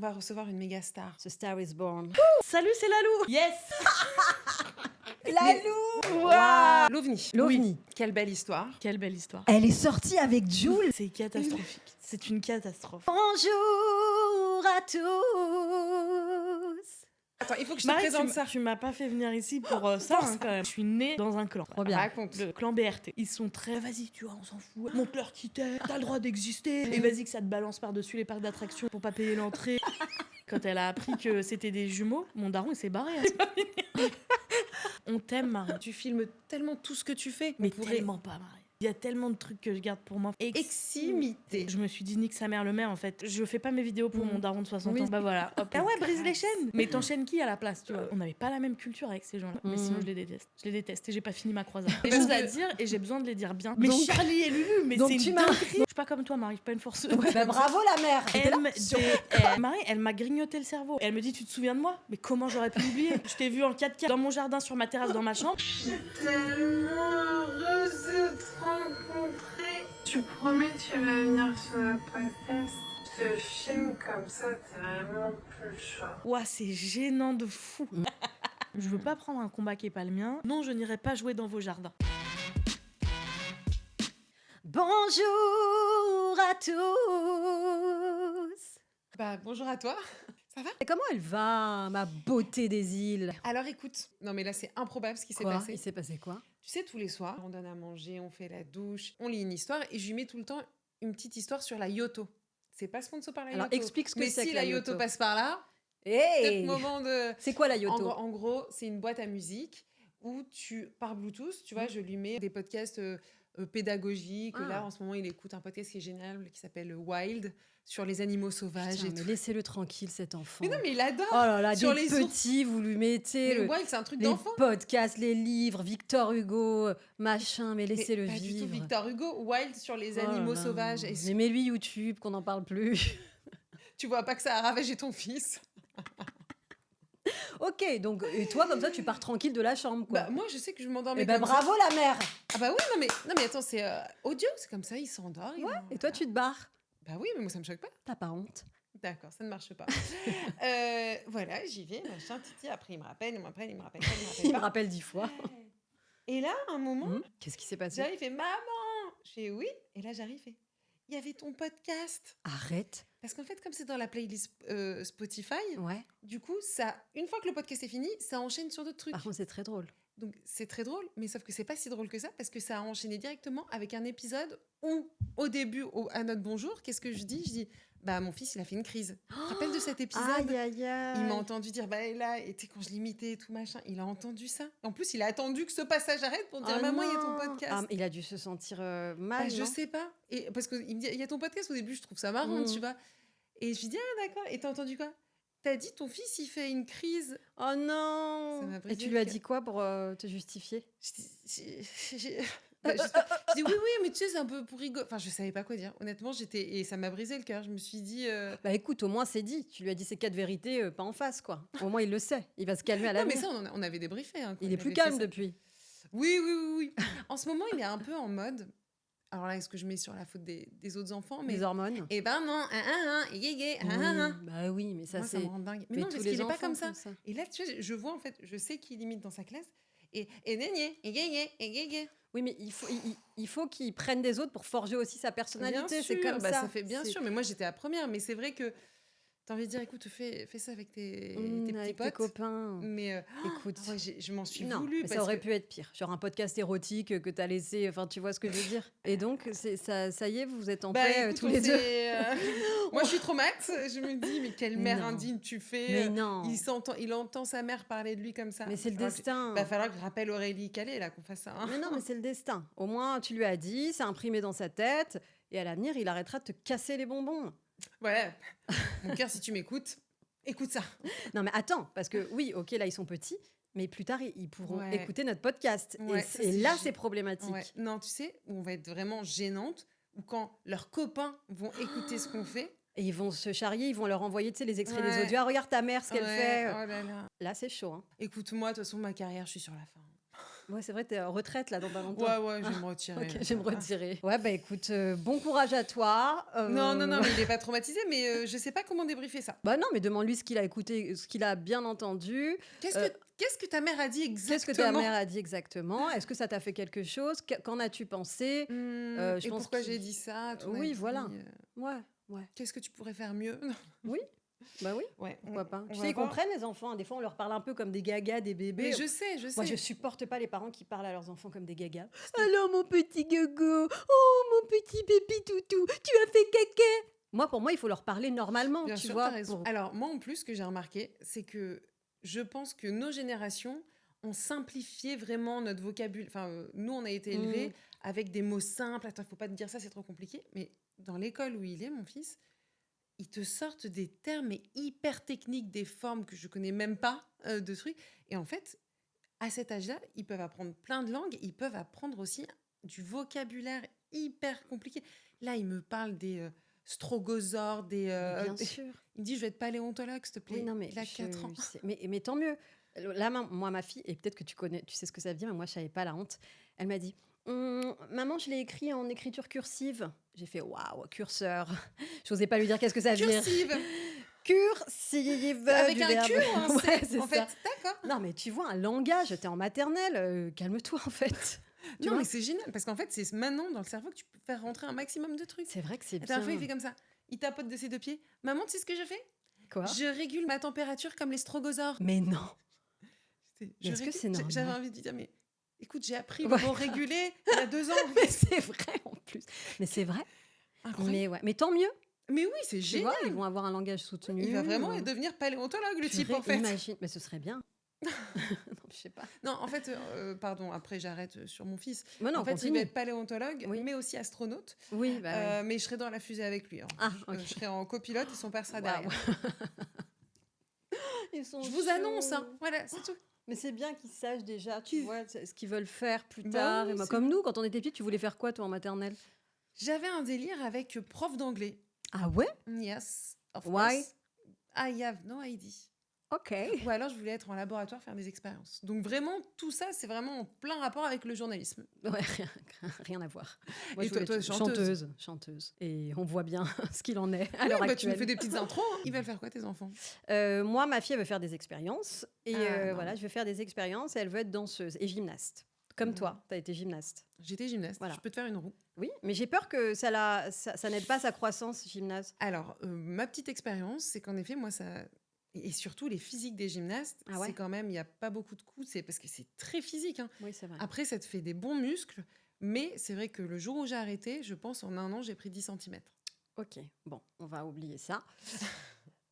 va recevoir une méga star. The Star is Born. Salut, c'est Lalou. Yes. Lalou. Waouh. L'OVNI. L'OVNI. Quelle belle histoire. Quelle belle histoire. Elle est sortie avec Jules. C'est catastrophique. C'est une catastrophe. Bonjour à tous. Attends, il faut que je te Marie, présente ça. tu m'as pas fait venir ici pour ça, hein, quand même. Je suis née dans un clan. Trop bien. Raconte. Le clan BRT. Ils sont très, vas-y, tu vois, on s'en fout. Montre-leur qui t'es, t'as le droit d'exister. Et vas-y que ça te balance par-dessus les parcs d'attractions pour pas payer l'entrée. Quand elle a appris que c'était des jumeaux, mon daron, il s'est barré. On t'aime, Marie. Tu filmes tellement tout ce que tu fais. Mais On pourrait- tellement pas, Marie. Il y a tellement de trucs que je garde pour moi. Eximité. Je me suis dit, nique sa mère le maire, en fait. Je fais pas mes vidéos pour mon daron de 60 Oui. ans. Bah voilà. Hop. Ah ouais, brise les chaînes. Mais t'enchaînes qui à la place, tu vois? On n'avait pas la même culture avec ces gens-là. Mais sinon, je les déteste. Je les déteste et j'ai pas fini ma croisade. Des choses à dire et j'ai besoin de les dire bien. Mais Donc- Charlie et Lulu, mais donc c'est tu une m'as- dinguerie. Je suis pas comme toi, Marie, je suis pas une forceuse. Bah, bravo la mère. T'étais là MDR. Marie, elle m'a grignoté le cerveau. Elle me dit, tu te souviens de moi? Mais comment j'aurais pu l'oublier? Je t'ai vu en 4K dans mon jardin, sur ma terrasse, dans ma chambre. Tellement heureuse de te rencontrer. Tu promets tu vas venir sur la podcast. Je te filme comme ça, t'es vraiment plus le choix. Ouah, c'est gênant de fou. Je veux pas prendre un combat qui est pas le mien. Non, je n'irai pas jouer dans vos jardins. Bonjour à tous. Bah, bonjour à toi. Ça va? Et comment elle va, ma beauté des îles? Alors écoute, non mais là c'est improbable ce qui s'est Quoi? passé. Il s'est passé quoi? Tu sais, tous les soirs, on donne à manger, on fait la douche, on lit une histoire et je lui mets tout le temps une petite histoire sur la Yoto. C'est pas sponsor par la Alors, Yoto. explique ce que mais c'est si que la la Yoto Yoto. passe par là, Hey. peut-être moment de... C'est quoi la Yoto? En gros, c'est une boîte à musique où par Bluetooth, tu vois, je lui mets des podcasts pédagogiques. Ah. Là, en ce moment, il écoute un podcast qui est génial, qui s'appelle Wild, sur les animaux sauvages Putain, et mais tout. laissez-le tranquille cet enfant. Mais non, mais il adore. Oh là là, Sur des les ours. petits, vous lui mettez Mais le- Wild, c'est un truc les d'enfant. podcasts, les livres, Victor Hugo, machin, mais Mais laissez-le pas du tout vivre. Victor Hugo, Wild sur les Oh là animaux là. sauvages. Et Mais mets-lui YouTube, qu'on n'en parle plus. tu vois pas que ça a ravagé ton fils. Ok, donc et toi comme ça tu pars tranquille de la chambre quoi. Bah, moi, je sais que je m'endormais Eh ben comme ça. bravo la mère. Ah bah oui, non mais attends, c'est audio, c'est comme ça, il s'endort. il Ouais. en- Et toi tu te barres. Bah oui, mais moi ça me choque pas. T'as pas honte. D'accord, ça ne marche pas. Voilà, j'y vais, machin, titi. Après, il me rappelle, il me rappelle, il me rappelle, il Il me me rappelle rappelle 10 fois. pas. Et là, un moment, Qu'est-ce qui s'est passé? j'arrive, il fait maman. Je fais oui. Et là, j'arrive, il fait il y avait ton podcast. Arrête. Parce qu'en fait, comme c'est dans la playlist Spotify, Ouais. du coup, ça, une fois que le podcast est fini, ça enchaîne sur d'autres trucs. Par contre c'est très drôle. Donc c'est très drôle, mais sauf que c'est pas si drôle que ça parce que ça a enchaîné directement avec un épisode où, au début, à notre bonjour, qu'est-ce que je dis? Je dis bah mon fils il a fait une crise. Tu te rappelles de cet épisode? Aïe aïe aïe. Il m'a entendu dire bah là, et tu sais, quand je l'imitais et tout machin, il a entendu ça. En plus, il a attendu que ce passage arrête pour dire Oh maman, il y a non. ton podcast. Ah, il a dû se sentir Bah, mal. je non sais pas. Et parce qu'il me dit il y a ton podcast au début, je trouve ça marrant, tu vois. Et je lui dis ah d'accord. Et t'as entendu quoi? T'as dit ton fils il fait une crise. Oh Ça non. m'a brisé Et tu le lui as cœur. dit quoi pour te justifier? Bah, je dis oui, mais tu sais, c'est un peu pour rigoler. Enfin, je savais pas quoi dire. Honnêtement, et ça m'a brisé le cœur. Je me suis dit. Bah écoute, au moins c'est dit. Tu lui as dit ces 4 vérités, pas en face quoi. Au moins il le sait. Il va se calmer à Non, mais l'avenir. ça, on avait débriefé. Hein, quand Il est on plus avait fait calme ça. depuis. Oui. En ce moment, il est un peu en mode. Alors là, est-ce que je mets sur la faute des autres enfants? Mais Les hormones. eh ben non, yéyé, Bah oui, mais ça Moi, ça c'est. me rend dingue. Mais Mais non, tous parce les qu'il est pas enfants comme ça. font ça. Et là, tu sais, je vois en fait, je sais qu'il imite dans sa classe. Et néné, yéyé. Oui, mais il faut qu'il prenne des autres pour forger aussi sa personnalité. C'est comme bah, ça. ça fait bien C'est- sûr. Mais moi, j'étais à première. Mais c'est vrai que t'as envie de dire, écoute, fais ça avec tes petits avec tes potes. copains. Mais Écoute. ah ouais, je m'en suis Non, voulu. mais ça parce aurait que- pu être pire. Genre un podcast érotique que t'as laissé. Enfin, tu vois ce que je veux dire. Et donc, ça y est, vous êtes en Bah, paix écoute, tous on les deux. s'est, Moi, je suis traumate. Je me dis, mais quelle mère Non. indigne tu fais. Mais non. Il entend sa mère parler de lui comme ça. Mais c'est le Va falloir que- destin. Va falloir que je rappelle Aurélie Calais, là, qu'on fasse ça. Hein. Mais non, mais c'est le destin. Au moins, tu lui as dit, c'est imprimé dans sa tête. Et à l'avenir, il arrêtera de te casser les bonbons. Voilà. Mon cœur, si tu m'écoutes, écoute ça. Non, mais attends, parce que oui, ok, là, ils sont petits. Mais plus tard, ils pourront Ouais. écouter notre podcast. Ouais, et ça, et c'est là, gé- c'est problématique. Ouais. Non, tu sais, où on va être vraiment gênante, ou quand leurs copains vont écouter ce qu'on fait. Et ils vont se charrier, ils vont leur envoyer, tu sais, les extraits des Ouais. audios. Ah, regarde ta mère, ce qu'elle Ouais, fait. oh là là. Là, c'est chaud. Hein. Écoute-moi, de toute façon, ma carrière, je suis sur la fin. Ouais, c'est vrai, t'es en retraite là dans pas longtemps. Ouais, je vais me retirer. Ok, je vais me retirer. Ouais, bah écoute, bon courage à toi. Non, mais il est pas traumatisé, mais je sais pas comment débriefer ça. Bah non, mais demande-lui ce qu'il a écouté, ce qu'il a bien entendu. Qu'est-ce que ta mère a dit exactement? Qu'est-ce que ta mère a dit exactement? Est-ce que ça t'a fait quelque chose? Qu'en as-tu pensé? je Et pense pourquoi qu'il- j'ai dit ça à ton Oui, avis, voilà. Ouais. Qu'est-ce que tu pourrais faire mieux? Oui, bah oui, Ouais, pourquoi pas. on Tu va sais, ils voir. comprennent les enfants. Des fois, on leur parle un peu comme des gagas, des bébés. Mais je sais. Moi, je supporte pas les parents qui parlent à leurs enfants comme des gagas. C'était- Alors, mon petit gogo, oh, mon petit bébé toutou, tu as fait caca. Pour moi, il faut leur parler normalement, Bien tu sûr, vois. t'as raison. Alors, moi, en plus, ce que j'ai remarqué, c'est que je pense que nos générations ont simplifié vraiment notre vocabulaire. Enfin, nous, on a été élevés avec des mots simples. Attends, faut pas te dire ça, c'est trop compliqué. Mais dans l'école où il est, mon fils, ils te sortent des termes mais hyper techniques, des formes que je connais même pas de trucs. Et en fait, à cet âge-là, ils peuvent apprendre plein de langues. Ils peuvent apprendre aussi du vocabulaire hyper compliqué. Là, il me parle des strogosaures, Bien des- sûr. Il me dit, je vais être paléontologue, s'il te plaît. Oui, non, mais Il a 4 ans. mais tant mieux. Là, moi, ma fille, et peut-être que tu sais ce que ça veut dire, mais moi, je savais pas la honte. Elle m'a dit, maman, je l'ai écrit en écriture cursive. J'ai fait, waouh, curseur. J'osais pas lui dire qu'est-ce que ça veut dire. Cursive. Cursive. Avec du un verbe. Q ou un C, Ouais, c'est en ça. fait. D'accord. Non, mais tu vois, un langage, t'es en maternelle, calme-toi, en fait. Tu Non, vois mais c'est génial, parce qu'en fait, c'est maintenant dans le cerveau que tu peux faire rentrer un maximum de trucs. C'est vrai que c'est La dernière fois, il bien. fait comme ça. Il tapote de ses 2 pieds. Maman, tu sais ce que je fais? Quoi? Je régule ma température comme les strogosaures. Mais non. Est-ce que Régule- c'est normal? J'avais envie de lui dire, mais écoute, j'ai appris Ouais. le mot réguler il y a 2 ans. Mais c'est vrai, en plus. Mais c'est vrai. Incroyable. Mais, ouais. Mais tant mieux. Mais oui, c'est Tu génial. vois, ils vont avoir un langage soutenu. Il va vraiment devenir paléontologue, le type, Purée, en fait. Imagine, mais ce serait bien. non, je sais pas. Non, en fait, pardon, après j'arrête sur mon fils. Mais non, en fait, il continue. va être paléontologue, Oui. mais aussi astronaute. Oui, bah oui. Mais je serai dans la fusée avec lui. Hein. Ah, ok. Je serai en copilote et son père sera Waouh. derrière. Ils sont Je vous chauds. annonce, hein. Voilà, c'est tout. Mais c'est bien qu'ils sachent déjà, tu Qu'ils- vois, ce qu'ils veulent faire plus Bah tard. oui, Et moi, c'est comme nous, quand on était petits, tu voulais faire quoi, toi, en maternelle? J'avais un délire avec prof d'anglais. Ah ouais? Yes, of Why? course. I have no idea. Ok. Ou alors je voulais être en laboratoire faire des expériences. Donc vraiment, tout ça, c'est vraiment en plein rapport avec le journalisme. Ouais, rien à voir. Moi, Et je toi, voulais être chanteuse. Et on voit bien ce qu'il en est à l'heure Tu me actuelle. fais des petites intros. Hein. Ils veulent faire quoi, tes enfants? Moi, ma fille, elle veut faire des expériences. Et Non. voilà, je vais faire des expériences. Et elle veut être danseuse et gymnaste. Comme Mm. toi, tu as été gymnaste. J'étais gymnaste. Voilà. Je peux te faire une roue. Oui, mais j'ai peur que ça n'aide pas sa croissance, gymnase. Alors, ma petite expérience, c'est qu'en effet, moi, ça... Et surtout, les physiques des gymnastes, Ah ouais c'est quand même, il n'y a pas beaucoup de coups, c'est parce que c'est très physique. Hein. Oui, c'est vrai. Après, ça te fait des bons muscles, mais c'est vrai que le jour où j'ai arrêté, je pense en 1 an, j'ai pris 10 cm. Ok, bon, on va oublier ça.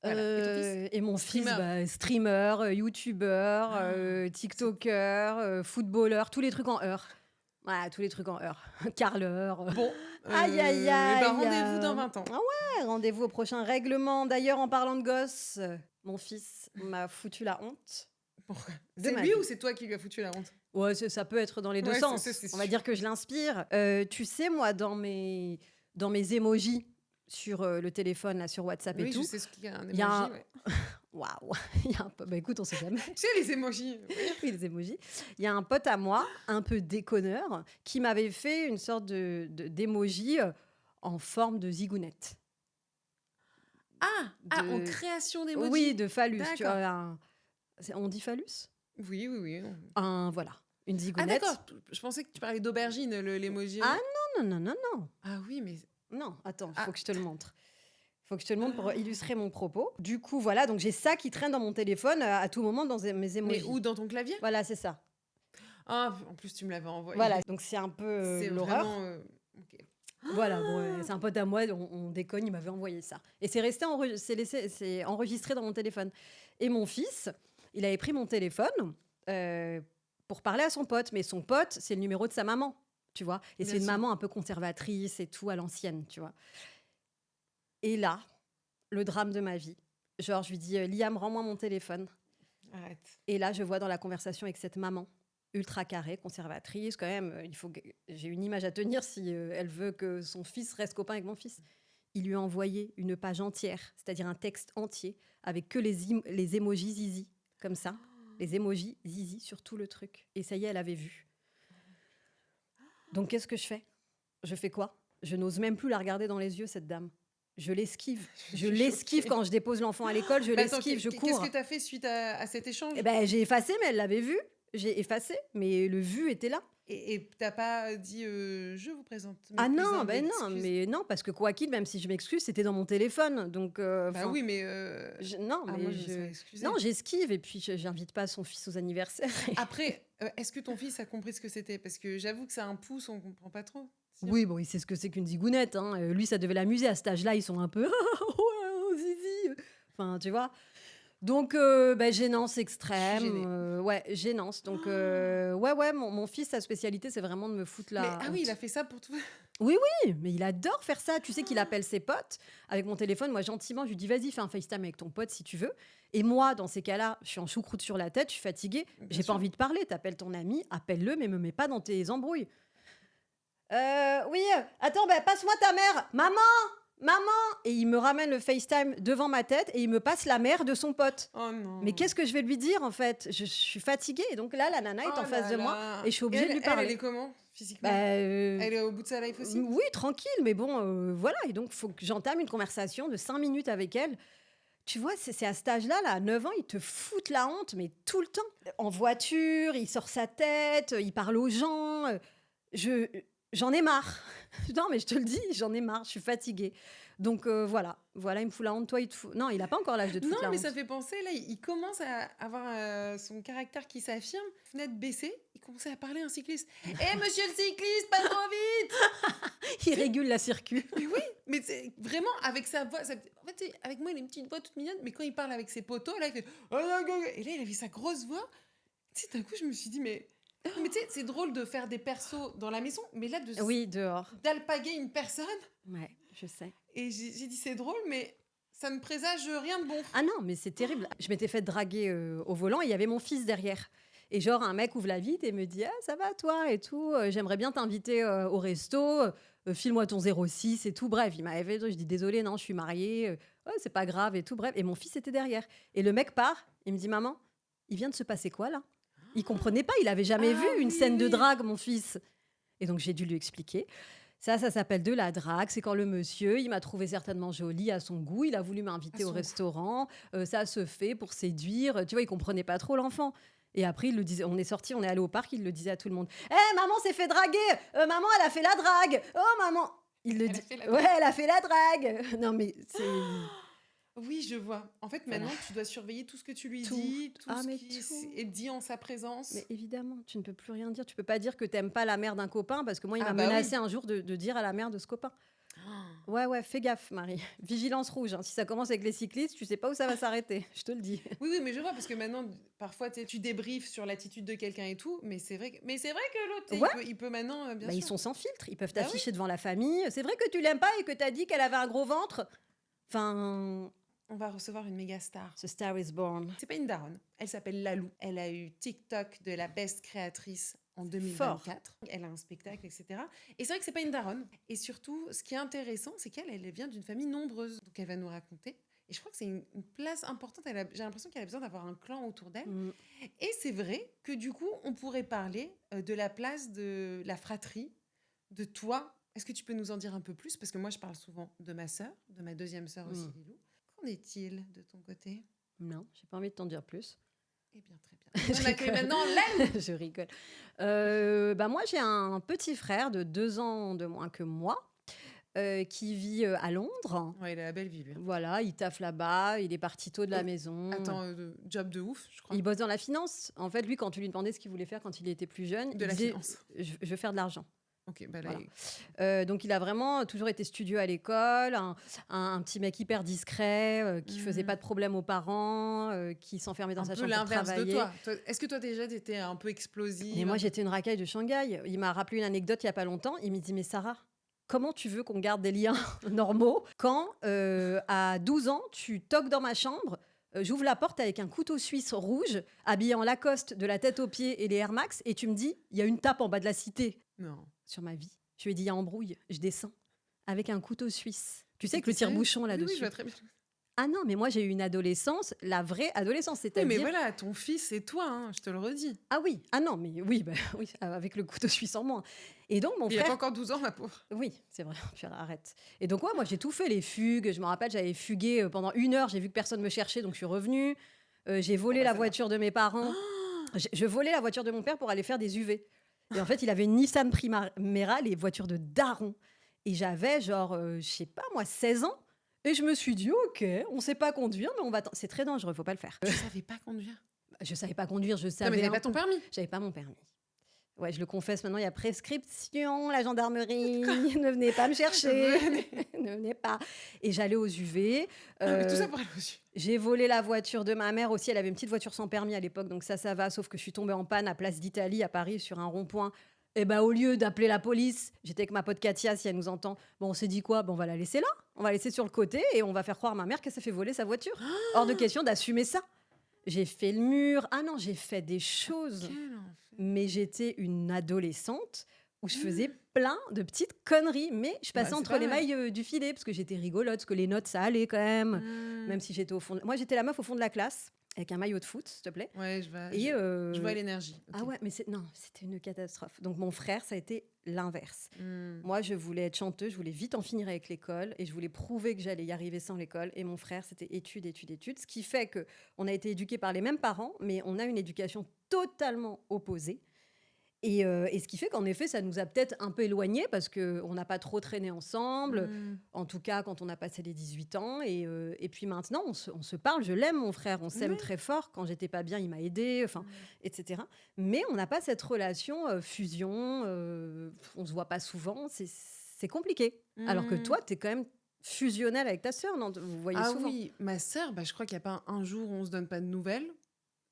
Voilà. Et ton fils? Et mon Streamer. fils, streamer, youtubeur, tiktoker, footballeur, tous les trucs en heure. Voilà, tous les trucs en heure. Carleur. Bon, Aïe, aïe, eh ben, aïe. rendez-vous dans 20 ans. Ah ouais, rendez-vous au prochain règlement. D'ailleurs, en parlant de gosse, mon fils m'a foutu la honte. Pourquoi? De C'est ma lui vie. ou c'est toi qui lui as foutu la honte? Ouais, ça peut être dans les deux Ouais, sens. c'est On va sûr. dire que je l'inspire. Tu sais, moi, dans mes emojis sur le téléphone, là, sur WhatsApp et Oui, tout, je sais ce qu'il y a un Il y a emoji. un- Ouais. waouh, il y a un peu... bah, écoute, on sait jamais. Tu sais, les emojis. Oui, les emojis. Il y a un pote à moi, un peu déconneur, qui m'avait fait une sorte d'émoji en forme de zigounette. En création d'emojis. Oui, de phallus. Tu D'accord. vois, on dit phallus? Oui. Voilà, une Ah zigounette. d'accord, je pensais que tu parlais d'aubergine, l'emoji. Ah, non. Ah oui, mais... Non, attends, il Ah. faut que je te le montre. Il faut que je te le montre pour illustrer mon propos. Du coup, voilà, donc j'ai ça qui traîne dans mon téléphone à tout moment dans mes Mais emojis. où, dans ton clavier? Voilà, c'est ça. Ah, en plus, tu me l'avais envoyé. Voilà, donc c'est un peu C'est l'horreur. vraiment... ok. Voilà, bon, c'est un pote à moi, on déconne, il m'avait envoyé ça. Et c'est resté c'est enregistré dans mon téléphone. Et mon fils, il avait pris mon téléphone pour parler à son pote. Mais son pote, c'est le numéro de sa maman, tu vois. Et Bien c'est une sûr. maman un peu conservatrice et tout, à l'ancienne, tu vois. Et là, le drame de ma vie. Genre, je lui dis, Liam, rends-moi mon téléphone. Arrête. Et là, je vois dans la conversation avec cette maman ultra carrée, conservatrice, quand même, j'ai une image à tenir si elle veut que son fils reste copain avec mon fils. Il lui a envoyé une page entière, c'est-à-dire un texte entier, avec que les emojis zizi, comme ça, les emojis zizi sur tout le truc. Et ça y est, elle avait vu. Donc, qu'est-ce que je fais? Je fais quoi? Je n'ose même plus la regarder dans les yeux, cette dame. Je l'esquive. Je Je suis l'esquive choquée. quand je dépose l'enfant à l'école, je Bah attends, l'esquive, je qu'est-ce cours. que tu as fait suite à cet échange? Eh ben, j'ai effacé, mais elle l'avait vu. J'ai effacé, mais le vu était là. Et t'as pas dit je vous présente mes Ah plus non, humbles ben non, excuses. mais non, parce que quoi qu'il, même si je m'excuse, c'était dans mon téléphone. Donc, Bah enfin, oui, mais non, ah, mais moi je me serais excusée. non, j'esquive et puis j'invite pas son fils aux anniversaires. Après, est-ce que ton fils a compris ce que c'était? Parce que j'avoue que c'est un pouce, on comprend pas trop. Si. Oui, bon, il sait ce que c'est qu'une zigounette. Hein. Lui, ça devait l'amuser. À cet âge-là, ils sont un peu ouais, zizi. Enfin, tu vois. Donc, gênance extrême. gênée. Ouais, gênance. Donc, ouais, mon fils, sa spécialité, c'est vraiment de me foutre Mais la ah oui, il honte. a fait ça pour tout. Oui, mais il adore faire ça. Tu sais qu'il appelle ses potes avec mon téléphone. Moi, gentiment, je lui dis, vas-y, fais un FaceTime avec ton pote si tu veux. Et moi, dans ces cas-là, je suis en choucroute sur la tête, je suis fatiguée, Bien j'ai sûr. pas envie de parler. T'appelles ton ami, appelle-le, mais me mets pas dans tes embrouilles. Oui, attends, passe-moi ta mère. Maman. Et il me ramène le FaceTime devant ma tête et il me passe la mère de son pote. Oh non. Mais qu'est-ce que je vais lui dire en fait? Je suis fatiguée. Et donc là, la nana est Oh en face là de moi là. et je suis obligée de lui Elle parler. est comment physiquement? Bah, Elle est au bout de sa life aussi? oui, tranquille, mais bon, voilà. Et donc, il faut que j'entame une conversation de 5 minutes avec elle. Tu vois, c'est à cet âge-là, là, à 9 ans, il te fout la honte, mais tout le temps. En voiture, il sort sa tête, il parle aux gens. J'en ai marre. Non, mais je te le dis, j'en ai marre, je suis fatiguée. Donc, voilà, il me fout la honte. Toi, il te fout... Non, il n'a pas encore l'âge de te Non, foutre la mais honte. ça fait penser, là, il commence à avoir son caractère qui s'affirme, fenêtre baissée, il commençait à parler à un cycliste. Eh, monsieur le cycliste, pas trop vite! Il régule la circuit. Mais oui, mais c'est vraiment avec sa voix. En fait, tu sais, avec moi, il a une petite voix toute mignonne, mais quand il parle avec ses potos, là, il fait. Et là, il avait sa grosse voix. Tu sais, d'un coup, je me suis dit, mais tu sais, c'est drôle de faire des persos dans la maison, mais là, Oui, dehors. d'alpaguer une personne. Ouais, je sais. Et j'ai dit, c'est drôle, mais ça ne présage rien de bon. Ah non, mais c'est terrible. Je m'étais fait draguer au volant et il y avait mon fils derrière. Et genre, un mec ouvre la vitre et me dit « Ah, ça va toi et tout, j'aimerais bien t'inviter au resto, file-moi ton 06 et tout. » Bref, il m'avait fait, je dis « Désolée, non, je suis mariée, oh, c'est pas grave et tout. » Bref, et mon fils était derrière. Et le mec part, il me dit « Maman, il vient de se passer quoi là ?» Il comprenait pas, il avait jamais Ah vu une oui, scène de oui. drague, mon fils. Et donc, j'ai dû lui expliquer. Ça s'appelle de la drague. C'est quand le monsieur, il m'a trouvé certainement jolie à son goût. Il a voulu m'inviter À au son goût. restaurant. Ça se fait pour séduire. Tu vois, il comprenait pas trop l'enfant. Et après, il le disait. On est sorti, on est allé au parc. Il le disait à tout le monde. Maman s'est fait draguer. Maman, elle a fait la drague. Oh, maman. Il le Elle a dit. fait la Ouais, elle a fait la drague. Non, mais c'est. Oui, je vois. En fait, Voilà. maintenant, tu dois surveiller tout ce que tu lui Tout. dis, tout Ah, ce mais qui tout. est dit en sa présence. Mais évidemment, tu ne peux plus rien dire. Tu peux pas dire que t'aimes pas la mère d'un copain parce que moi, il Ah m'a bah menacé un jour de dire à la mère de ce copain. Oh. Ouais, fais gaffe, Marie. Vigilance rouge. Hein. Si ça commence avec les cyclistes, tu sais pas où ça va s'arrêter. Je te le dis. Oui, mais je vois, parce que maintenant, parfois, tu sais, tu débriefes sur l'attitude de quelqu'un et tout, mais c'est vrai que l'autre, tu sais, Ouais. il peut maintenant, bien Bah, sûr. ils sont sans filtre. Ils peuvent Bah t'afficher devant la famille. C'est vrai que tu l'aimes pas et que t'as dit qu'elle avait un gros ventre. Enfin, On va recevoir une méga star. ce Star is Born. C'est pas une daronne. Elle s'appelle Lalou. Elle a eu TikTok de la best créatrice en 2024. Elle a un spectacle, etc. Et c'est vrai que c'est pas une daronne. Et surtout, ce qui est intéressant, c'est elle vient d'une famille nombreuse. Donc elle va nous raconter. Et je crois que c'est une place importante. J'ai l'impression qu'elle a besoin d'avoir un clan autour d'elle. Mm. Et c'est vrai que du coup, on pourrait parler de la place de la fratrie, de toi. Est-ce que tu peux nous en dire un peu plus? Parce que moi, je parle souvent de ma sœur, de ma deuxième sœur aussi, Lilou. Qu'en est-il de ton côté? Non, j'ai pas envie de t'en dire plus. Eh bien, très bien. Je On accueille rigole. maintenant Lalou. Je rigole. Moi, j'ai un petit frère de 2 ans de moins que moi qui vit à Londres. Ouais, il a la belle vie, lui. Voilà, il taffe là-bas, il est parti tôt de la Oh, maison. Attends, job de ouf, je crois. Il bosse dans la finance. En fait, lui, quand tu lui demandais ce qu'il voulait faire quand il était plus jeune, De il la disait finance. je veux faire de l'argent. Ok, bah là, Voilà. Donc, il a vraiment toujours été studieux à l'école, un petit mec hyper discret, qui faisait pas de problème aux parents, qui s'enfermait dans un sa peu chambre pour l'inverse de travailler. toi. Est-ce que toi, déjà, t'étais un peu explosive? Et moi, j'étais une racaille de Shanghai. Il m'a rappelé une anecdote il y a pas longtemps. Il m'a dit, mais Sarah, comment tu veux qu'on garde des liens normaux quand, à 12 ans, tu toques dans ma chambre, j'ouvre la porte avec un couteau suisse rouge, habillé en Lacoste de la tête aux pieds et les Air Max, et tu me dis, il y a une tape en bas de la cité. Non. Sur ma vie. Je lui ai dit, il y a embrouille. Je descends avec un couteau suisse. Tu sais, avec T'es le tire-bouchon sérieuse? Oui, là-dessus. oui, je vois très bien. Ah non, mais moi, j'ai eu une adolescence, la vraie adolescence, Oui, mais c'est-à-dire... voilà, ton fils, c'est toi, hein, je te le redis. Ah oui, ah non, mais oui, bah, oui, avec le couteau suisse en moins. Et donc, mon Il a pas frère... encore 12 ans, ma pauvre. Oui, c'est vrai, purée, arrête. Et donc, ouais, moi, j'ai tout fait, les fugues. Je me rappelle, j'avais fugué pendant 1 heure. J'ai vu que personne me cherchait, donc je suis revenue. J'ai volé bah, la ça va. voiture de mes parents. Je volais la voiture de mon père pour aller faire des UV. Et en fait, il avait une Nissan Primera, les voitures de daron. Et j'avais genre, je sais pas moi, 16 ans. Et je me suis dit, ok, on sait pas conduire, mais on va... C'est très dangereux, faut pas le faire. Tu savais pas conduire. Je savais pas conduire, je Non, mais savais... t'avais un pas ton peu. permis. J'avais pas mon permis. Ouais, je le confesse maintenant, il y a prescription, la gendarmerie, ne venez pas me chercher, ne venez pas. Et j'allais aux UV. Mais tout ça pour aller aux yeux. J'ai volé la voiture de ma mère aussi. Elle avait une petite voiture sans permis à l'époque, donc ça va. Sauf que je suis tombée en panne à Place d'Italie à Paris sur un rond-point. Et ben au lieu d'appeler la police, j'étais avec ma pote Katia, si elle nous entend. Bon, on s'est dit quoi? Bon, on va la laisser là. On va la laisser sur le côté et on va faire croire à ma mère qu'elle s'est fait voler sa voiture. Hors de question d'assumer ça. J'ai fait le mur. Ah non, j'ai fait des choses. Quel enfer. Mais j'étais une adolescente où je faisais plein de petites conneries. Mais je passais c'est entre pas les mal. mailles du filet parce que j'étais rigolote, parce que les notes, ça allait quand même. Même si j'étais au fond. Moi, j'étais la meuf au fond de la classe avec un maillot de foot, s'il te plaît. Ouais, Et je vois l'énergie. ah Ok. ouais, mais non, c'était une catastrophe. Donc mon frère, ça a été l'inverse. Hmm. Moi, je voulais être chanteuse, je voulais vite en finir avec l'école et je voulais prouver que j'allais y arriver sans l'école. Et mon frère, c'était études, études, études. Ce qui fait que on a été éduqués par les mêmes parents, mais on a une éducation totalement opposée. Et ce qui fait qu'en effet, ça nous a peut-être un peu éloignés parce qu'on n'a pas trop traîné ensemble, Hmm. en tout cas quand on a passé les 18 ans. Et puis maintenant, on se parle, je l'aime mon frère, on s'aime Ouais. très fort. Quand j'étais pas bien, il m'a aidé, enfin, etc. Mais on n'a pas cette relation fusion, on se voit pas souvent, c'est compliqué. Alors que Hmm. toi, tu es quand même fusionnelle avec ta sœur, non? Vous voyez Ah souvent. oui, ma sœur, bah, je crois qu'il n'y a pas un jour où on se donne pas de nouvelles,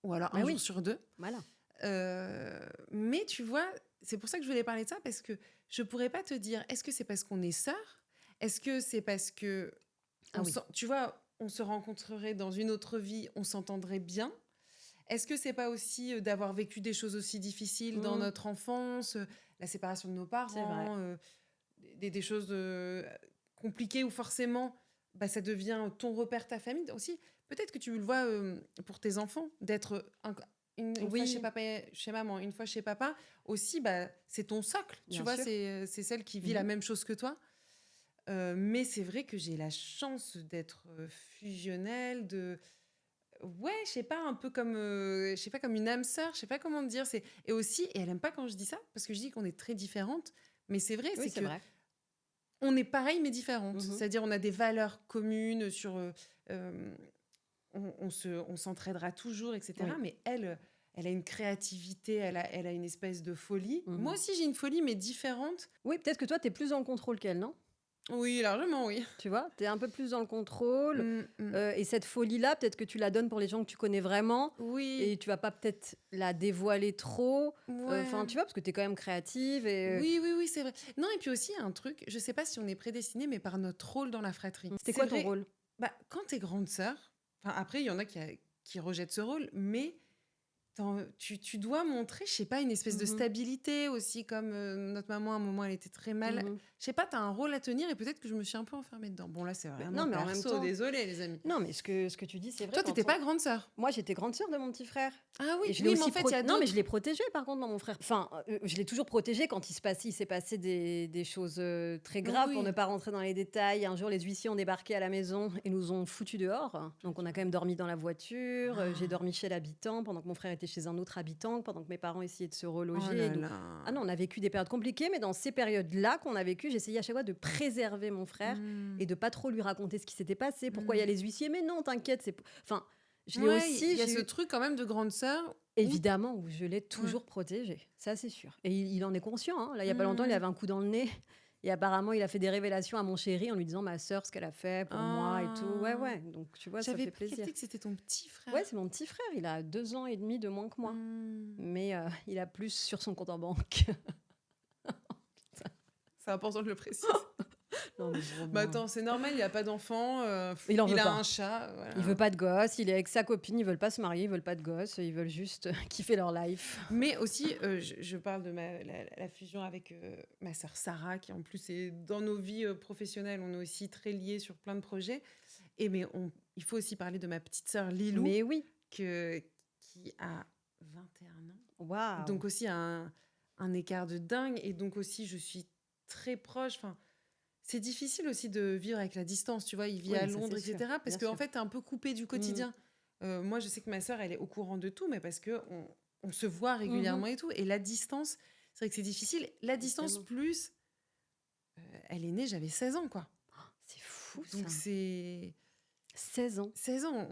ou alors Bah un oui. jour sur 2. Voilà. Mais tu vois, c'est pour ça que je voulais parler de ça, parce que je pourrais pas te dire, est-ce que c'est parce qu'on est sœurs? Est-ce que c'est parce que, Ah oui. tu vois, on se rencontrerait dans une autre vie, on s'entendrait bien? Est-ce que c'est pas aussi d'avoir vécu des choses aussi difficiles dans Mmh. notre enfance, la séparation de nos C'est parents, vrai. des choses compliquées où forcément bah, ça devient ton repère, ta famille aussi. Peut-être que tu le vois pour tes enfants, d'être une fois Oui. chez papa, chez maman, une fois chez papa, aussi, bah, c'est ton socle. Tu Bien vois, sûr. c'est celle qui vit la même chose que toi. Mais c'est vrai que j'ai la chance d'être fusionnelle, ouais, je sais pas, un peu comme, je sais pas, comme une âme sœur, je sais pas comment te dire. Et aussi, et elle aime pas quand je dis ça, parce que je dis qu'on est très différentes, mais c'est vrai, Oui, c'est c'est que vrai. on est pareilles mais différentes. Mhm. C'est-à-dire, on a des valeurs communes sur, on s'entraidera toujours, etc. Oui. Mais elle a une créativité, elle a une espèce de folie. Mhm. Moi aussi, j'ai une folie, mais différente. Oui, peut-être que toi, tu es plus dans le contrôle qu'elle, non? Oui, largement, oui. Tu vois, tu es un peu plus dans le contrôle. Mm. Et cette folie-là, peut-être que tu la donnes pour les gens que tu connais vraiment. Oui. Et tu vas pas peut-être la dévoiler trop. Ouais. Enfin, tu vois, parce que tu es quand même créative. Et... Oui, c'est vrai. Non, et puis aussi, il y a un truc, je sais pas si on est prédestiné, mais par notre rôle dans la fratrie. C'était C'est quoi ton vrai, rôle? bah, quand t'es grande sœur, après, il y en a qui rejettent ce rôle, mais tu dois montrer, je sais pas, une espèce de Mhm. stabilité aussi, comme notre maman, à un moment, elle était très mal. Mhm. Je sais pas, t'as un rôle à tenir et peut-être que je me suis un peu enfermée dedans. Bon, là, c'est vraiment non, mais en même perso, temps- désolé, les amis. Non, mais ce que tu dis, c'est vrai. Toi, quand t'étais on- pas grande sœur. Moi, j'étais grande sœur de mon petit frère. Ah oui, Et je l'ai oui, mais aussi en fait, il y a non, mais d'autres. je l'ai protégé par contre dans mon frère. Enfin, je l'ai toujours protégé quand il s'est passé des choses très graves. Oui. Pour ne pas rentrer dans les détails, un jour les huissiers ont débarqué à la maison et nous ont foutus dehors. Donc on a quand même dormi dans la voiture. J'ai dormi chez l'habitant pendant que mon frère était chez un autre habitant, pendant que mes parents essayaient de se reloger. Oh là Et nous- là. Ah non, on a vécu des périodes compliquées, mais dans ces périodes-là qu'on a vécues, j'essayais à chaque fois de préserver mon frère Mm. et de pas trop lui raconter ce qui s'était passé. Pourquoi il y a les huissiers? Mais non, t'inquiète, c'est... Enfin, je l'ai Ouais, aussi... il y a j'ai ce eu- truc quand même de grande sœur. Évidemment, où je l'ai toujours protégé, ça c'est sûr. Et il en est conscient. Hein. Là, il y a pas longtemps, il Mm. avait un coup dans le nez. Et apparemment, il a fait des révélations à mon chéri en lui disant ma sœur, ce qu'elle a fait pour moi et tout. Ouais, Ah. ouais. Donc, tu vois, ça J'avais fait pas plaisir. capté que c'était ton petit frère. Ouais, c'est mon petit frère. Il a 2 ans et demi de moins que moi. Mm. Mais il a plus sur son compte en banque. C'est important de le préciser. Non, mais vraiment. Bah attends, c'est normal, il a pas d'enfant. Il en veut a pas. un chat. Voilà. Il veut pas de gosse, il est avec sa copine, ils veulent pas se marier, ils veulent pas de gosse, ils veulent juste kiffer leur life. Mais aussi, je parle de la fusion avec ma sœur Sarah, qui en plus est dans nos vies professionnelles, on est aussi très liés sur plein de projets. Et mais il faut aussi parler de ma petite sœur Lilou, Mais oui. qui a 21 ans. Waouh. Donc aussi un écart de dingue. Et donc aussi, je suis très proche. Enfin, c'est difficile aussi de vivre avec la distance. Tu vois, il vit Oui, à ça, Londres, c'est sûr. etc. Parce Bien qu'en sûr. fait, t'es un peu coupé du quotidien. Moi, je sais que ma sœur, elle est au courant de tout, mais parce que on se voit régulièrement et tout. Et la distance, c'est vrai que c'est difficile. La distance Évidemment. plus, elle est née, j'avais 16 ans, quoi. C'est fou, Donc ça. c'est 16 ans. 16 ans.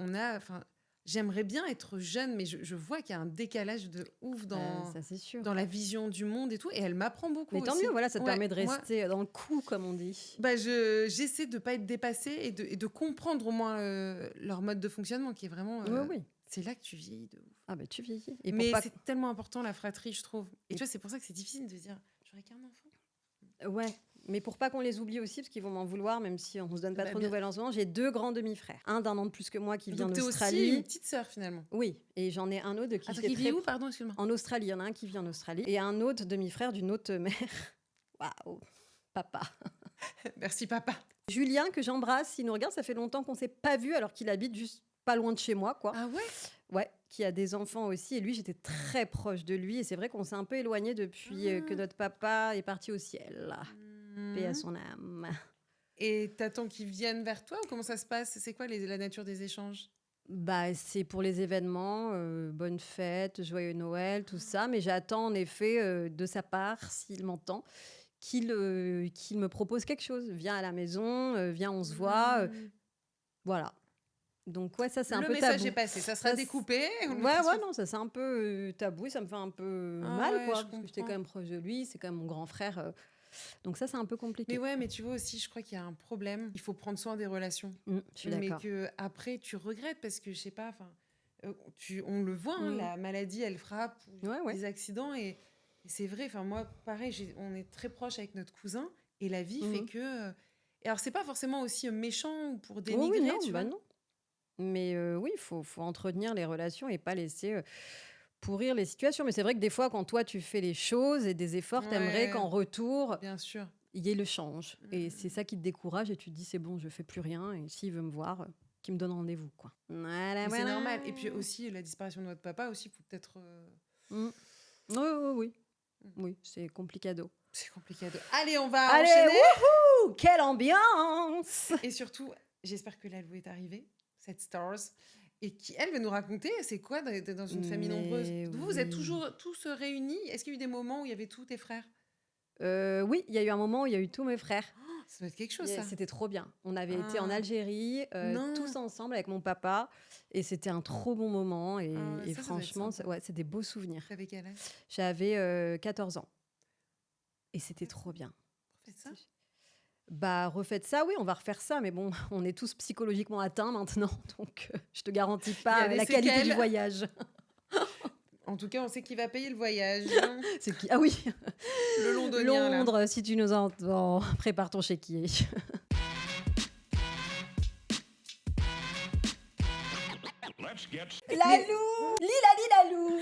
J'aimerais bien être jeune, mais je vois qu'il y a un décalage de ouf Ça, c'est sûr. dans la vision du monde et tout. Et elle m'apprend beaucoup Mais tant aussi. mieux, voilà, ça te Ouais, permet de moi, rester dans le coup, comme on dit. j'essaie de pas être dépassée et de comprendre au moins leur mode de fonctionnement, qui est vraiment... Oui, oui. C'est là que tu vieillis de ouf. Ah, bah, tu vieillis. Et Mais pour pas... c'est tellement important, la fratrie, je trouve. Et tu vois, c'est pour ça que c'est difficile de dire, j'aurais qu'un enfant. Ouais, mais pour pas qu'on les oublie aussi, parce qu'ils vont m'en vouloir, même si on se donne pas Bah, trop de bien. nouvelles en ce moment, j'ai 2 grands demi-frères. Un d'un an de plus que moi qui vient Donc t'es aussi d'Australie. une petite sœur, finalement. Oui, et j'en ai un autre de qui Attends, j'étais qui vit où, pardon, excuse-moi. En Australie, il y en a un qui vit en Australie. Et un autre demi-frère d'une autre mère. Waouh, papa. Merci, papa. Julien, que j'embrasse, s'il nous regarde, ça fait longtemps qu'on s'est pas vu, alors qu'il habite juste pas loin de chez moi, quoi. Ah ouais? Ouais, qui a des enfants aussi. Et lui, j'étais très proche de lui. Et c'est vrai qu'on s'est un peu éloigné depuis que notre papa est parti au ciel. Paix à son âme. Et t'attends qu'ils viennent vers toi ou comment ça se passe? C'est quoi la nature des échanges? Bah, c'est pour les événements, bonne fête, joyeux Noël, tout ça. Mais j'attends en effet de sa part, s'il m'entend, qu'il me propose quelque chose. Viens à la maison, viens, on se voit. Voilà. Donc ouais, ça c'est un Le peu message tabou. est passé, ça sera Ça, découpé. on le Ouais, mettra ouais, sur- non, ça c'est un peu tabou et ça me fait un peu Ah mal, ouais, quoi, je parce que j'étais comprends. quand même proche de lui, c'est quand même mon grand frère. Donc ça c'est un peu compliqué. Mais ouais, mais tu vois aussi, je crois qu'il y a un problème. Il faut prendre soin des relations. Je suis Mais d'accord. que après tu regrettes parce que je sais pas, enfin, on le voit, hein, la maladie, elle frappe, ou Ouais, ouais. des accidents et c'est vrai. Enfin moi, pareil, on est très proche avec notre cousin et la vie fait que. Et alors c'est pas forcément aussi méchant ou pour Oui, dénigrer, oui, non, tu bah vois. non. Mais oui, il faut entretenir les relations et pas laisser pourrir les situations. Mais c'est vrai que des fois, quand toi, tu fais les choses et des efforts, t'aimerais Ouais. qu'en retour, Bien sûr. il y ait le change. Et c'est ça qui te décourage et tu te dis, c'est bon, je fais plus rien. Et s'il veut me voir, qu'il me donne rendez-vous, quoi. Voilà, Mais c'est voilà. normal. Et puis aussi la disparition de votre papa aussi, faut peut-être. Oui, oui, oui. Oui, c'est complicado. C'est compliqué. Allez, on va Allez, enchaîner. wouhou, quelle ambiance! Et surtout, j'espère que Lalou est arrivée, cette Stars, et qui, elle, va nous raconter c'est quoi d'être dans une famille Mais nombreuse. Vous êtes oui. toujours tous réunis. Est-ce qu'il y a eu des moments où il y avait tous tes frères? Oui, il y a eu un moment où il y a eu tous mes frères. Ça doit être quelque chose, ça. C'était trop bien. On avait été en Ah. Algérie, Non. tous ensemble avec mon papa, et c'était un trop bon moment. Et, Ah ouais, et ça doit être franchement, sympa. ouais, c'est des beaux souvenirs. T'avais quel âge? J'avais 14 ans. Et c'était trop bien. Faites ça. Bah, refaites ça, oui, on va refaire ça. Mais bon, on est tous psychologiquement atteints maintenant, donc je te garantis Il y pas a des la qualité séquelles. du voyage. En tout cas, on sait qui va payer le voyage. C'est qui... Ah oui, Le londonien, là. Londres, si tu nous entends, prépare ton chéquier. Lalou, Lilalou.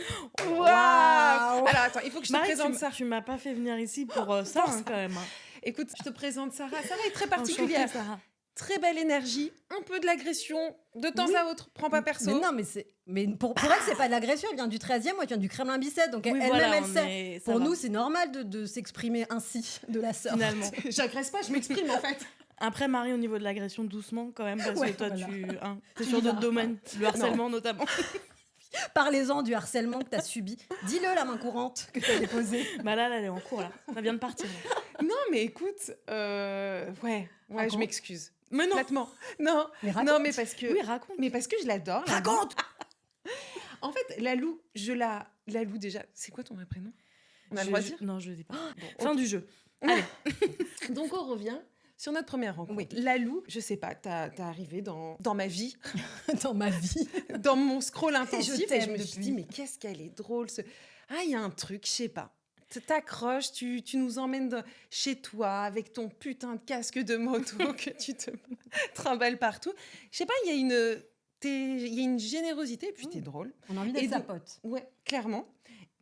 Waouh. Alors, attends, il faut que je te Marie, présente ça. tu m'as pas fait venir ici pour ça, hein, quand même. Écoute, je te présente Sarah. Sarah est très particulière. Enchantée, Sarah. Très belle énergie, un peu de l'agression, de temps à autre. Prends pas perso. Mais non, mais pour elle, c'est pas de l'agression. Elle vient du 13e, moi, je viens du Kremlin-Bicêtre. Donc Oui, elle-même, voilà, elle on sait. est- ça Pour va. nous, c'est normal de s'exprimer ainsi, de la sorte. Finalement. J'agresse pas, je m'exprime en fait. Après, Marie, au niveau de l'agression, doucement quand même, parce Ouais, que toi, voilà. t'es sur d'autres domaines, le harcèlement notamment. Parlez-en du harcèlement que tu as subi. Dis-le, la main courante que tu as déposée. Bah là, elle est en cours, là. Ça vient de partir. là. Non, mais écoute, ouais, je Raconte. m'excuse. Mais non. Platement. Non, Mais raconte. non, mais parce que, Oui, raconte. mais parce que je l'adore. Lalou. Raconte. En fait, Lalou, Lalou déjà. C'est quoi ton vrai prénom? On a le droit de dire? Non, je le dis pas. Bon, Fin ok. du jeu. Donc on revient sur notre première rencontre. Oui. Lalou, je sais pas, t'es arrivé dans ma vie, Dans ma vie. dans mon scroll intensif, et je t'aime me suis depuis. dit mais qu'est-ce qu'elle est drôle. Ah, il y a un truc, je sais pas. T'accroches, tu nous emmènes chez toi avec ton putain de casque de moto que tu te trimbales partout. Je sais pas, il y a une générosité et puis t'es drôle. On a envie Et d'être sa donc- pote. Ouais, clairement.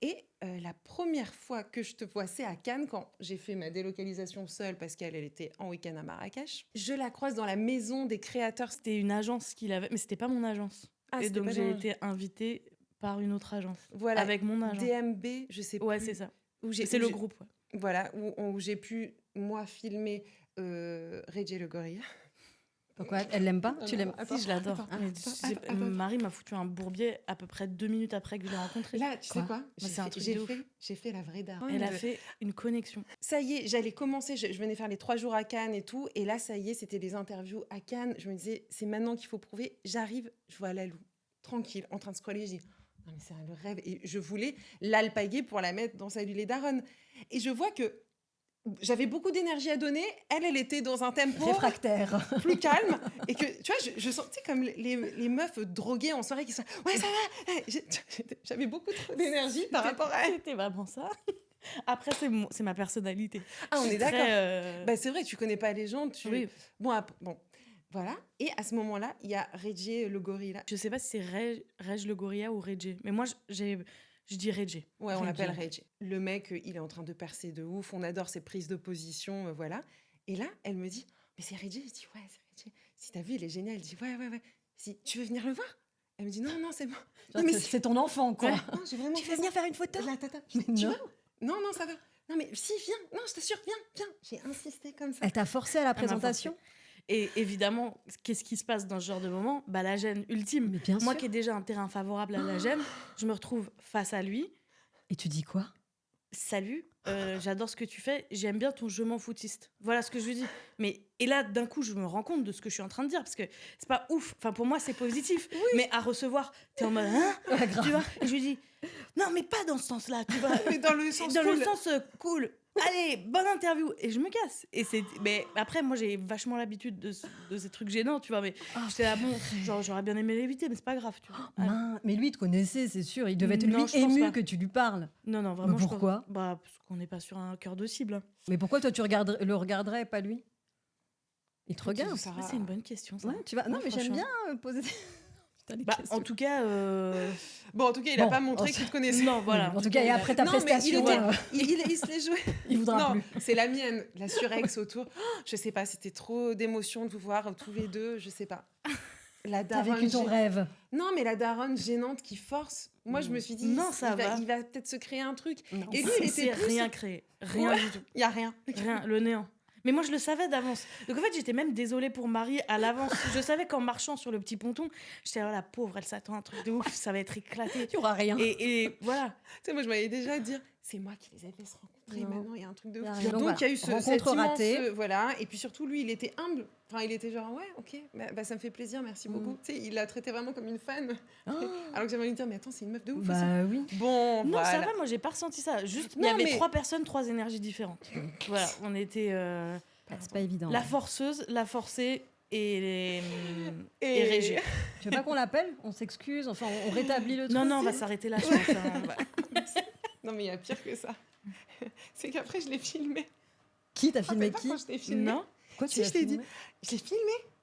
Et la première fois que je te vois, c'est à Cannes, quand j'ai fait ma délocalisation seule parce qu'elle était en week-end à Marrakech. Je la croise dans la maison des créateurs. C'était une agence qu'il avait, mais c'était pas mon agence. Ah, Et c'était donc pas j'ai dans- été invitée par une autre agence. Voilà, Avec mon agent. DMB, je sais Ouais, plus. c'est ça. Où C'est où le groupe. Ouais. Voilà, où j'ai pu, moi, filmer Reggie le gorille. Pourquoi elle l'aime pas? Tu l'aimes? Attends, Si, je l'adore. attends, Mais attends. Marie m'a foutu un bourbier à peu près 2 minutes après que je l'ai rencontrée. Là, tu sais Quoi quoi? c'est un truc de ouf. J'ai fait la vraie daronne. Elle a fait une connexion. Ça y est, j'allais commencer, je venais faire les 3 jours à Cannes et tout, et là, ça y est, c'était les interviews à Cannes. Je me disais, c'est maintenant qu'il faut prouver. J'arrive, je vois Lalou, tranquille, en train de scroller, je dis, non mais c'est le rêve. Et je voulais l'alpaguer pour la mettre dans Salut les darons. Et je vois que j'avais beaucoup d'énergie à donner, elle était dans un tempo Réfractaire. plus calme, et que, tu vois, je sentais comme les meufs droguées en soirée qui sont, ouais, ça va. J'avais beaucoup trop d'énergie par rapport à elle. C'était vraiment ça. Après, c'est ma personnalité. Ah, on Je suis est d'accord. très, Bah, c'est vrai, tu connais pas les gens, Oui. Bon, bon, voilà. Et à ce moment-là, il y a Reggie le gorille là. Je sais pas si c'est Reg le gorilla ou Reggie. Mais moi, je dis Reggie. Ouais, on Reggie. l'appelle Reggie. Le mec, il est en train de percer de ouf. On adore ses prises de position, voilà. Et là, elle me dit, mais c'est Reggie. Je dis, ouais, c'est Reggie. Si t'as vu, il est génial. Elle dit, ouais. Si tu veux venir le voir. Elle me dit, non, c'est bon. Non, mais C'est ton enfant, quoi. Ouais. Non, j'ai vraiment Tu fait veux ça. venir faire une photo? La tata. Mais Tu non. veux Non, ça va. Non, mais si, viens. Non, je t'assure, viens. J'ai insisté comme ça. Elle t'a forcé à la m'a présentation? Et évidemment, qu'est-ce qui se passe dans ce genre de moment? Bah, la gêne ultime. Mais bien Moi sûr. qui ai déjà un terrain favorable à la gêne, je me retrouve face à lui. Et tu dis quoi? Salut, j'adore ce que tu fais, j'aime bien ton je m'en foutiste. Voilà ce que je lui dis. Et là, d'un coup, je me rends compte de ce que je suis en train de dire, parce que c'est pas ouf. Enfin, pour moi, c'est positif. Mais à recevoir, t'es en mode, hein? Ouais, grave. Tu vois? Et je lui dis, non, mais pas dans ce sens-là, tu vois. Mais dans le sens Dans cool. le sens cool. Allez, bonne interview. Et je me casse. Mais après, moi, j'ai vachement l'habitude de ces trucs gênants, tu vois. Mais j'étais là, bon, genre, j'aurais bien aimé l'éviter, mais c'est pas grave, tu vois. Mais lui, il te connaissait, c'est sûr. Il devait être Non, lui je pense ému pas. que tu lui parles. Non, vraiment, Mais je pourquoi? pense- Bah, parce qu'on n'est pas sur un cœur de cible. Hein. Mais pourquoi toi, tu le regarderais, pas lui? Il te regarde. Sarah. Ouais, c'est une bonne question, ça. Ouais, tu vas. Non, Ouais, mais j'aime franchement. bien poser. Putain, les Bah, questions. en tout cas, Bon, en tout cas, il a Bon, pas montré on qu'il te connaissait. non, voilà. En tout cas, et après ta Non, mais il prestation, était- il se l'est joué. il voudra Non, plus. c'est la mienne, la surex autour. Oh, je sais pas, c'était trop d'émotion de vous voir tous les deux, je sais pas. La T'as daronne. vécu ton rêve. Non, mais la daronne gênante qui force. Moi, je me suis dit, Non, ça va. il va peut-être se créer un truc. Non. Et lui, il C'est était plus. rien créé. Rien Ouais. du tout. Il y a rien. Rien, le néant. Mais moi, je le savais d'avance. Donc, en fait, j'étais même désolée pour Marie à l'avance. Je savais qu'en marchant sur le petit ponton, j'étais là, la pauvre, elle s'attend à un truc de ouf, ça va être éclaté. Il y aura rien. Et voilà. Tu sais, moi, je m'avais déjà dire, c'est moi qui les ai fait se rencontrer. Non. Maintenant, il y a un truc de Il y a ouf. rien. Donc, Donc, il y a eu voilà. cette Rencontre ratée. voilà. Et puis surtout, lui, il était humble. Enfin, il était genre, ouais, ok, bah, ça me fait plaisir, merci beaucoup. Tu sais, il l'a traité vraiment comme une fan. Oh. Alors que j'avais envie de dire, mais attends, c'est une meuf de ouf aussi. Bah oui. Bon, Non, ça voilà. va, moi, j'ai pas ressenti ça. Juste, il y Non, avait mais- 3 personnes, 3 énergies différentes. Voilà, on était C'est pas évident. la forceuse, la forcée et Et- Régis. Tu veux pas qu'on l'appelle? On s'excuse, enfin on rétablit le truc. Non, on va s'arrêter là, je pense. Hein. Voilà. Non, mais il y a pire que ça. C'est qu'après, je l'ai filmé. Qui t'a Ah, filmé t'as pas qui? quand je t'ai filmé Non. Quoi, tu Si, l'as je t'ai dit. filmé?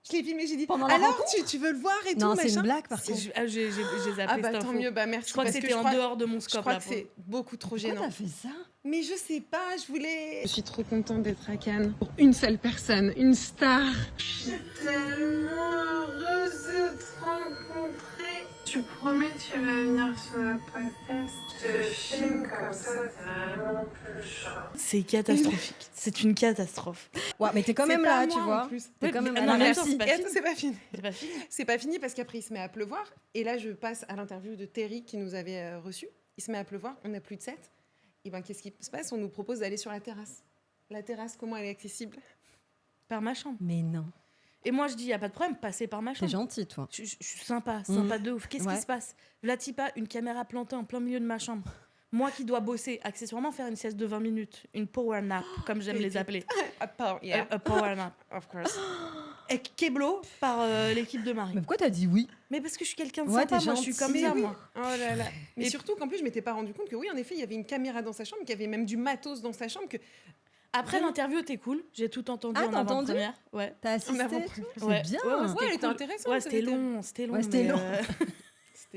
Je l'ai filmé, j'ai dit. Pendant la Alors, rencontre tu veux le voir et Non, tout, c'est machin une blague par C'est- contre. J'ai zappé Ah bah cette tant info. mieux, bah merci. Je crois que parce c'était en je crois- dehors de mon Je scope. crois là, que c'est beaucoup trop Pourquoi gênant. t'as fait ça? Mais je sais pas, je voulais. Je suis trop contente d'être à Cannes. Pour une seule personne, une star. Je suis tellement heureuse de te rencontrer. Tu promets, tu vas venir sur le podcast. Je te filme comme ça, t'es vraiment plus chaud. C'est catastrophique. C'est une catastrophe. Ouais, mais t'es quand même C'est pas là, tu moi, en vois. plus. T'es Oui, quand même mais- là. non, mais Merci. attends, c'est pas Et fini. attends, c'est pas fini. C'est pas fini. C'est pas fini parce qu'après il se met à pleuvoir. Et là, je passe à l'interview de Terry qui nous avait reçus. Il se met à pleuvoir, on n'a plus de set. Et ben qu'est-ce qui se passe? On nous propose d'aller sur la terrasse. La terrasse, comment elle est accessible? Par ma chambre. Mais non. Et moi, je dis, y a pas de problème, passez par ma T'es chambre. gentil, toi. Je suis sympa Mhm. de ouf. Qu'est-ce Ouais. qui se passe? Vlatipa, une caméra plantée en plein milieu de ma chambre. Moi qui dois bosser, accessoirement faire une sieste de 20 minutes, une power nap, comme j'aime les appeler. À part, yeah, A power nap, of course. Et Keblo par l'équipe de Marie. Mais pourquoi t'as dit oui? Mais parce que je suis quelqu'un de Ouais, sympa, t'es moi je suis gentil. comme Mais ça, oui. moi. Oh là là. Mais Et- surtout qu'en plus, je m'étais pas rendu compte que oui, en effet, il y avait une caméra dans sa chambre, qu'il y avait même du matos dans sa chambre. Que Après l'interview, t'es cool. J'ai tout entendu Ah, en t'as entendu avant-première. Ouais. T'as assisté? avant-première. C'est Ouais. bien. Ouais, ouais, elle C'était était cool. intéressante. Ouais, cette c'était interview. long, c'était long. Ouais, c'était mais, long.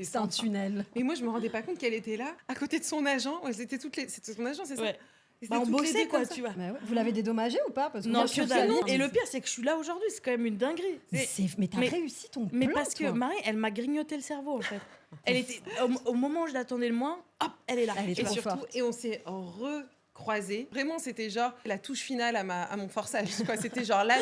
C'est un tunnel. Mais moi, je me rendais pas compte qu'elle était là, à côté de son agent. Ouais, c'était son agent, c'est ça? Ouais. Ils Bah, on étaient toutes les bossait, deux quoi, comme ça. tu vois. Bah ouais. Vous l'avez dédommagé ou pas? Parce que Non, moi, que je suis dalle. fière. Et le pire, c'est que je suis là aujourd'hui. C'est quand même une dinguerie. Mais t'as mais- réussi ton Mais plan, parce que toi. Marie, elle m'a grignoté le cerveau, en fait. Elle était au moment où je l'attendais le moins, hop, elle est là. Elle est Et trop surtout, forte. et on s'est recroisés. Vraiment, c'était genre la touche finale à mon forçage. Quoi. C'était genre là,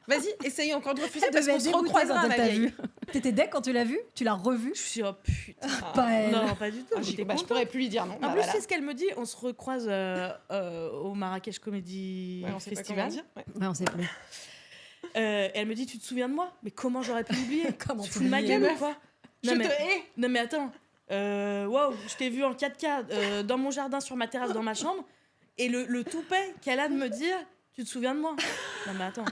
vas-y, essaye encore de refuser Elle parce devait qu'on être se dégoûtée recroisera, quand ma elle t'a vieille. vu. T'étais deck quand tu l'as vu? Tu l'as revu? Je suis oh putain. Pas elle. Non, pas du tout. Ah, J'étais je contente. pourrais plus lui dire non. En Bah, plus, voilà. c'est ce qu'elle me dit. On se recroise au Marrakech Comedy Ouais, on sait pas comment Festival. dire. Ouais. Ouais, on sait plus. Elle me dit, tu te souviens de moi? Mais comment j'aurais pu l'oublier? Comment Tu fous de ma t'oublier, gueule ou meuf? quoi? Je Non, te mais... hais. non mais attends. Waouh, je t'ai vu en 4K dans mon jardin, sur ma terrasse, dans ma chambre. Et le toupet qu'elle a de me dire, tu te souviens de moi? Non mais attends.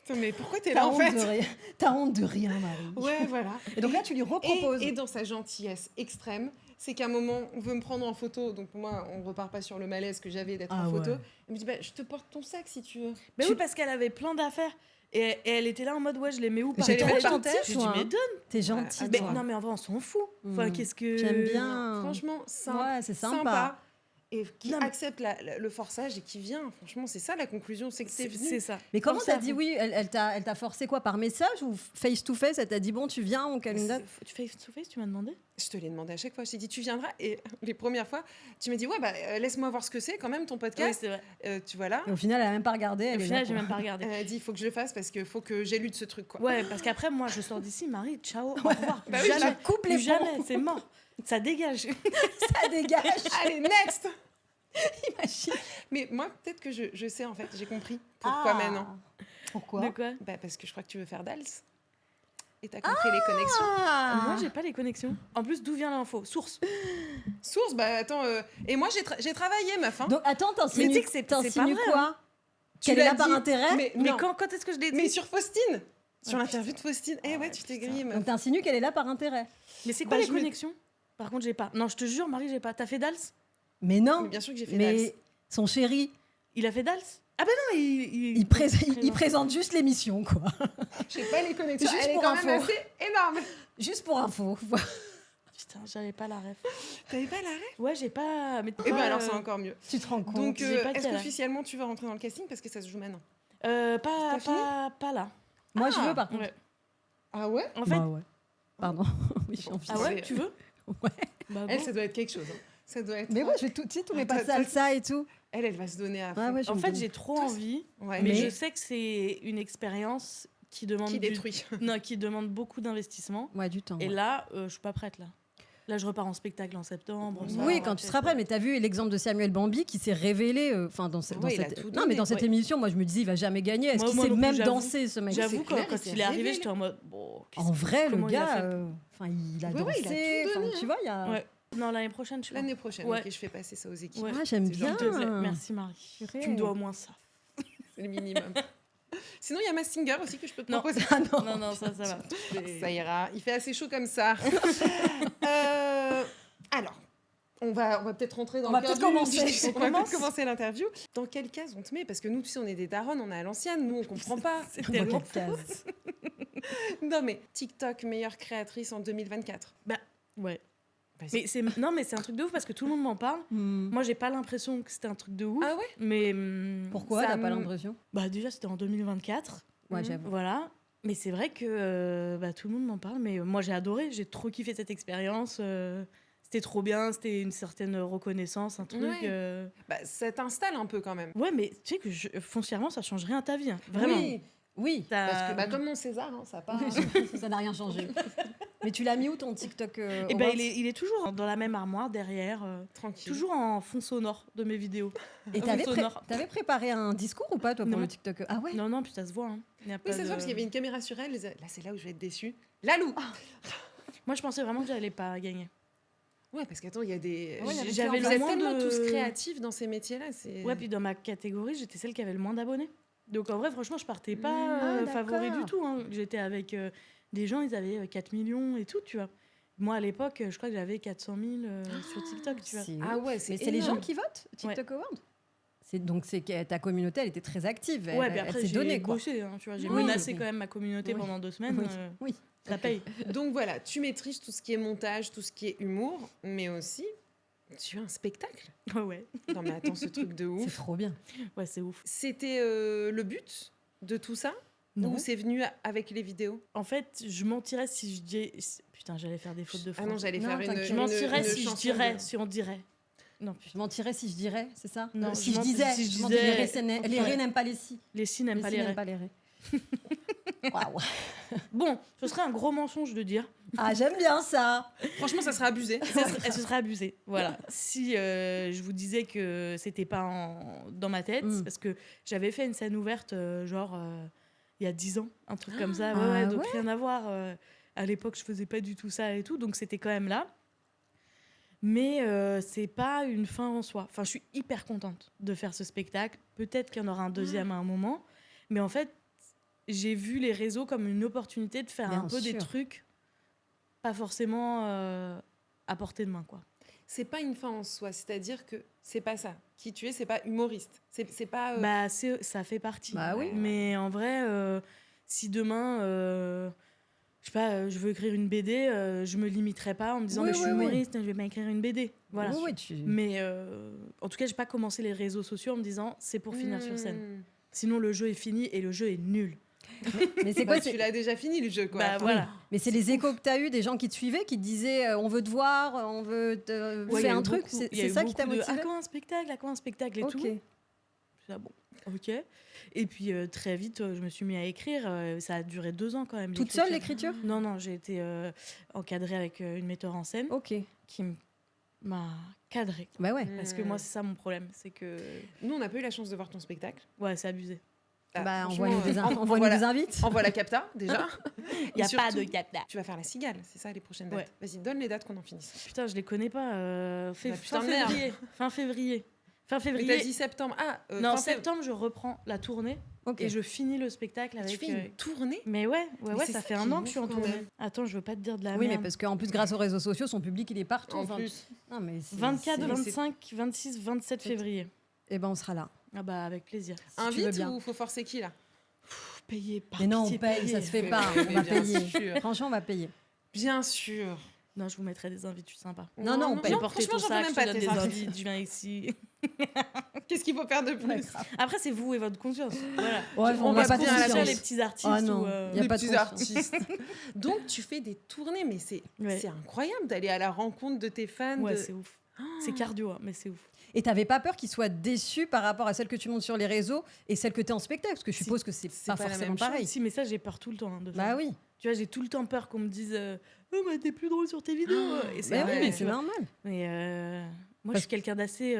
Putain, mais pourquoi t'es T'as là en honte fait de rien. T'as honte de rien, Marie. Ouais, voilà. Et donc là, tu lui reproposes. Et dans sa gentillesse extrême, c'est qu'à un moment, on veut me prendre en photo. Donc pour moi, on repart pas sur le malaise que j'avais d'être Ah en photo. ouais. Elle me dit, bah, je te porte ton sac si tu veux. Mais oui, parce qu'elle avait plein d'affaires. Et elle était là en mode, ouais, je les mets où? J'ai Par trop terre? gentil, J'ai dit, toi, mais hein. donne. T'es gentille, Ah, Mais toi. non, mais en vrai, on s'en fout. Enfin, Mm. qu'est-ce que. J'aime bien. Franchement, simple, Ouais, c'est sympa. et qui Non, mais- accepte le forçage et qui vient. Franchement, c'est ça la conclusion, c'est que t'es venu. C'est ça. Mais comment Comme ça, t'as dit oui? Elle t'a forcé quoi? Par message ou face to face? Elle t'a dit bon, tu viens, on cale une date? Tu fais face to face, tu m'as demandé? Je te l'ai demandé à chaque fois. Je t'ai dit, tu viendras. Et les premières fois, tu m'as dit, ouais, bah, laisse-moi voir ce que c'est quand même ton Oui, podcast. c'est vrai. Tu vois là. Et au final, elle a même pas regardé. Au Elle est final, là j'ai pour- même pas regardé. Elle a dit, il faut que je le fasse parce qu'il faut que j'élude ce truc. Quoi. Ouais, parce qu'après, moi, je sors d'ici, Marie, ciao, au revoir. Bah oui, jamais, je coupe les plus ponts. jamais, c'est mort. Ça dégage. Ça dégage. Allez, next. Imagine. Mais moi, peut-être que je sais en fait, j'ai compris pourquoi Ah. maintenant. Pourquoi? De quoi? Bah, parce que je crois que tu veux faire Dals. Et t'as compris les connexions. Ah. Moi, j'ai pas les connexions. En plus, d'où vient l'info? Source. Source, bah attends. Et moi, j'ai travaillé, meuf. Hein. Donc attends, Mais tu sais t'insinues que c'est t'insinues pas vrai, quoi? Tu Qu'elle est l'as là par dit, intérêt? Mais, Mais non. quand est-ce que je l'ai dit? Mais sur Faustine. Sur Ah, l'interview de Faustine. Eh ouais, tu t'es grillée, meuf. Donc t'insinues qu'elle est là par intérêt? Mais c'est quoi Bah, les je me- connexions? Par contre, j'ai pas. Non, je te jure, Marie, j'ai pas. T'as fait Dals? Mais non. Mais bien sûr que j'ai fait Mais Dals. son chéri, Il a fait Dals? Ah bah non, mais il présente juste l'émission, quoi. J'ai pas les connexions. Juste Elle est pour quand même info. assez énorme. Juste pour info. Putain, j'avais pas la ref. T'avais pas l'arrêt? Ouais, j'ai pas. Mais Eh ben alors, c'est encore mieux. Tu te rends compte? Donc, j'ai pas est-ce qu'elle a. qu'officiellement tu vas rentrer dans le casting parce que ça se joue maintenant? Pas, T'as fini pas là. Moi, je Ah, veux, par contre. Ouais. Ah ouais? En fait. Bah ouais. Pardon. Oui, j'ai envie. Ah ouais, c'est- tu veux? Ouais. Bah, Elle, go. ça doit être quelque chose. Hein. Ça doit être. Mais ouais, je vais tout, tu sais, tous mes Ah, pas toi, salsa et tout. Elle va se donner à fond. Ouais, ouais, je En me fait, donne. j'ai trop Toi, envie, Ouais. mais Mais- je sais que c'est une expérience qui demande Qui détruit. non, qui demande beaucoup d'investissement. Ouais, du temps. Et ouais. là, je suis pas prête là. Là, je repars en spectacle en septembre. ça, Oui, on quand va tu te peut-être- rappelles, mais tu as vu l'exemple de Samuel Bambi qui s'est révélé enfin dans, Ouais, il a cette tout non mais dans donné, cette ouais. émission, moi je me disais il va jamais gagner. Est-ce Moi- qu'il moi sait non plus, même j'avoue. danser ce mec? J'avoue, c'est quand, clair, quand il s'est il est arrivé, révélé. j'étais en mode bon. En vrai, le comment il a gars, fait enfin il a Ouais, ouais, il a dansé, tout donné, enfin, tu vois, il y a. Ouais. Non, l'année prochaine, je sais pas. L'année prochaine, Ouais. ok, je fais passer ça aux équipes. Ouais. Ah, j'aime C'est bien. gentil. Merci Marie. Purée. Tu me dois au moins ça. C'est le minimum. Sinon, il y a Mask Singer aussi que je peux te Non. proposer. Ah non. Non, non, ça va. Ça ira. Il fait assez chaud comme ça. Alors, on va peut-être rentrer dans On le va cœur peut-être du commencer. vif. On On va peut-être commence. commencer l'interview. Dans quelle case on te met? Parce que nous, tu sais, on est des darons, on est à l'ancienne. Nous, on comprend pas. C'est Dans tellement. quelle case? Non, mais TikTok, meilleure créatrice en 2024. Ouais. Vas-y. Mais c'est non, mais c'est un truc de ouf parce que tout le monde m'en parle. Hmm. Moi, j'ai pas l'impression que c'était un truc de ouf. Ah ouais? Mais Pourquoi ça t'as pas me- l'impression? bah déjà, c'était en 2024. Ouais, Mhm. j'avoue. Voilà. Mais c'est vrai que bah, tout le monde m'en parle. Mais moi, j'ai adoré. J'ai trop kiffé cette expérience. C'était trop bien. C'était une certaine reconnaissance, un truc. Ouais. Bah, ça t'installe un peu quand même. Ouais, mais tu sais que foncièrement, ça change rien à ta vie. hein. Vraiment. Oui, oui. Parce que, bah, comme mon César, hein, ça part. Ça n'a rien changé. Mais tu l'as mis où ton TikTok Et ben, il est toujours dans la même armoire derrière. Tranquille. Toujours en fond sonore de mes vidéos. Et fond t'avais sonore. préparé un discours ou pas toi pour Non. le TikTok? Ah ouais. Non, non, puis ça se voit. Hein. Il y a Oui, pas ça se de- voit parce qu'il y avait une caméra sur elle. Là, c'est là où je vais être déçue. Lalou Moi, je pensais vraiment que j'allais pas gagner. Ouais, parce qu'attends, il y a des. Ouais, il y avait J'avais Vous le êtes moins tellement de... tous créatifs dans ces métiers-là. C'est... Ouais, puis dans ma catégorie, j'étais celle qui avait le moins d'abonnés. Donc en vrai, franchement, je partais pas Ah, favori d'accord. du tout. Hein. J'étais avec des gens, ils avaient 4 millions et tout, tu vois. Moi, à l'époque, je crois que j'avais 400 000 sur TikTok, tu vois. C'est Ah ouf. ouais, c'est Mais c'est les gens énorme. qui votent TikTok Award. C'est que ta communauté, elle était très active. Ouais, puis elle après, s'est j'ai donnée quoi. bossé, hein, tu vois. J'ai Oui, menacé oui. quand même ma communauté Oui. pendant 2 semaines. Oui. Oui. Ça paye. Donc voilà, tu maîtrises tout ce qui est montage, tout ce qui est humour, mais aussi, tu as un spectacle. Ouais. Non mais attends, ce truc de C'est ouf. trop bien. Ouais, c'est ouf. C'était le but de tout ça Non. ou c'est venu avec les vidéos? En fait, je mentirais si je dis... Putain, j'allais faire des fautes de Ah France. non, j'allais Non, faire une. t'inquiète. Je mentirais une si je chanson dirais, de- si on dirait. Non, putain. Je mentirais si je dirais, c'est ça Non, si je je mens- disais. si je je disais- mentirais, les raies n'aiment pas les si. Les si n'aiment pas si les n'aiment raies. pas les raies. Waouh. Bon, ce serait un gros mensonge de dire. Ah, j'aime bien ça. Franchement, ça sera abusé. Ce serait abusé. Voilà. Si je vous disais que c'était pas dans ma tête, Mm. c'est parce que j'avais fait une scène ouverte, il y a 10 ans, un truc comme ça. Ouais, Ah ouais, donc ouais. rien à voir. À l'époque, je faisais pas du tout ça et tout, donc c'était quand même là. Mais c'est pas une fin en soi. Enfin, je suis hyper contente de faire ce spectacle. Peut-être qu'il y en aura un deuxième à un moment. Mais en fait, j'ai vu les réseaux comme une opportunité de faire Bien un peu des sûr. trucs pas forcément à portée de main, quoi. C'est pas une fin en soi, c'est-à-dire que c'est pas ça. Qui tu es, c'est pas humoriste. C'est pas. Bah, ça fait partie. Bah oui. Mais en vrai, si demain, je sais pas, je veux écrire une BD, je me limiterai pas en me disant Oui, mais je suis oui, oui. humoriste, je vais pas écrire une BD. Voilà. Oui, oui, tu... Mais en tout cas, j'ai pas commencé les réseaux sociaux en me disant c'est pour finir sur scène. Sinon, le jeu est fini et le jeu est nul. Mais c'est Bah, quoi tu l'as déjà fini le jeu, quoi. Bah, Enfin, voilà. Mais c'est les échos que tu as eu des gens qui te suivaient, qui te disaient on veut te voir, on veut te Ouais, il y faire a un eu truc. beaucoup- C'est il y a eu ça qui t'a beaucoup de, motivé. Ah, quand un spectacle, quand un spectacle et Ok. tout. Ah bon, ok. Et puis très vite, je me suis mis à écrire. Ça a duré 2 ans quand même. Toute seule l'écriture? Non, non, j'ai été encadrée avec une metteur en scène Ok. qui m'a cadrée. Bah ouais. Parce que moi, c'est ça mon problème. C'est que. Nous, on n'a pas eu la chance de voir ton spectacle. Ouais, c'est abusé. Ah, Bah, franchement, envoie-nous envoie des invites. envoie la capta, déjà. Il n'y a Et pas surtout, de capta. Tu vas faire la cigale, c'est ça les prochaines dates. Ouais. Vas-y, donne les dates qu'on en finisse. Putain, je les connais pas. Bah, Fin putain de merde. février. Fin février. Fin Mais février. t'as dit septembre. Ah, Non, fin septembre, je reprends la tournée Ok. et je finis le spectacle février. avec. Tu fais une tournée. Mais ouais, Mais ouais, c'est ça ça fait qui un est an que je suis en ouf, quand tournée. même. Attends, je veux pas te dire de la Oui, mais merde. parce qu'en plus, grâce aux réseaux sociaux, son public, il est partout. En Enfin, plus. non, mais 24, mais c'est- 25, 26, 27 février. Et ben, on sera là. Ah bah avec plaisir. tu veux Invite bien. ou faut forcer qui là? Payer par Mais non, on pitié, paye, payez. ça se fait Mais pas. oui, On va bien payer. sûr. Franchement, on va payer. Bien sûr. Non, je vous mettrai des invités sympas. Non, non, on paye. J'ai porté franchement, ton j'en veux sac, même je pas te donne tes des invités. invités, je viens ici. Qu'est-ce qu'il faut faire de plus? Après, c'est vous et votre conscience. Voilà. Ouais, On va va pas se de dire à la Déjà, conscience. les petits artistes. Ah non, ou, y a Les pas de petits conscience. artistes. Donc tu fais des tournées, mais c'est Ouais. c'est incroyable d'aller à la rencontre de tes fans. Ouais, de- c'est ouf. C'est cardio, hein, mais c'est ouf. Et t'avais pas peur qu'ils soient déçus par rapport à celle que tu montes sur les réseaux et celle que t'es en spectacle? Parce que je Si. suppose que c'est C'est pas pas la forcément même chose. pareil. Si, mais ça, j'ai peur tout le temps hein, de faire. Bah oui. Tu vois, j'ai tout le temps peur qu'on me dise oh, mais t'es plus drôle sur tes vidéos. Et c'est Bah vrai, oui, mais tu c'est vois. normal. Mais moi, Parce- je suis quelqu'un d'assez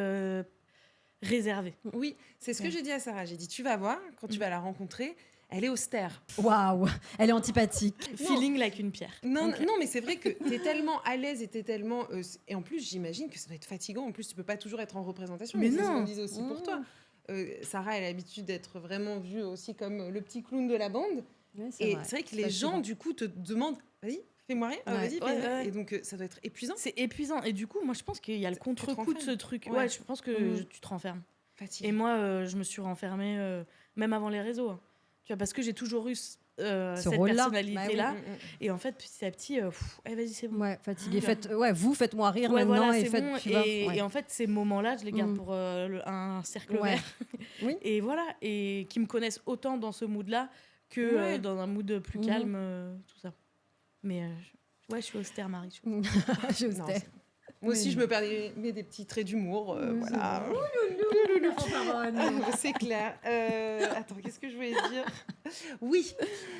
réservé. Oui, c'est ce que Ouais. j'ai dit à Sarah. J'ai dit, tu vas voir, quand tu vas la rencontrer, elle est austère. Waouh, elle est antipathique. Feeling like une pierre. Non, Ok. non, mais c'est vrai que tu es tellement à l'aise et tu es tellement. Et en plus, j'imagine que ça doit être fatigant. En plus, tu peux pas toujours être en représentation. Mais c'est ce non. qu'on disait aussi pour toi. Sarah, elle a l'habitude d'être vraiment vue aussi comme le petit clown de la bande. Oui, Et c'est vrai que les gens, du coup, te demandent, vas-y, fais-moi rien, Ouais. vas-y, Ouais, fais-moi. ouais. Et donc, ça doit être épuisant, C'est épuisant. Et du coup, moi, je pense qu'il y a le te contre-coup de renfermes. ce truc. Ouais. Ouais, je pense que Mhm. tu te renfermes. fatigué. Et moi, je me suis renfermée même avant les réseaux. Hein. Tu vois, parce que j'ai toujours eu cette rôle-là. personnalité-là. Mm, mm. Et en fait, petit à petit, vas-y, c'est bon. Ouais, fatigué. Ah. Faites-moi rire Ouais, maintenant voilà, et c'est faites. bon. Tu vois, Et, ouais. et en fait, ces moments-là, je les garde Mhm. pour un cercle Ouais. vert. Oui. Et voilà. Et qui me connaissent autant dans ce mood-là que Ouais. dans un mood plus Mhm. calme, tout ça. Mais je suis austère, Marie. Je Non, sais. c'est- Moi aussi, Mais je me permets des petits traits d'humour. Oui, Voilà. c'est C'est clair. Attends, qu'est-ce que je voulais dire? Oui.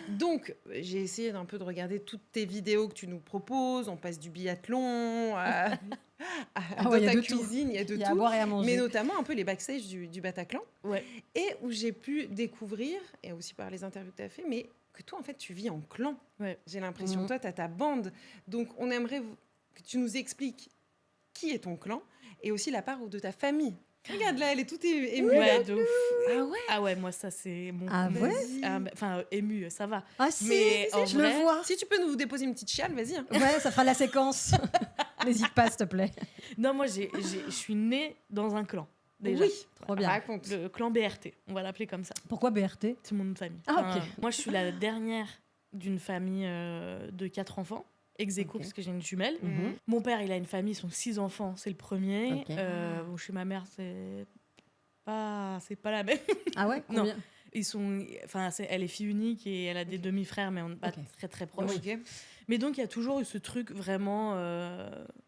Donc, j'ai essayé d'un peu de regarder toutes tes vidéos que tu nous proposes. On passe du biathlon à Ah ouais, il y a ta de tout. cuisine, il y a de Il y a à tout. boire et à manger. Mais notamment un peu les backstage du Bataclan. Ouais. Et où j'ai pu découvrir, et aussi par les interviews que tu as fait, mais que toi, en fait, tu vis en clan. Ouais. J'ai l'impression. Mhm. Toi, tu as ta bande. Donc, on aimerait que tu nous expliques qui est ton clan et aussi la part de ta famille. Regarde là, elle est toute émue. Ouais, de ouf. Ah ouais? Ah ouais, moi, ça, c'est mon. Ah ouais? Enfin, ému, ça va. Ah si, Mais en je le vrai- vois. Si tu peux nous déposer une petite chiale, vas-y. Hein. Ouais, ça fera la séquence. N'hésite pas, s'il te plaît. Non, moi, je suis née dans un clan. Déjà. Oui, Trop bien. raconte. Le clan BRT, on va l'appeler comme ça. Pourquoi BRT? C'est mon nom de famille. Ah, ok. Moi, je suis la dernière d'une famille de 4 enfants, ex aequo, Ok. parce que j'ai une jumelle. Mhm. Mon père, il a une famille, ils sont 6 enfants, c'est le premier. Ok. Bon, chez ma mère, c'est pas la même. Ah ouais, Non. combien? Elle est fille unique et elle a des demi-frères, mais on n'est pas Ok. très très proches. Ok. Mais donc, il y a toujours eu ce truc vraiment.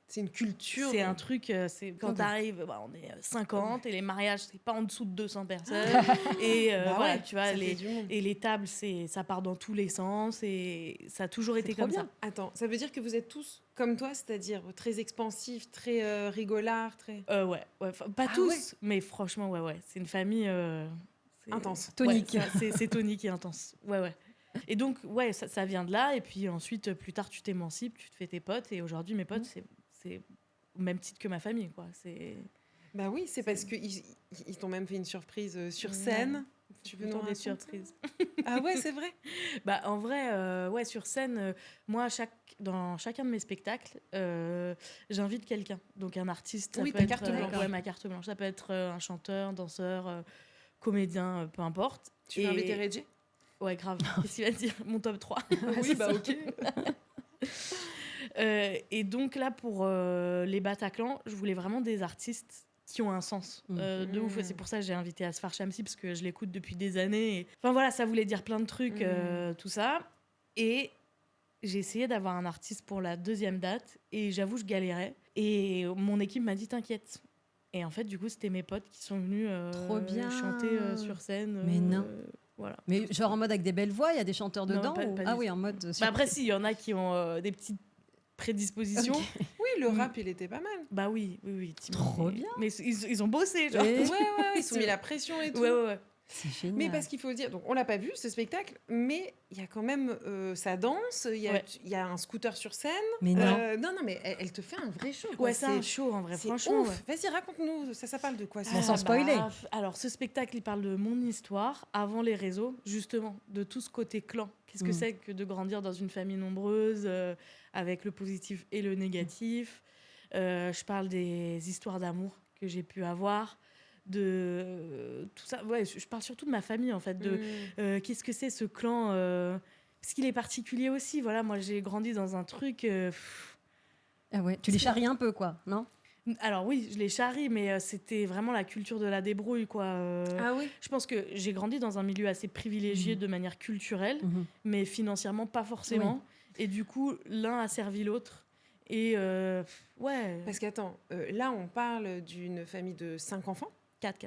C'est une culture. C'est un truc, c'est quand Ok. t'arrives, on est 50 et les mariages, c'est pas en dessous de 200 personnes. Et Bah voilà, ouais, tu vois, ça fait du monde. et les tables, ça part dans tous les sens et ça a toujours été trop comme bien. ça. Attends, ça veut dire que vous êtes tous comme toi, c'est-à-dire très expansifs, très rigolards, très Ouais, enfin, pas Ah tous, ouais. mais franchement, ouais. C'est une famille. C'est- Intense. Tonique. Ouais, c'est tonique et intense. Ouais. Et donc, ouais, ça vient de là. Et puis ensuite, plus tard, tu t'émancipes, tu te fais tes potes. Et aujourd'hui, mes potes, c'est au même titre que ma famille, quoi. C'est Bah oui, c'est parce que ils t'ont même fait une surprise sur scène. Tu peux nous plutôt des raconter surprises. Ah ouais, c'est vrai. Bah, en vrai, ouais, sur scène, moi, dans chacun de mes spectacles, j'invite quelqu'un. Donc, un artiste, ça Oui, peut ta être, carte blanche. ouais, ma carte blanche. Ça peut être un chanteur, danseur, comédien, peu importe. Tu veux inviter Reggie Ouais, grave. Qu'est-ce qu'il va dire? Mon top 3. Oui, bah ok. Et donc, là, pour les Bataclan, je voulais vraiment des artistes qui ont un sens de ouf. Et c'est pour ça que j'ai invité Asfar Shamsi, parce que je l'écoute depuis des années. Enfin, voilà, ça voulait dire plein de trucs, tout ça. Et j'ai essayé d'avoir un artiste pour la 2e date. Et j'avoue, je galérais. Et mon équipe m'a dit, t'inquiète. Et en fait, du coup, c'était mes potes qui sont venus Trop bien. chanter sur scène. Mais non. Voilà. Mais genre en mode avec des belles voix, il y a des chanteurs Non, dedans pas ou- du Ah tout. oui, en mode. Bah après, si, il y en a qui ont des petites prédispositions. Ok. Oui, le rap, il était pas mal. Bah oui. Trop mais, bien. Mais ils ont bossé, genre. Et- Ouais, ils sont mis la pression et tout. Ouais. C'est génial. Mais parce qu'il faut dire, donc on l'a pas vu ce spectacle, mais il y a quand même ça danse, il Ouais. y a un scooter sur scène. Mais non. Non, mais elle te fait un vrai show. quoi. Ouais, c'est un show en vrai, c'est franchement. ouf. Ouais. Vas-y, raconte-nous, ça parle de quoi ça Bon, sans spoiler. Alors, ce spectacle, il parle de mon histoire avant les réseaux, justement, de tout ce côté clan. Qu'est-ce que c'est que de grandir dans une famille nombreuse, avec le positif et le négatif. Je parle des histoires d'amour que j'ai pu avoir, de tout ça. Ouais, je parle surtout de ma famille, en fait, de qu'est-ce que c'est ce clan, parce qu'il est particulier aussi. Voilà, moi, j'ai grandi dans un truc... Ah ouais, tu les charries un peu, quoi, non? Alors oui, je les charrie, mais c'était vraiment la culture de la débrouille, quoi. Ah oui. Je pense que j'ai grandi dans un milieu assez privilégié de manière culturelle, mais financièrement pas forcément. Et du coup, l'un a servi l'autre. Et ouais. Parce qu'attends, là on parle d'une famille de 5 enfants, 4.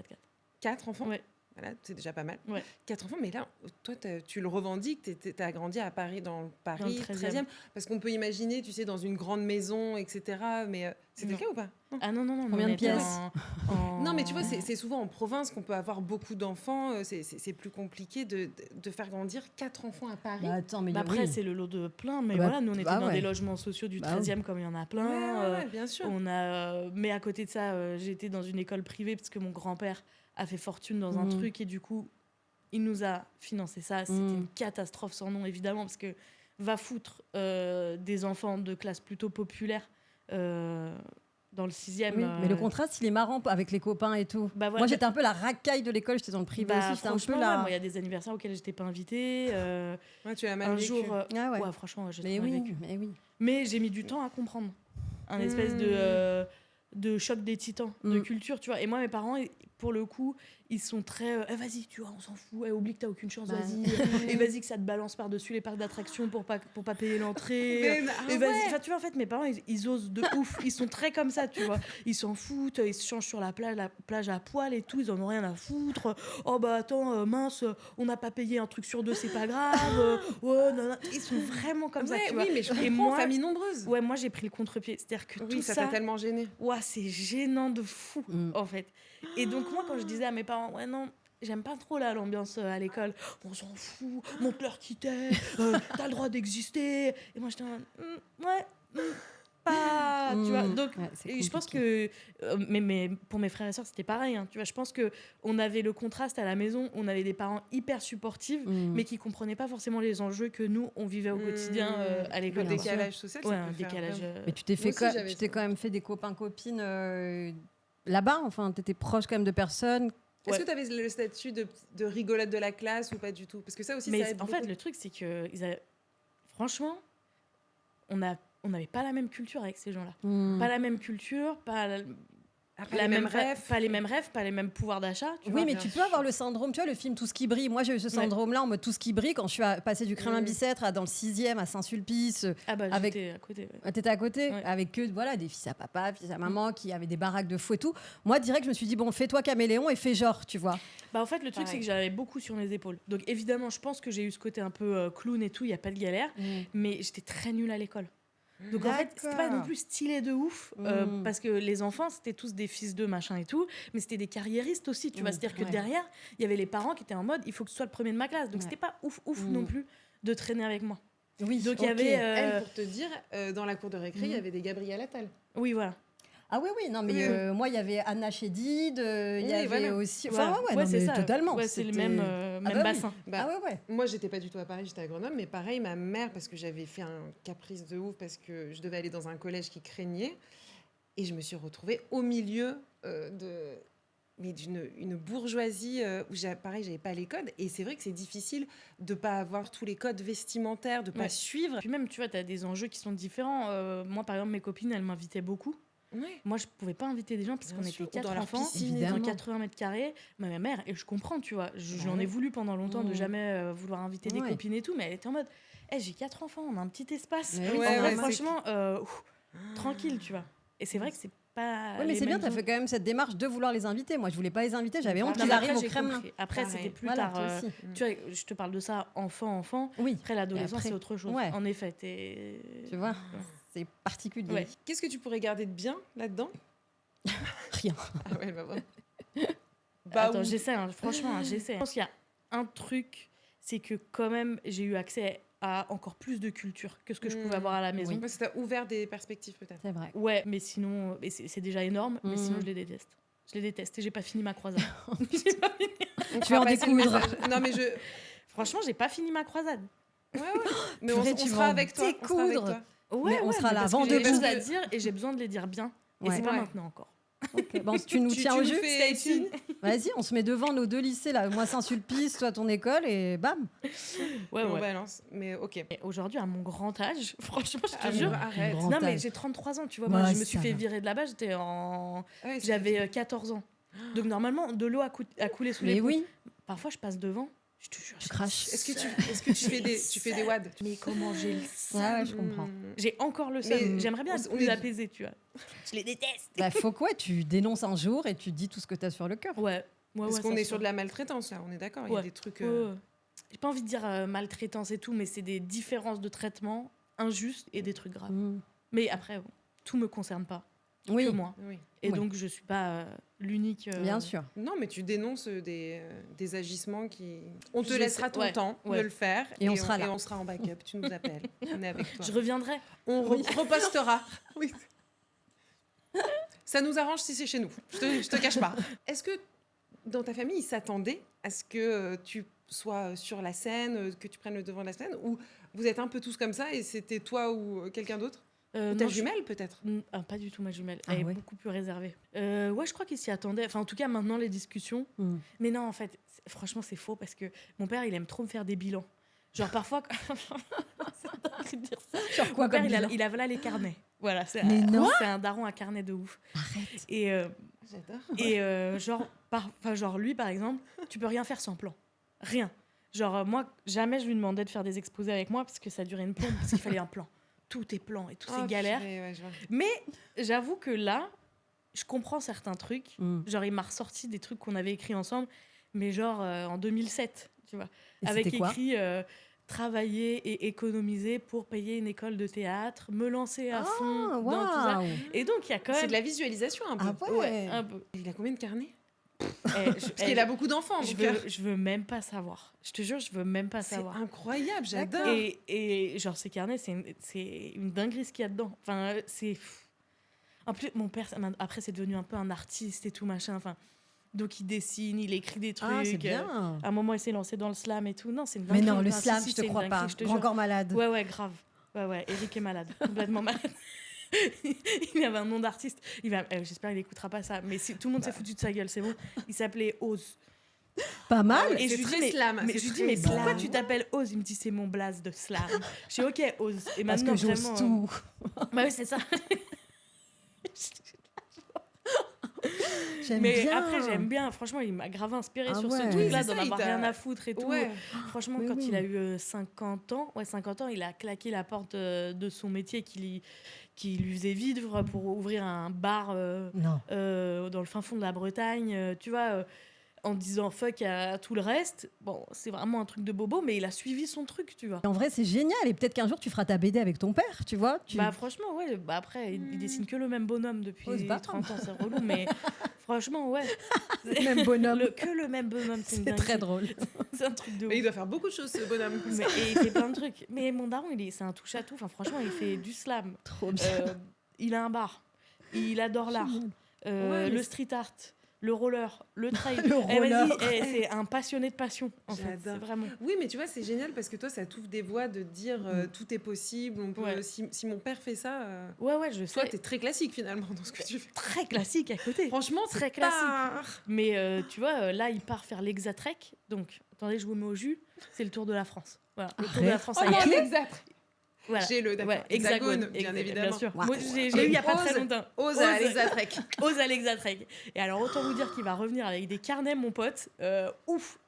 4 enfants. Ouais. Voilà, c'est déjà pas mal. Ouais. 4 enfants, mais là, toi, tu le revendiques, tu as grandi à Paris, dans Paris, Dans le 13e. Parce qu'on peut imaginer, tu sais, dans une grande maison, etc. Mais c'était le Non. cas ou pas? Non. Ah non. Combien on de était pièces Non, mais tu vois, c'est souvent en province qu'on peut avoir beaucoup d'enfants. C'est plus compliqué de faire grandir 4 enfants à Paris. Bah, attends, mais Bah après, oui. c'est le lot de plein, mais Bah, voilà, nous on était bah dans ouais. des logements sociaux du Bah 13e comme il y en a plein. Ouais, bien sûr. On a, mais à côté de ça, j'étais dans une école privée parce que mon grand-père a fait fortune dans un truc et du coup, il nous a financé ça. C'était une catastrophe sans nom, évidemment, parce que va foutre des enfants de classe plutôt populaire dans le 6e. Oui, mais le contraste, il est marrant avec les copains et tout. Bah, voilà. Moi, j'étais un peu la racaille de l'école, j'étais dans le privé aussi. J'étais un peu franchement, là. ouais, moi, il y a des anniversaires auxquels j'étais pas invitée. Ouais, tu l'as mal Un vécu. jour, Ah ouais. franchement, j'ai Mais trop mal oui, vécu. mais oui. Mais j'ai mis du temps à comprendre. Un espèce de choc des titans, de culture, tu vois. Et moi, mes parents, pour le coup, ils sont très... vas-y, tu vois, on s'en fout. Oublie que t'as aucune chance, Bah. vas-y. Et vas-y que ça te balance par-dessus les parcs d'attractions pour pas payer l'entrée. Mais- Et ah vas-y. ouais. Enfin, tu vois, en fait, mes parents, ils osent de ouf. Ils sont très comme ça, tu vois. Ils s'en foutent, ils se changent sur la plage à poil et tout. Ils en ont rien à foutre. Oh, bah attends, mince, on n'a pas payé un truc sur 2, c'est pas grave. Ouais, non. Ils sont vraiment comme ça, Ouais, tu vois. oui, mais je comprends, Et moi, famille nombreuse. ouais, moi, j'ai pris le contre-pied. C'est-à-dire que Oui, tout ça ça... t'a tellement gêné. Ouais, c'est gênant de fou, en fait. Et donc, moi, quand je disais à mes parents, ouais, non, j'aime pas trop là l'ambiance à l'école, on s'en fout, montre-leur qui t'es, t'as le droit d'exister. Et moi, j'étais en mode, pas. Tu vois, donc, Ouais, c'est et je pense compliqué. que. Mais pour mes frères et sœurs, c'était pareil. Hein, tu vois, je pense qu'on avait le contraste à la maison, on avait des parents hyper supportifs, mais qui comprenaient pas forcément les enjeux que nous, on vivait au quotidien à Le l'école. décalage social, Ouais, ça un peut faire décalage. vraiment- Mais tu t'es Moi aussi, j'avais ça. quand même fait des copains-copines là-bas. Enfin, t'étais proche quand même de personnes. Est-ce Ouais. que tu avais le statut de rigolade de la classe ou pas du tout? Parce que ça aussi, Mais ça aide en fait, beaucoup. le truc, c'est que franchement, on n'avait pas la même culture avec ces gens-là. Mm. Pas la même culture, pas Pas les mêmes rêves. pas les mêmes rêves, pas les mêmes pouvoirs d'achat. Tu Oui, vois. mais bien tu peux sûr. avoir le syndrome, tu vois, le film Tout ce qui brille. Moi, j'ai eu ce syndrome-là en mode Tout ce qui brille quand je suis passée du Kremlin-Bicêtre dans le 6e à Saint-Sulpice. Ah bah avec- j'étais à côté. Ouais. T'étais à côté Ouais. avec que voilà, des fils à papa, fils à maman qui avaient des baraques de fou et tout. Moi, direct, je me suis dit, bon, fais-toi caméléon et fais genre, tu vois. Bah en fait le truc Pareil. c'est que j'avais beaucoup sur les épaules. Donc évidemment je pense que j'ai eu ce côté un peu clown et tout, il y a pas de galère. Mais j'étais très nulle à l'école. Donc en fait, c'était pas non plus stylé de ouf, parce que les enfants, c'était tous des fils d'eux, machin et tout, mais c'était des carriéristes aussi, tu vois. C'est-à-dire que Ouais. derrière, il y avait les parents qui étaient en mode, il faut que tu sois le premier de ma classe. Donc Ouais. c'était pas ouf non plus de traîner avec moi. Oui, Donc il y ok. avait... Elle, pour te dire, dans la cour de récré, il y Mhm. avait des Gabriel Attal. Oui, voilà. Ah oui, oui, non, mais Oui. moi, il y avait Anna Chédid, il y Oui, avait voilà. aussi... Voilà. Enfin, ouais, non, c'est mais ça. totalement. Ouais, c'est le c'était- même, Ah même bah oui. bassin. Bah, Ah ouais, ouais. Moi, j'étais pas du tout à Paris, j'étais à Grenoble, mais pareil, ma mère, parce que j'avais fait un caprice de ouf, parce que je devais aller dans un collège qui craignait, et je me suis retrouvée au milieu d'une une bourgeoisie où, pareil, j'avais pas les codes, et c'est vrai que c'est difficile de pas avoir tous les codes vestimentaires, de pas Ouais. suivre. Puis même, tu vois, tu as des enjeux qui sont différents. Moi, par exemple, mes copines, elles m'invitaient beaucoup. Ouais. Moi, je pouvais pas inviter des gens parce Bien qu'on sûr, était ou dans 4 leur enfants, piscine, dans évidemment. 80 mètres carrés. Ma mère, et je comprends, tu vois, je l'en ai ouais. voulu pendant longtemps de Mmh. jamais vouloir inviter des Ouais. copines et tout, mais elle était en mode, j'ai 4 enfants, on a un petit espace. Mais oui, Ouais, En c'est vrai, ouais, normal. franchement, tranquille, tu vois. Et c'est vrai que c'est pas. Ouais, mais les c'est bien, mêmes tu as fait ondes. quand même cette démarche de vouloir les inviter. Moi, je voulais pas les inviter, j'avais honte Non, qu'ils mais arrivent après, au j'ai Kremlin. compris. Après, Pareil. c'était plus Voilà, tard. toi aussi. Tu vois, je te parle de ça enfant. Oui, Après, l'adolescence, après, c'est autre chose. ouais. En effet, tu vois, c'est particulier. Ouais. Qu'est-ce que tu pourrais garder de bien là-dedans? Rien. Ah ouais, bah, vraiment. Attends, oui. j'essaie, hein, franchement, j'essaie. Je pense qu'il y a un truc, c'est que quand même, j'ai eu accès à encore plus de culture que ce que je pouvais avoir à la maison. Ouais, ça t'a ouvert des perspectives peut-être. C'est vrai. Ouais, mais sinon, et c'est déjà énorme, mais sinon, je les déteste. Je les déteste et j'ai pas fini ma croisade. J'ai pas fini. On Tu vas en fera passer le découdre. message. Non mais je. Franchement, j'ai pas fini ma croisade. Ouais. Mais Purée, on tu sera vas en avec toi. On sera avec découdre. toi. Ouais, on sera là, parce vent que j'ai des debout. choses à dire et j'ai besoin de les dire bien. Et Ouais. c'est pas Ouais. maintenant encore. Ok. Bon, tu nous tiens au nous jeu. fais Stay tuned. Vas-y, on se met devant nos deux lycées là. Moi Saint-Sulpice, toi ton école et bam. Ouais, On ouais. balance. Mais ok. Et aujourd'hui, à mon grand âge, franchement, je te Ah, jure. arrête. Grand Non, mais âge. j'ai 33 ans, tu vois. Ouais, Moi, je me suis ça fait va. virer de là-bas, j'étais en. Ouais, c'est- J'avais 14 ans. Donc, normalement, de l'eau a coulé sous les Mais ponts. oui, Parfois, je passe devant. Je te jure, tu craches. Est-ce que tu fais des wads? Mais comment j'ai le seum. Ouais, je comprends. J'ai encore le Mais seum. J'aimerais bien on- être on plus est- apaisée, tu vois. Je les déteste. Bah faut quoi, tu dénonces un jour et tu dis tout ce que t'as sur le cœur. Ouais. Parce ouais, qu'on ça est se sur fait. de la maltraitance là, on est d'accord. Il y a Ouais. des trucs. Ouais, ouais. J'ai pas envie de dire maltraitance et tout, mais c'est des différences de traitement injustes et des trucs graves. Mm. Mais après, bon, tout me concerne pas. Oui, Que moi. Oui. Et Oui. donc, je suis pas l'unique. bien sûr. Non, mais tu dénonces des agissements qui. On te Je laissera sais, ton ouais, temps ouais. de le faire. Et on sera là. Et on sera en backup. Tu nous appelles. On est avec toi. Je reviendrai. On repostera. Oui. Ça nous arrange si c'est chez nous. Je te cache pas. Est-ce que dans ta famille, ils s'attendaient à ce que tu sois sur la scène, que tu prennes le devant de la scène, ou vous êtes un peu tous comme ça et c'était toi ou quelqu'un d'autre? Ou ta Non, je- jumelle peut-être? Pas du tout ma jumelle. Ah Elle est ouais. beaucoup plus réservée. Ouais, je crois qu'ils s'y attendaient. Enfin, en tout cas, maintenant, les discussions. Mm. Mais non, en fait, franchement, c'est faux parce que mon père, il aime trop me faire des bilans. Genre, parfois. C'est dingue de dire ça. Sur quoi Mon père, comme bilan il a voilà les carnets. Voilà, c'est Mais non. c'est un daron à carnet de ouf. Arrête. Et genre, genre, lui, par exemple, tu peux rien faire sans plan. Rien. Genre, moi, jamais je lui demandais de faire des exposés avec moi parce que ça durait une plombe, parce qu'il fallait un plan. Tout est plan et tout, c'est galère. Mais j'avoue que là, je comprends certains trucs. Mm. Genre, il m'a ressorti des trucs qu'on avait écrits ensemble, mais genre en 2007, tu vois. Et Avec c'était quoi écrit travailler et économiser pour payer une école de théâtre, me lancer à fond Ah, dans tout ça. waouh. Et donc, il y a quand C'est même. de la visualisation un peu. Ah ouais. un peu. Il a combien de carnets? Parce Parce qu'il a beaucoup d'enfants. je veux même pas savoir. Je te jure, je veux même pas C'est savoir. incroyable, j'adore. Et genre, ces carnets, c'est une dinguerie ce qu'il y a dedans. Enfin, c'est fou. En plus, mon père, après, c'est devenu un peu un artiste et tout, machin. Enfin, donc, il dessine, il écrit des trucs. Ah, c'est bien. À un moment, il s'est lancé dans le slam et tout. Non, c'est une Mais dinguerie. non, le Enfin, si, slam, si, je te c'est une crois dinguerie, pas. je te Grand jure. corps malade. Ouais, grave. Ouais, Eric est malade. Complètement malade. Il avait un nom d'artiste. J'espère qu'il n'écoutera pas ça. Mais tout le monde s'est foutu de sa gueule, c'est bon. Il s'appelait Oz. Pas mal. Ah ouais, Et c'est je lui très dis, mais, slam, mais c'est je lui dis, très mais pourquoi slam. tu t'appelles Ose? Il me dit, c'est mon blaze de slam. Je dis, ok, Ose. Et Parce maintenant, que j'ose vraiment. tout. Bah oui, c'est ça. J'aime Mais bien. après, j'aime bien. Franchement, il m'a grave inspiré Ah sur ouais. ce Oui, truc-là, c'est d'en ça, il avoir t'a- rien à foutre et tout. Ouais. Franchement, Oui, quand oui. il a eu 50 ans, il a claqué la porte de son métier qui lui faisait vivre pour ouvrir un bar Non. dans le fin fond de la Bretagne, tu vois, en disant fuck à tout le reste. Bon, c'est vraiment un truc de bobo, mais il a suivi son truc, tu vois. En vrai, c'est génial. Et peut-être qu'un jour, tu feras ta BD avec ton père, tu vois. Bah franchement, ouais. Bah après, il dessine que le même bonhomme depuis Oh, c'est pas 30 ans, c'est relou, mais franchement, ouais. Même bonhomme. Que le même bonhomme, c'est une C'est très dinguerie. drôle. C'est un truc de Mais il ouf. doit faire beaucoup de choses, ce bonhomme. Et il fait plein de trucs. Mais mon daron, c'est un touche-à-tout. Enfin, franchement, il fait du slam. Trop bien. Il a un bar. Il adore l'art. Génial. Ouais, Le mais street art. Le roller. Le trail. Le roller. Vas-y, c'est un passionné de passion, en fait. J'adore. C'est vraiment. Oui, mais tu vois, c'est génial parce que toi, ça t'ouvre des voies de dire tout est possible. On peut, Ouais. si mon père fait ça, Ouais, je toi, sais. t'es très classique finalement dans ce que tu fais. Très classique à côté. Franchement, Très c'est pas... Mais tu vois, là, il part faire l'Exatrek. Donc, attendez, je vous mets au jus. C'est le Tour de la France. Voilà, le Tour de la France. Oh à non, Yann. exact. Voilà. J'ai le, d'accord. Ouais, Hexagone, bien évidemment. Bien sûr. Waouh. Moi, je l'ai eu il y a pas très Ose. longtemps. Ose à l'Exatrek. Ose à l'Exatrek. Et alors, autant vous dire qu'il va revenir avec des carnets, mon pote. Ouf.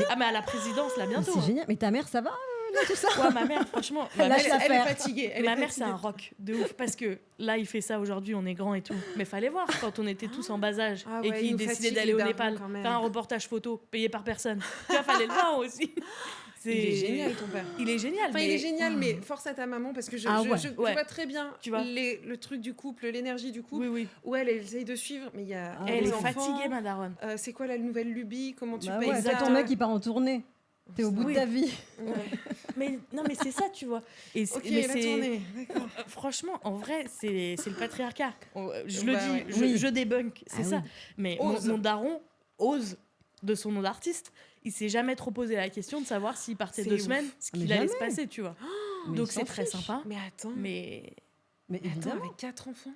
Ah, mais à la présidence, là, Mais bientôt. c'est hein. génial. Mais ta mère, ça va là, tout ça Ouais, ma mère, franchement. Elle lâche Elle, l'affaire. elle est fatiguée. Elle Ma est mère, c'est fatiguée. un rock de ouf. Parce que là, il fait ça aujourd'hui, on est grand et tout. Mais fallait voir quand on était tous en bas âge Ah et ouais, il qu'il nous décidait fatigue, d'aller le au daron, Népal, quand même. faire un reportage photo payé par personne. Tu vois, fallait le voir aussi. Il est génial, ton père. Il est génial. Enfin, mais... il est génial, mais force à ta maman parce que je, Ah je- ouais. je Ouais. vois très bien Tu vois. le truc du couple, l'énergie du couple, Oui. où elle essaye de suivre, mais il y a Ah Elle les est enfants, fatiguée, ma daronne. c'est quoi la nouvelle lubie? Comment tu Bah payes ouais, ça? t'as ton mec qui part en tournée. T'es au bout de Oui. ta vie. Ouais. Mais non, mais c'est ça, tu vois. Et Ok, mais la c'est tournée. D'accord. franchement, en vrai, c'est le patriarcat. Je Bah le dis, ouais. Oui. je débunk, c'est Ah ça. oui. Mais Ose. mon daron ose de son nom d'artiste. Il s'est jamais trop posé la question de savoir s'il partait C'est 2 ouf. semaines, ce Mais qu'il allait se jamais. passer, tu vois. Mais Donc il s'en c'est très fiche. sympa. Mais attends, Mais Mais attends, évidemment. avec 4 enfants.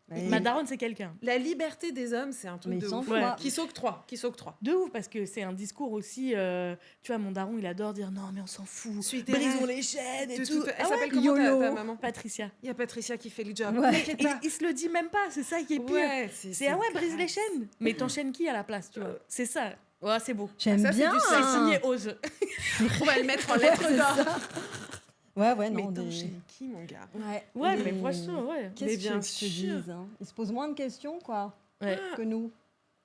Mais- ma daronne, c'est quelqu'un. La liberté des hommes, c'est un truc Mais de il s'en ouf. fout. Ouais. Qui s'octroie. De ouf, parce que c'est un discours aussi. Tu vois, mon daron, il adore dire non, mais on s'en fout. Suis tes Brisons rêves. les chaînes et De tout. toute- Ah Elle ouais, s'appelle comment YOLO. ta maman? Patricia. Il y a Patricia qui fait le job. Ouais. T'inquiète pas. Il se le dit même pas, c'est ça qui est pire. Ouais, C'est ah ouais, brise les grave. chaînes. Mais t'enchaînes qui à la place, tu vois. C'est ça. Ouais, c'est beau. J'aime Ça, c'est bien. du C'est signé Ose. On va le mettre en lettres d'or. Ouais, ouais, Mais non. t'enchaînes qui, mon gars? Ouais, Ouais, mais franchement, ouais. Qu'est-ce Mais que tu veux bien que je te sûr. dise hein. Ils se posent moins de questions, quoi, Ouais. que nous.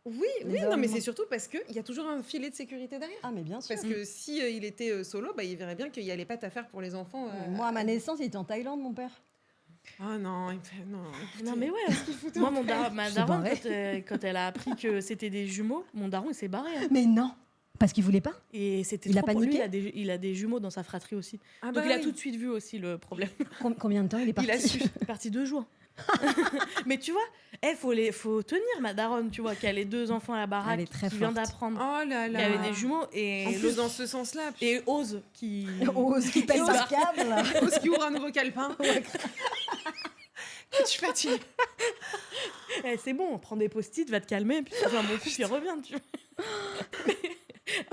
Oui, Les oui, non, mais hommes. c'est surtout parce qu'il y a toujours un filet de sécurité derrière. Ah, mais bien sûr. Parce que si il était solo, bah, il verrait bien qu'il n'y allait pas d'affaires pour les enfants. Moi, à ma naissance, il était en Thaïlande, mon père. Ah non, il me fait... non. Non, mais ouais. Moi, ma s'est daronne, barré. quand elle a appris que c'était des jumeaux, mon daron, il s'est barré. hein. Mais non, parce qu'il voulait pas. Et c'était Il a trop pour lui. paniqué Il a des jumeaux dans sa fratrie aussi. Ah Donc bah il a oui. tout de suite vu aussi le problème. Combien de temps il est parti Il a su. Il est parti 2 jours. Mais tu vois, faut tenir ma daronne, tu vois, qu'elle a les 2 enfants à la baraque, Elle est très qui vient forte. d'apprendre Oh là qu'il là. y avait des jumeaux et En plus, dans ce sens-là, et Ose qui Ose qui pèse Ose. par câble. Ose qui ouvre un nouveau calepin. Que tu fatigues. Eh, c'est bon, prends des post-it, va te calmer, puis tu fais un bon coup, puis reviens, tu vois.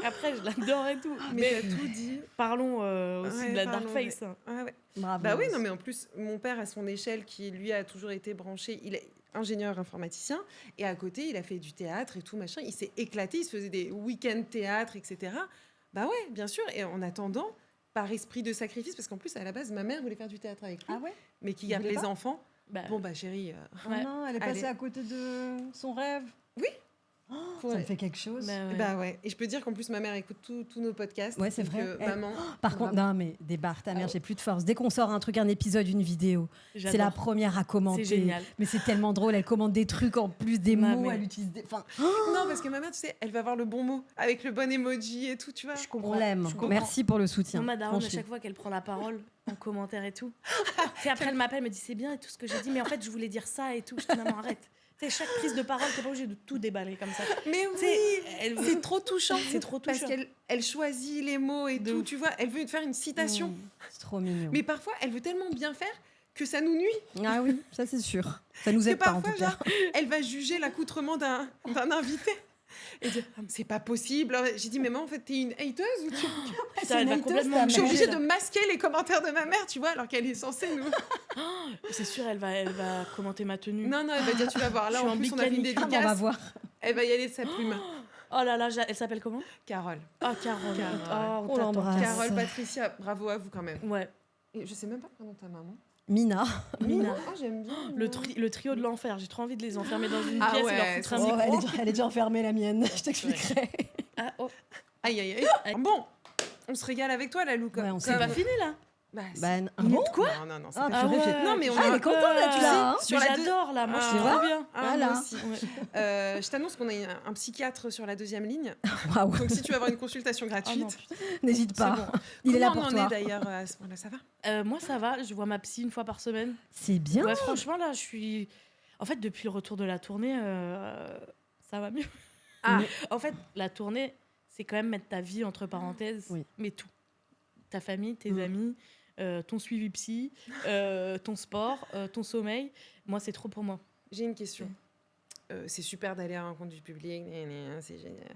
Après, je l'adore et tout. Mais Mais t'as tout dit. parlons aussi Ouais, de la parlons, dark face. hein. Ah ouais. Bravo. Bah oui, non, mais en plus, mon père, à son échelle, qui lui a toujours été branché, il est ingénieur informaticien, et à côté, il a fait du théâtre et tout, machin. Il s'est éclaté, il se faisait des week-ends théâtre, etc. Bah ouais, bien sûr. Et en attendant, par esprit de sacrifice, parce qu'en plus, à la base, ma mère voulait faire du théâtre avec lui, Ah ouais mais qui il garde voulait les pas enfants. Bah, Bon, bah chérie, Oh Ouais. non, elle est Allez. passée à côté de son rêve. Oui. Oh, Ouais. ça me fait quelque chose. bah, ouais. bah ouais. Et je peux dire qu'en plus, ma mère écoute tous nos podcasts. Ouais, c'est donc, vrai. Elle- maman. Par contre, non, mais débarque ta mère, j'ai plus de force. Dès qu'on sort un truc, un épisode, une vidéo, c'est la J'adore. première à commenter. C'est génial. Mais c'est tellement drôle, elle commente des trucs en plus des Non, mots, mais- elle utilise des. Enfin, Non, parce que ma mère, tu sais, elle va avoir le bon mot, avec le bon emoji et tout, tu vois. Je on comprends. l'aime. je comprends. Merci pour le soutien. Moi, ma daronne, à franchement. chaque fois qu'elle prend la parole en commentaire et tout, et après elle m'appelle, elle me dit c'est bien et tout ce que j'ai dit, mais en fait je voulais dire ça et tout. Je dis non, mais arrête. Tu sais, chaque prise de parole, t'es pas obligé de tout déballer comme ça. Mais Tu sais, oui, elle c'est trop touchant. C'est trop Parce touchant. qu'elle choisit les mots et De tout, ouf. tu vois. Elle veut faire une citation. Mmh, c'est trop mignon. Mais parfois, elle veut tellement bien faire que ça nous nuit. Ah oui, ça c'est sûr. Ça nous Parce que aide pas en parfois, tout cas. genre, elle va juger l'accoutrement d'un invité. Et dit, c'est pas possible. Alors, j'ai dit, mais maman, en fait, t'es une hateuse ou tu... Putain, elle va complètement ta Je suis mère. obligée de masquer les commentaires de ma mère, tu vois, alors qu'elle est censée nous... C'est sûr, elle va commenter ma tenue. Non, elle va dire, tu vas voir. Là, Je suis en en plus, on a fait une bikini. Ah, on va dédicace. voir. Elle va y aller de sa plume. Oh là là, elle s'appelle comment? Carole. Ah, Carole. Carole. Oh, On l'embrasse. Carole, Patricia, bravo à vous quand même. Ouais, Et je sais même pas le prénom de ta maman. Mina. Mina. Ah, j'aime bien. Le trio de l'enfer. J'ai trop envie de les enfermer dans une Ah pièce et ouais, leur foutre un ça, Oh, micro. elle est déjà enfermée, la mienne. Je t'expliquerai. Ah, oh. Aïe, aïe, aïe. Bon, on se régale avec toi, la Lou. Ouais, on C'est Comme- pas fini là? Bah, si. Bah, un bon Quoi? Non, c'est Ah, pas purée, j'ai- Non, mais on Ah, a- elle est contente, là, tu l'as, hein. Sur Mais la deux- j'adore là, moi je Ah. suis trop bien. Ah, Voilà. moi aussi. Je t'annonce qu'on a un psychiatre sur la 2e ligne. Waouh. Donc, si tu veux avoir une consultation Ah non, gratuite, putain. N'hésite c'est pas. bon. Il est là Comment pour on en toi. est d'ailleurs à ce moment-là, ça va? Moi ça va, je vois ma psy une fois par semaine. C'est bien. Ouais, franchement là, je suis. En fait, depuis le retour de la tournée, ça va mieux. Ah. En fait, la tournée, c'est quand même mettre ta vie entre parenthèses, Oui. mais tout. Ta famille, tes Mm. amis, ton suivi psy, ton sport, ton sommeil. Moi, c'est trop pour moi. J'ai une question. C'est super d'aller à un rencontre du public, c'est génial.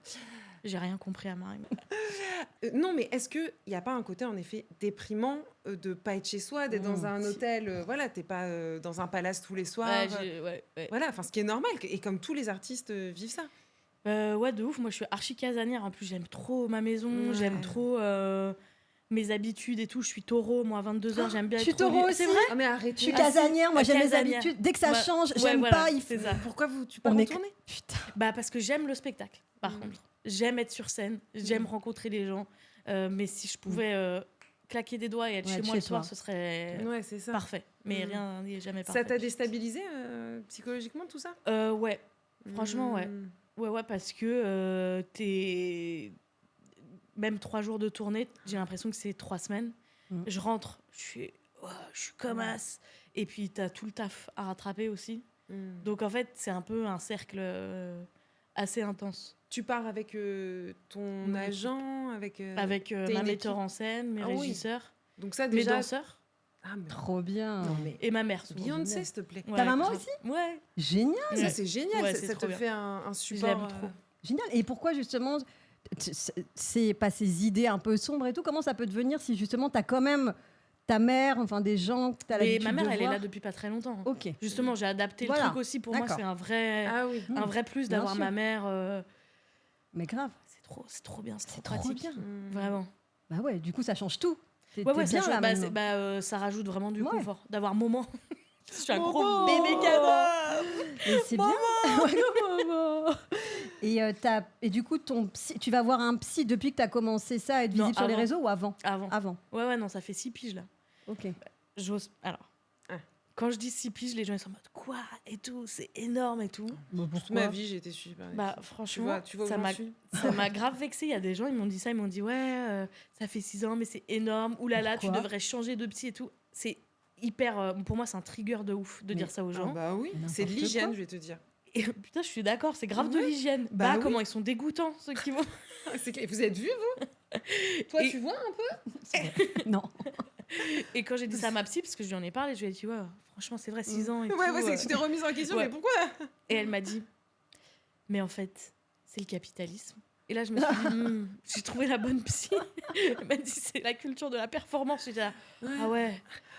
J'ai rien compris à Marine. Non, mais est-ce qu'il n'y a pas un côté, en effet, déprimant de pas être chez soi, d'être dans un Si. hôtel, voilà, t'es pas dans un palace tous les soirs. Ouais. Voilà, enfin, ce qui est normal, et comme tous les artistes vivent ça. Ouais, de ouf. Moi, je suis archi casanière. En plus, j'aime trop ma maison. Ouais. J'aime trop mes habitudes et tout. Je suis taureau. Moi, à 22h, j'aime bien Je être suis trop taureau libre. C'est aussi. vrai? Ah, mais arrête. Je suis Ah, si. casanière, moi j'aime mes Casanière. habitudes. Dès que ça Ouais. change, Ouais, j'aime voilà, pas. Il c'est faut... ça. Pourquoi tu pars On en est- tournée? Putain. Bah, parce que j'aime le spectacle, par contre. J'aime être sur scène. J'aime rencontrer les gens. Mais si je pouvais claquer des doigts et être Ouais, chez être moi le chez soir, toi. ce serait Ouais, c'est ça. parfait. Mais Mm. rien n'est jamais parfait. Ça t'a déstabilisé psychologiquement, tout ça? Ouais. Franchement, ouais. Mm. Ouais, parce que t'es... Même 3 jours de tournée, j'ai l'impression que c'est 3 semaines. Mm. Je rentre, je suis comme as. Et puis, t'as tout le taf à rattraper aussi. Mm. Donc, en fait, c'est un peu un cercle assez intense. Tu pars avec ton Mon équipe. agent, avec... Avec t'es ma une metteur équipe? en scène, mes Ah oui. régisseurs, Donc ça, mes déjà... danseurs Ah, mais... Trop bien. Non, mais... et ma mère. souvent. Beyoncé, génial. s'il te plaît. Ouais, Ta maman grave. aussi? Ouais. Génial. Ça, Ouais. c'est génial. Ouais, ça c'est ça trop te bien. fait un Je support... l'aime trop. Génial. Et pourquoi justement, c'est pas ces idées un peu sombres et tout, comment ça peut devenir si justement t'as quand même ta mère, enfin des gens que t'as Mais l'habitude ma mère, de elle est voir. là depuis pas très longtemps. Ok. Justement, j'ai adapté Voilà. le truc aussi. Pour moi, D'accord. c'est Ah oui. un vrai plus Bien d'avoir sûr. ma mère. Mais grave. C'est trop bien, c'est trop C'est trop pratique. bien. Mm. Vraiment. Bah ouais, du coup ça change tout. T'es Ouais, t'es ça, bien là bah, maintenant. ça rajoute vraiment du Ouais. confort. D'avoir moment. Je suis un gros Momo. bébé canin. Et c'est bien. Ouais, maman. Et du coup, tu vas voir un psy depuis que tu as commencé ça à être Non, visible sur les avant. réseaux ou avant? Avant. Avant. Ouais, non, ça fait 6 piges là. Ok. J'ose. Alors. Ah. Quand je dis 6 piges, les gens ils sont en mode quoi et tout, c'est énorme et tout. Toute ma vie, j'ai été suivie par Bah tu franchement, vois où ça j'en m'a suis. ça m'a grave vexée. Il y a des gens, ils m'ont dit ça, ils m'ont dit ouais, ça fait 6 ans, mais c'est énorme. Ouh là là, tu Pourquoi devrais changer de psy et tout. C'est hyper. Pour moi, c'est un trigger de ouf de Mais- dire ça aux Ah gens. bah oui, N'importe c'est de l'hygiène, quoi. je vais te dire. Et putain, je suis d'accord, c'est grave de Ouais. l'hygiène. Bah Bah, oui. comment ils sont dégoûtants ceux qui vont. C'est clair. Vous êtes vus, vous? Toi, Et- tu vois un peu? Non. Et quand j'ai dit ça à ma psy, parce que je lui en ai parlé, je lui ai dit ouais, franchement, c'est vrai, 6 ans et Ouais, tout. ouais, c'est que tu t'es remise en question, ouais. mais pourquoi? Et elle m'a dit, mais en fait, c'est le capitalisme. Et là, je me suis dit, j'ai trouvé la bonne psy. Elle m'a dit, c'est la culture de la performance. J'ai dit, ah ouais.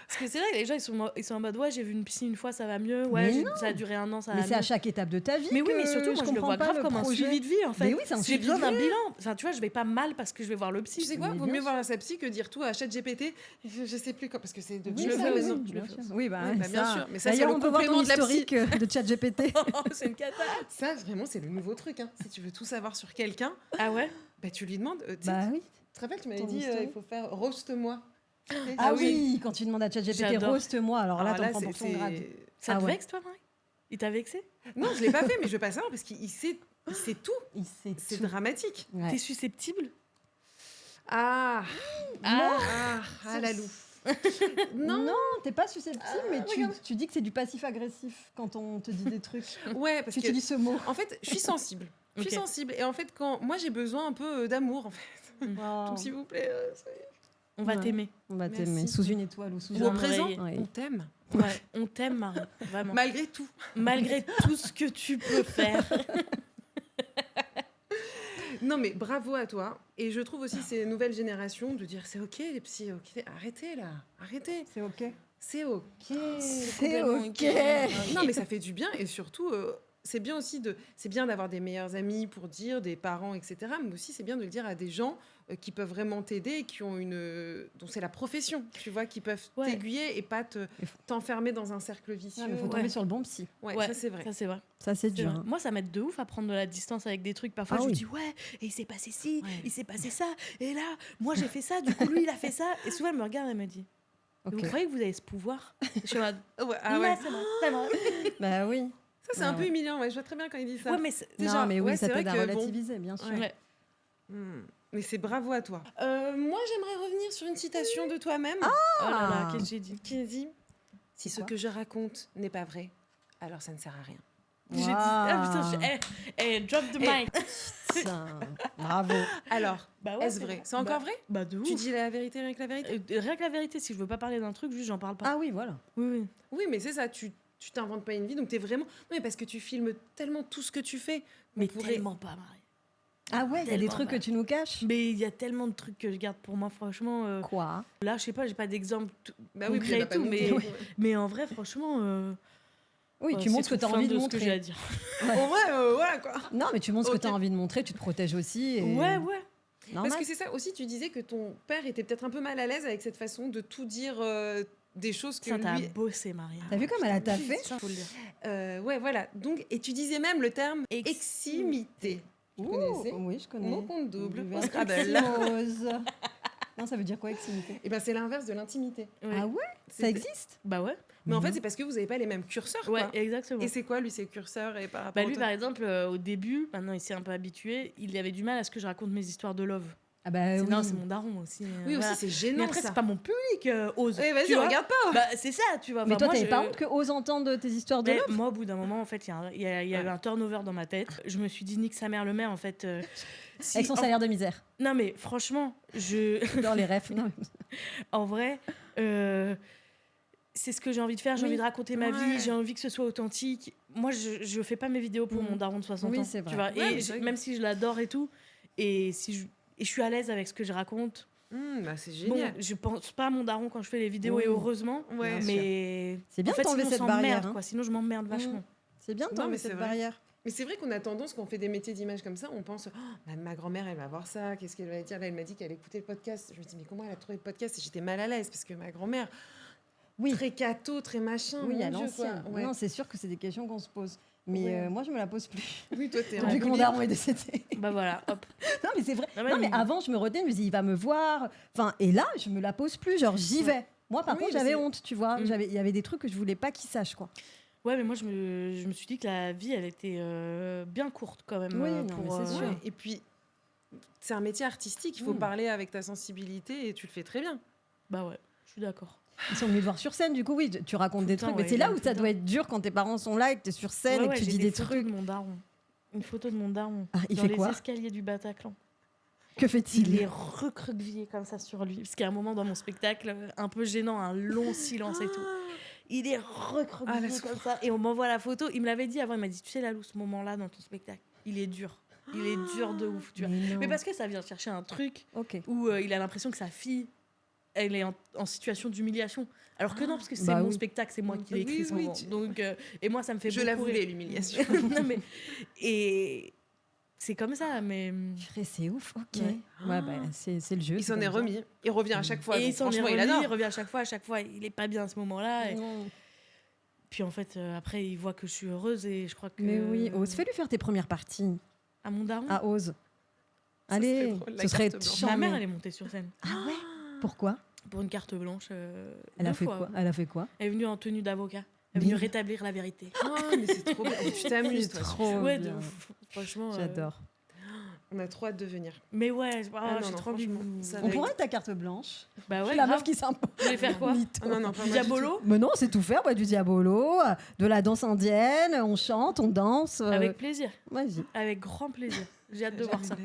Parce que c'est vrai que les gens, ils sont en mode, ouais, j'ai vu une psy une fois, ça va mieux. Ouais, Mais ça a duré 1 an, ça va Mais mieux. c'est à chaque étape de ta vie. Mais oui, mais que surtout, moi, je le comprends vois pas grave le comme un projet. suivi de vie, en fait. Mais oui, c'est un J'ai suivi besoin de d'un vie. bilan. Enfin, tu vois, je vais pas mal parce que je vais voir le psy. Tu sais quoi? Mais Vaut bien mieux sûr. voir sa psy que dire tout à ChatGPT. Je sais plus quoi, parce que c'est de. Oui, Je le ça, fais oui, aussi, oui, je le bien fais sûr. aussi. Oui, bah, Ouais, bah, bien ça. sûr. Mais ça, D'ailleurs, c'est le on peut voir ton complément de la psy. historique de ChatGPT. C'est une cata. Ça, vraiment, c'est le nouveau truc. Hein. Si tu veux tout savoir sur quelqu'un, Ah ouais? bah, tu lui demandes. Tu sais, Bah oui. tu te rappelles, tu m'avais ton dit historique. il faut faire roast-moi. Ah oui, quand tu demandes à ChatGPT, J'adore. roast-moi, alors là, Ah, t'en prends pour ton grade. Ça Ah te ouais. vexe, toi, Marie? Il t'a vexé? Non, je l'ai pas fait, mais je veux pas savoir parce qu'il sait tout. Il sait C'est tout. dramatique. Ouais. T'es susceptible? Ah, la loup. Non, t'es pas susceptible, mais regarde. tu dis que c'est du passif-agressif quand on te dit des trucs. Ouais, parce Si que tu dis ce mot. en fait, je suis sensible. Je suis Ok. sensible. Et en fait, quand moi j'ai besoin un peu d'amour, en fait. Oh, Donc, s'il vous plaît, soyez- On va Ouais. t'aimer. on va Merci. t'aimer sous une étoile ou sous Ou au au un présent, oreiller. Oui. on t'aime. Ouais, on t'aime, Marie. Vraiment. Malgré tout. Malgré tout ce que tu peux faire. Non, mais bravo à toi. Et je trouve aussi ces nouvelles générations de dire c'est ok les psys, ok, arrêtez là, arrêtez. C'est ok. C'est ok. C'est ok. Non, mais ça fait du bien et surtout, c'est bien aussi c'est bien d'avoir des meilleurs amis pour dire, des parents, etc. Mais aussi, c'est bien de le dire à des gens qui peuvent vraiment t'aider et qui ont dont c'est la profession, tu vois, qui peuvent t'aiguiller et pas t'enfermer dans un cercle vicieux. Il faut tomber sur le bon psy. Ouais, Ouais, ça c'est vrai. Ça, c'est vrai. Ça, c'est C'est dur. vrai. Moi, ça m'aide de ouf à prendre de la distance avec des trucs. Parfois, Ah je oui. me dis, ouais, et il s'est passé ci, Ouais. il s'est passé ça. Et là, moi, j'ai fait ça, du coup, lui, il a fait ça. Et souvent, elle me regarde et elle me dit, Ok. vous croyez que vous avez ce pouvoir? Je suis en mode, Ouais, ah ouais, c'est vrai. Bah oui. Ça, c'est Ouais, un peu ouais. humiliant. Ouais, je vois très bien quand il dit ça. Ouais, mais c'est- C'est Non, genre, mais oui, ouais, ça c'est t'aide vrai à que, bon, relativiser, bien sûr. Ouais. Mais c'est bravo à toi. Moi, j'aimerais revenir sur une citation de toi-même Oh là là, Ah. qu'est-ce que j'ai dit? qui dit si ce quoi que je raconte n'est pas vrai, alors ça ne sert à rien. J'ai dit, Waouh. ah putain, drop the mic. Putain, bravo. Alors, Bah ouais, est-ce vrai? C'est encore vrai? Bah de ouf. Tu dis la vérité, rien que la vérité? Rien que la vérité, si je veux pas parler d'un truc, juste j'en parle pas. Ah oui, voilà. Oui, oui. Oui, mais c'est ça, tu t'inventes pas une vie, donc t'es vraiment... Non, mais parce que tu filmes tellement tout ce que tu fais. Mais On pourrait- tellement pas, Marie. Ah ouais, il y a des Tellement trucs pas. que tu nous caches. Mais il y a tellement de trucs que je garde pour moi, franchement. Quoi? Là, je sais pas, j'ai pas d'exemple Bah oui, concret bah, et pas tout, nous mais, dire. mais en vrai, franchement. Oui, tu c'est montres ce que tout tu as fin envie de ce que j'ai montrer. à dire. En vrai, voilà quoi. Non, mais tu montres ce que Ok. tu as envie de montrer, tu te protèges aussi. Et... Ouais, ouais. Normal. Parce que c'est ça aussi, tu disais que ton père était peut-être un peu mal à l'aise avec cette façon de tout dire des choses que Ça, t'as lui... bossé, Marie. T'as vu comme elle a taffé? Ça, faut le dire. Ouais, voilà. Donc, et tu disais même le terme eximité. Vous connaissez? Oui, je connais. Mon compte double. Du Au verbe Scrabble. eximose. Non, ça veut dire quoi, eximité? Et ben c'est l'inverse de l'intimité. Ouais. Ah ouais? Ça C'est- existe? Bah ouais. Mais en fait, Mhm. c'est parce que vous n'avez pas les mêmes curseurs. Ouais, Quoi. exactement. Et c'est quoi, lui, ses curseurs et par rapport Bah au lui, tien par exemple, au début, maintenant il s'est un peu habitué, il avait du mal à ce que je raconte mes histoires de love. Ah bah oui. Non, c'est mon daron aussi. Oui, voilà. aussi, c'est Mais gênant, après, ça. c'est pas mon public, Ose. Eh, vas-y, tu vois. regarde pas. Bah, c'est ça, tu vois. Mais Enfin, toi, moi, t'avais je- pas honte que ose entendre tes histoires de Mais love? moi, au bout d'un moment, en fait, il y a eu un turnover dans ma tête. Je me suis dit, nique sa mère le maire, en fait. Si- Avec son en- salaire de misère. Non, mais franchement, Dans les refs. Non. en vrai, c'est ce que j'ai envie de faire. J'ai Oui. envie de raconter ma Ouais. vie. J'ai envie que ce soit authentique. Moi, je fais pas mes vidéos pour Mm. mon daron de 60 Oui, ans. c'est vrai. Tu vois. Ouais, mais Et c'est vrai que- même si je l'adore et tout, et je suis à l'aise avec ce que je raconte. Bah, c'est Bon, génial. je pense pas à mon daron quand je fais les vidéos, Oui. et heureusement. Ouais. Bien Mais C'est bien en fait, de t'enlever sinon, cette on s'emmerde, barrière, hein. quoi. Sinon, je m'emmerde vachement. C'est bien de Non, t'enlever mais c'est cette vrai. barrière. Mais c'est vrai qu'on a tendance, quand on fait des métiers d'image comme ça, on pense ma grand-mère, elle va voir ça, qu'est-ce qu'elle va dire? Là, elle m'a dit qu'elle écoutait le podcast. Je me dis, mais comment elle a trouvé le podcast? Et j'étais mal à l'aise parce que ma grand-mère, Oui. très catho, très machin. Oui, mon à Dieu, l'ancienne. quoi. Ouais. Non, c'est sûr que c'est des questions qu'on se pose. Mais Ouais. moi, je me la pose plus. Oui, toi, t'es Depuis que mon daron est décédé. Bah voilà, hop. Non, mais c'est vrai. Ah ouais, Non, mais mais- avant, je me retenais, je me disais, il va me voir. Enfin, et là, je me la pose plus. Genre, j'y vais. Moi, par Oui, contre, mais j'avais c'est- honte, tu vois. Mm. Il y avait des trucs que je voulais pas qu'il sache, quoi. Ouais, mais moi, je me suis dit que la vie, elle était bien courte quand même. Oui, non, pour, mais c'est sûr. Ouais, et puis, c'est un métier artistique, il faut Mm. parler avec ta sensibilité et tu le fais très bien. Bah ouais, je suis d'accord. Ils sont venus te voir sur scène, du coup, oui, tu racontes Tout des le temps, trucs. ouais, mais c'est ils là viennent où tout ça le doit temps. être dur quand tes parents sont là et que tu es sur scène et que tu j'ai dis des photos trucs. de mon daron. Une photo de mon daron. Ah, il dans fait les quoi? escaliers du Bataclan. Que Il fait-il? est recroquevillé comme ça sur lui. Parce qu'il y a un moment dans mon spectacle, un peu gênant, un long silence et tout. Il est recroquevillé la comme ça. Et on m'envoie la photo. Il me l'avait dit avant. Il m'a dit, tu sais, Lalou, ce moment-là dans ton spectacle, il est dur. Il est dur de ouf, tu vois. Mais non. Mais parce que ça vient chercher un truc Ok. où il a l'impression que sa fille, elle est en situation d'humiliation. Alors que non, parce que c'est Bah mon oui. spectacle, c'est moi qui l'ai écrit Oui, ce oui, moment. Donc, et moi, ça me fait Je beaucoup la rire. voulais, l'humiliation. Non, mais, et c'est comme ça, mais... Purée, c'est ouf, ok. Ouais. Ouais, bah, c'est le jeu. Il c'est s'en est comme ça. remis. Il revient à chaque fois. Et donc il s'en est franchement, remis, il adore. il revient à chaque fois, il est pas bien à ce moment-là. Et Non. puis en fait, après, il voit que je suis heureuse et je crois que... Mais oui, Ose, fais-lui faire tes premières parties. À mon daron, À Ose. Ça Allez, serait drôle, la ce serait carte blanche. ma charmé. mère, elle est montée sur scène Ah ouais? Pourquoi? pour une carte blanche. Elle a deux fait fois. quoi? Elle a fait quoi? Elle est venue en tenue d'avocat. Elle est venue Mais- rétablir la vérité. Oh, mais c'est trop bien. Tu t'amuses, C'est toi. trop Ouais, de bien. ouf. Franchement. J'adore. On a trop hâte de venir. Mais ouais, Ah non, j'ai non, trop envie de franchement, vous- ça On va pourrait être ta carte blanche. Bah Je ouais, suis la grave. meuf qui s'impose. Vous allez faire quoi Mytho. Ah non, non, pas Du moi du diabolo Mais non, c'est tout faire, ouais, du diabolo, de la danse indienne, on chante, on danse. Avec plaisir. Vas-y. Avec grand plaisir. J'ai hâte tout. de voir ça.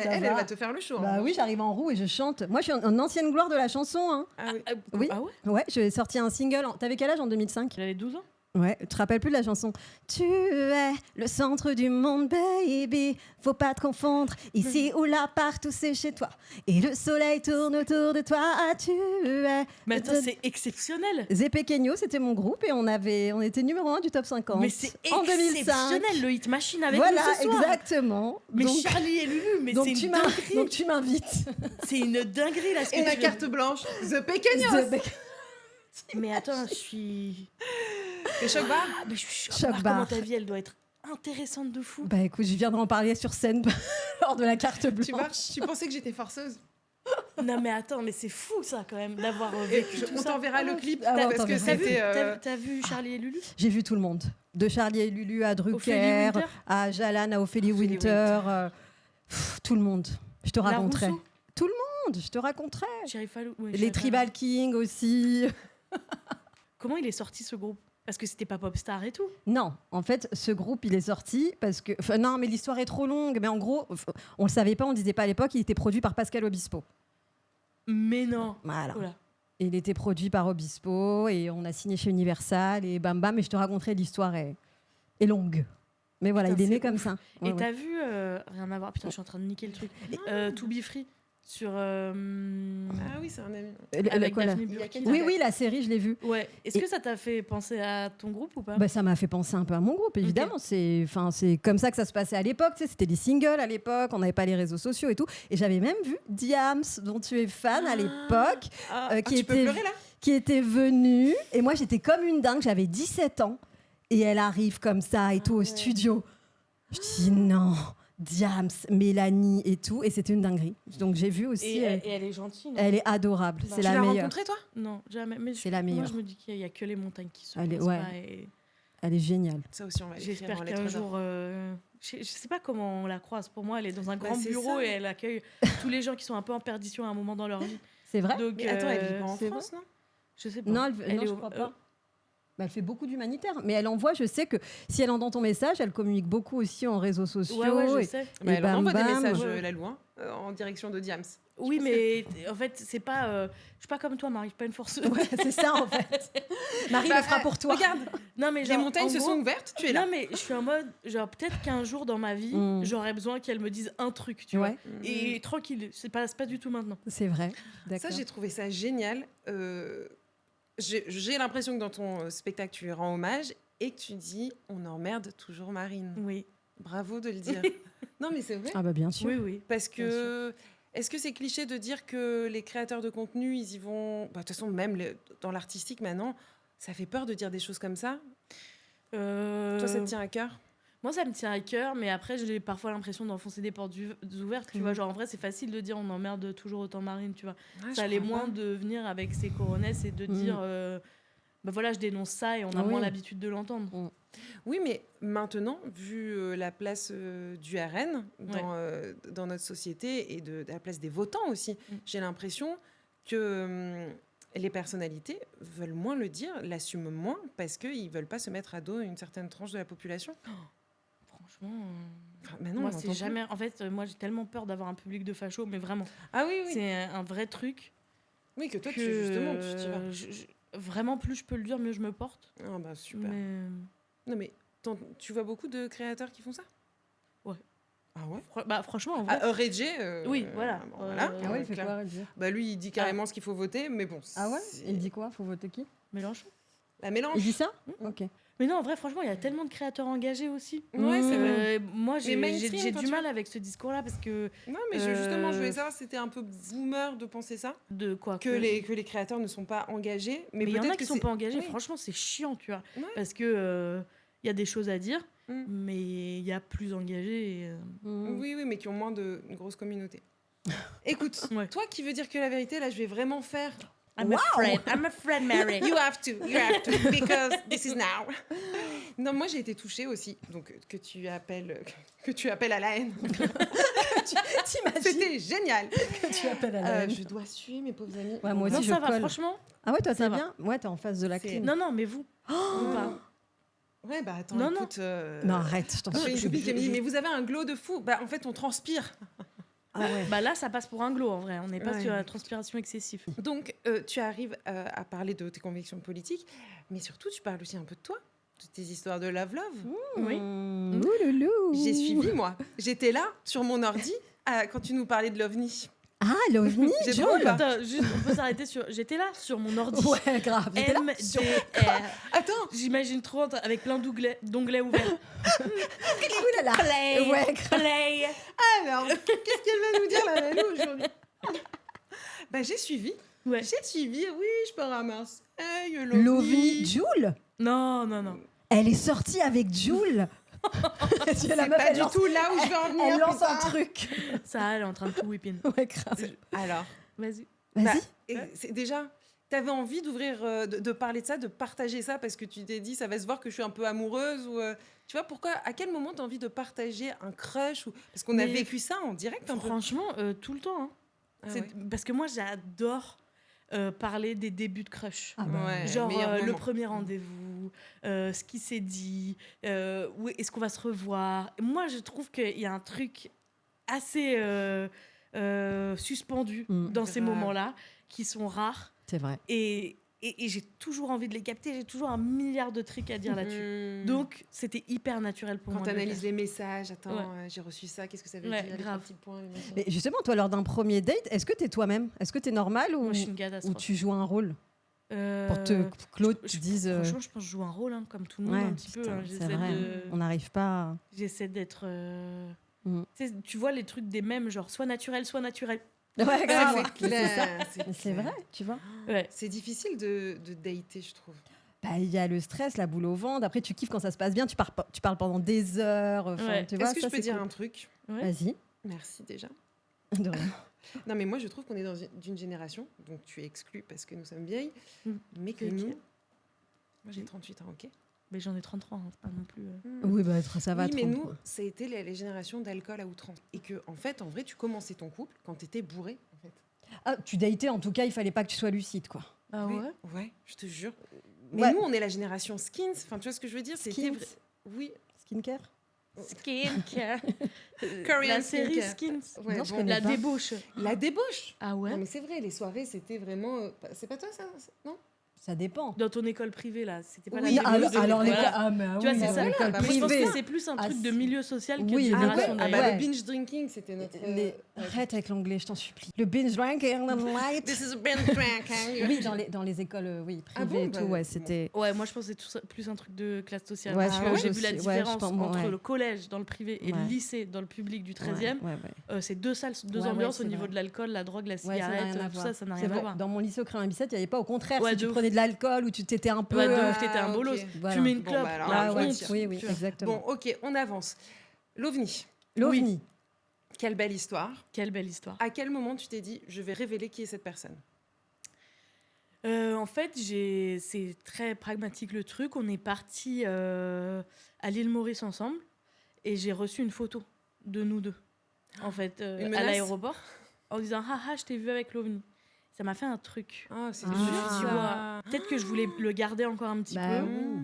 Elle va. va te faire le show. Bah hein. oui, j'arrive en roue et je chante. Moi, je suis une ancienne gloire de la chanson. Hein. Ah oui. Oui. Ah ouais Ouais, j'ai sorti un single. T'avais quel âge en 2005? J'avais 12 ans. Ouais, tu te rappelles plus de la chanson? Tu es le centre du monde, baby. Faut pas te confondre. Ici ou là, partout, c'est chez toi. Et le soleil tourne autour de toi. Tu es. Mais attends, c'est exceptionnel. Zé Pequeño, c'était mon groupe et on était numéro 1 du top 50. Mais c'est en 2005. exceptionnel, le Hit Machine avec Voilà, nous ce soir. exactement. Mais donc, Charlie et Lulu, mais donc c'est tu une m'in- dinguerie. donc tu m'invites. C'est une dinguerie là. Ce que Et tu la viens carte blanche, The Pequeños. Zé Mais attends, je suis. Le choc bar. Ah, mais je suis Choc choquée. bar. Comment ta vie, elle doit être intéressante de fou. Bah écoute, je viendrai en parler sur scène lors de la carte blanche. Tu vois, tu pensais que j'étais forceuse. Non mais attends, mais c'est fou ça quand même d'avoir Et vécu tout on ça. t'enverra le clip Ah ouais, on parce que t'enverra. c'était. T'as vu Charlie et Lulu? J'ai vu tout le monde. De Charlie et Lulu à Drucker, Ophélie Winter à Jalan, à Ophélie Ophélie Winter. Tout le monde. Je te La raconterai. Rousseau Je te raconterai. Thierry Fallou. Oui, Les Thierry Tribal King aussi. Fallou. Comment il est sorti ce groupe? Parce que c'était pas Popstar et tout. Non, en fait, ce groupe, il est sorti parce que... Enfin, non, mais l'histoire est trop longue. Mais en gros, on le savait pas, on le disait pas à l'époque, il était produit par Pascal Obispo. Mais non. Voilà. Oula. Il était produit par Obispo et on a signé chez Universal et bam bam. Mais je te raconterai, l'histoire est longue. Mais voilà, Putain, il est né c'est comme ouf. ça. Et Ouais, ouais. t'as vu, rien à voir, putain, je suis en train de niquer le truc. To Be Free sur. Ah oui, c'est un ami. avec Quoi, là Daphne Il y a Burki. quelqu'un- Oui, oui, la série, je l'ai vue. Ouais. Est-ce Et- que ça t'a fait penser à ton groupe ou pas? Bah, ça m'a fait penser un peu à mon groupe, évidemment. C'est comme ça que ça se passait à l'époque. Tu sais, c'était des singles à l'époque, on n'avait pas les réseaux sociaux et tout. Et j'avais même vu Diams, dont tu es fan à l'époque, qui Tu peux était- pleurer là. qui était venue. Et moi, j'étais comme une dingue, j'avais 17 ans. Et elle arrive comme ça et tout au ouais. studio. Je dis non, Diams, Mélanie et tout. Et c'était une dinguerie. Donc j'ai vu aussi. Et elle est gentille, non? Elle est adorable, c'est Tu la l'as meilleure. rencontrée toi? Non, jamais. Mais C'est la Moi, meilleure. je me dis qu'il y a que les montagnes qui se Elle est- croisent ouais. pas et Elle est géniale. Ça aussi on va l'écrire j'espère en qu'un lettres d'or. jour. Je sais pas comment on la croise. Pour moi, elle est dans un grand c'est bureau ça. et elle accueille tous les gens qui sont un peu en perdition à un moment dans leur vie. C'est vrai Donc, Mais attends, elle vit pas en c'est France, non? Je sais pas. Non, Elle non, est je au- crois pas. Bah, elle fait beaucoup d'humanitaire, mais elle envoie, je sais que si elle entend ton message, elle communique beaucoup aussi en réseaux sociaux. Ouais, je et- sais. Bah, elle en bam, envoie des bam. messages, Ouais. la loin, en direction de Diams. Oui, mais en fait, c'est pas. Je suis pas comme toi, Marie, je suis pas une forceuse. Ouais, c'est ça en fait. Marie Bah, le fera pour toi. Regarde, Non, mais les genre, montagnes en se gros- sont ouvertes, tu es là. Non, mais je suis en mode, genre, peut-être qu'un jour dans ma vie, Mm. j'aurais besoin qu'elle me dise un truc, tu Ouais, vois. Et tranquille, c'est pas du tout maintenant. c'est vrai. Ça, D'accord. j'ai trouvé ça génial. J'ai l'impression que dans ton spectacle, tu lui rends hommage et que tu dis on emmerde toujours Marine. Oui, Bravo de le dire. Non, mais c'est vrai. Ah bah bien sûr. oui, oui. Parce que. Est-ce que c'est cliché de dire que les créateurs de contenu, ils y vont. Bah, de toute façon, même dans l'artistique maintenant, ça fait peur de dire des choses comme ça. Toi, ça te tient à cœur? Moi, ça me tient à cœur, mais après, j'ai parfois l'impression d'enfoncer des portes ouvertes, tu vois. Mhm. Genre, en vrai, c'est facile de dire on emmerde toujours autant Marine, tu vois. Ah, Ça je allait crois moins pas. de venir avec ses coronesses et de Mhm. dire bah voilà, je dénonce ça et on a Ah moins oui. l'habitude de l'entendre. Oui, mais maintenant, vu la place du RN dans notre société et de la place des votants aussi, j'ai l'impression que les personnalités veulent moins le dire, l'assument moins, parce qu'ils ne veulent pas se mettre à dos une certaine tranche de la population. Franchement, Enfin, maintenant, moi, on c'est entend plus. jamais. En fait, moi, j'ai tellement peur d'avoir un public de fachos, mais vraiment, Ah oui, oui. c'est un vrai truc. Oui, que toi, que, justement, tu t'y vas. Vraiment, plus je peux le dire, mieux je me porte. Ah bah super. Mais Non, mais tu vois beaucoup de créateurs qui font ça? Ouais. Ah ouais? franchement, en vrai. Ah, Reggie, Oui, voilà. bon, voilà. Ah ouais, il fait Claire. quoi, elle dit Bah lui, il dit carrément ce qu'il faut voter, mais bon. Ah ouais c'est- Il dit quoi? Faut voter qui? Mélenchon. La mélange. Il dit ça? Ok. Mais non, en vrai, franchement, il y a tellement de créateurs engagés aussi. Ouais, c'est vrai. Moi, j'ai mainstream, j'ai enfin, du tu mal avec ce discours-là parce que. Non, mais justement, je voulais savoir si c'était un peu boomer de penser ça, De quoi que les créateurs ne sont pas engagés, mais Mais il y en a peut-être qui que sont c'est- pas engagés. Oui. Franchement, c'est chiant, tu vois. Ouais. Parce que il y a des choses à dire, Mm. mais il y a plus engagés. Mm. Oui, oui, mais qui ont moins une grosse communauté. Écoute, Ouais. toi qui veux dire que la vérité, là, je vais vraiment faire. I'm afraid, Mary. You have to, because this is now. Non, moi j'ai été touchée aussi, donc que tu appelles à la haine. T'imagines C'était génial. que tu appelles à la haine. Je dois suer mes pauvres amis. Ouais, moi aussi, Non, je ça va, colle. franchement. Ah ouais, toi, ça t'es va. bien? Ouais, t'es en face de la C'est- clim. Non, mais vous. ou pas. Ouais, bah attends, Non, non. écoute. Non, arrête, je t'en J'ai une supplie. copine qui m'a dit, mais vous avez un glow de fou. Bah en fait, on transpire. Ah ouais. Bah là, ça passe pour un glow en vrai. On n'est pas Ouais. sur la transpiration excessive. Donc tu arrives à parler de tes convictions politiques, mais surtout tu parles aussi un peu de toi. toutes tes histoires de love. Oui. Ouloulou. J'ai suivi, moi. J'étais là, sur mon ordi, quand tu nous parlais de l'OVNI. Ah, l'OVNI, J'ai Jules. bon ou pas Attends, juste, on peut s'arrêter sur. J'étais là sur mon ordi. Ouais, grave. J'étais là. MDR. Attends, J'imagine trop avec plein d'onglets ouverts. Ouh là là. Play. Ouais, grave. Play. alors, qu'est-ce qu'elle va nous dire, la Malou, aujourd'hui? Bah, j'ai suivi. Ouais. J'ai suivi, oui, je pars à Marseille, L'OVNI, Jules. Non, non, non. Elle est sortie avec Jules. C'est C'est pas du tout là où je veux en venir. Elle lance putain. un truc. Ça, elle est en train de tout whipping. Ouais, grave. Alors, Vas-y. Vas-y. bah, déjà, t'avais envie d'ouvrir, de parler de ça, de partager ça, parce que tu t'es dit, ça va se voir que je suis un peu amoureuse ou... tu vois, pourquoi, à quel moment t'as envie de partager un crush ou... Parce qu'on a Mais vécu ça en direct un peu. Franchement, tout le temps. Hein. Ah C'est- ouais. Parce que moi, j'adore parler des débuts de crush. Ah bah, Ouais, Genre meilleur le moment. premier rendez-vous, ce qui s'est dit, où est-ce qu'on va se revoir. Et moi, je trouve qu'il y a un truc assez suspendu dans ces Grave. moments-là, qui sont rares. c'est vrai. Et j'ai toujours envie de les capter. J'ai toujours un milliard de trucs à dire là-dessus. Hmm. Donc, c'était hyper naturel pour Quand moi. tu de le analyses faire. les messages, attends, Ouais. j'ai reçu ça, qu'est-ce que ça veut Ouais, dire, les grave. trois petits points, les machins. Mais justement, toi, lors d'un premier date, est-ce que t'es toi-même? Est-ce que t'es normal ou, Moi, je suis une ou catastrophe. tu joues un rôle pour Euh, que Claude te je- dise Franchement, je pense que je joue un rôle, hein, comme tout le monde, ouais, un petit peu. putain, Hein. c'est vrai. On n'arrive pas. J'essaie d'être. Mm. Tu vois les trucs des mêmes, genre soit naturel, soit naturel. Ouais, Ah, grave. c'est clair, Mais c'est clair. vrai, tu vois. Ouais. C'est difficile de dater, je trouve. Bah, il y a le stress, la boule au ventre. Après, tu kiffes quand ça se passe bien. Tu parles pendant des heures. Enfin, Ouais. tu vois, Est-ce que ça, je peux c'est dire cool. un truc? Ouais. Vas-y. Merci déjà. De rien. Non, mais moi, je trouve qu'on est d'une génération, donc tu es exclu parce que nous sommes vieilles, Mm. mais que Ok. nous... Moi, j'ai 38 ans, ok? Mais j'en ai 33, hein, c'est pas non plus. Oui, bah, ça va. Oui, mais 30 nous, points. ça a été les générations d'alcool à outrance. Et que, en fait, en vrai, tu commençais ton couple quand tu étais bourré, en fait. Ah, tu datais, en tout cas, il fallait pas que tu sois lucide, quoi. Ah Oui, ouais. ouais, je te jure. Mais Ouais. nous, on est la génération skins. Enfin, tu vois ce que je veux dire? C'était Skins. Oui. Skincare. Skincare. Korean La série skincare. Skins. Ouais, Non, je bon, connais La pas. débauche. la débauche. Ah ouais. Non, mais c'est vrai, les soirées, c'était vraiment... C'est pas toi, ça? Non? Ça dépend. Dans ton école privée là, c'était pas Oui, la alors, débauche de- alors, voilà. ah, mais ah Tu vois, oui, c'est dans ça. l'école Bah, Moi, je pense privée. que c'est plus un Ah, truc de si. milieu social que Oui, de mais génération ouais, Ah d'ailleurs. bah, ouais. le binge drinking, c'était notre... Arrête avec l'anglais, je t'en supplie. Le binge drinking and light. This is a binge drinking. Oui, dans les écoles oui, privées Ah bon, et tout, bah, ouais, bon. c'était. Ouais, moi je pense que c'est tout ça- plus un truc de classe sociale. Ouais, Parce je que pense j'ai vu la aussi. Ouais, je différence pense, entre ouais. le collège dans le privé et Ouais. le lycée dans le public du 13e. Ouais, ouais. C'est deux salles, deux Ouais, ouais, ambiances c'est au niveau vrai. de l'alcool, la drogue, la Ouais, ça n'a cigarette, rien à tout voir. ça, ça n'a C'est rien à vrai, voir. Dans mon lycée au Crémain Bicêtre, il n'y avait pas. Au contraire, Ouais, si de tu ouf. prenais de l'alcool ou tu t'étais un peu. Ouais, de Ah, ouf, t'étais un ok. bolos. Voilà. Fumer une Bon, clope, bah alors, la Ah ouais, honte. oui, oui, tu vois. exactement. Bon, ok, on avance. L'OVNI, L'OVNI. quelle belle histoire. Quelle belle histoire. À quel moment tu t'es dit, je vais révéler qui est cette personne? En fait, c'est très pragmatique le truc. On est parti à l'île Maurice ensemble et j'ai reçu une photo de nous deux, en fait, Une à menace l'aéroport, en disant haha, je t'ai vu avec l'OVNI. Ça m'a fait un truc. Ah, c'est Ah. Je me suis dit, dur. ouais, peut-être que je voulais le garder encore un petit Bah peu, oui.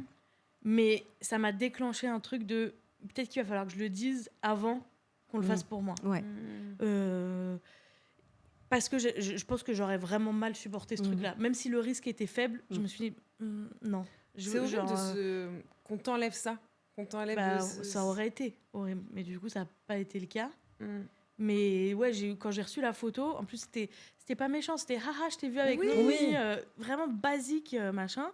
mais ça m'a déclenché un truc de peut-être qu'il va falloir que je le dise avant qu'on le fasse pour moi. Ouais. Parce que je pense que j'aurais vraiment mal supporté ce Mhm. truc-là. Même si le risque était faible, je Mhm. me suis dit, non. C'est horrible genre, qu'on t'enlève ça. Qu'on t'enlève... bah, ça aurait été horrible. Mais du coup, ça n'a pas été le cas. Mm. Mais ouais, quand j'ai reçu la photo, en plus, c'était pas méchant. C'était, haha, je t'ai vu avec Oui. Noémie, Oui. vraiment basique, machin.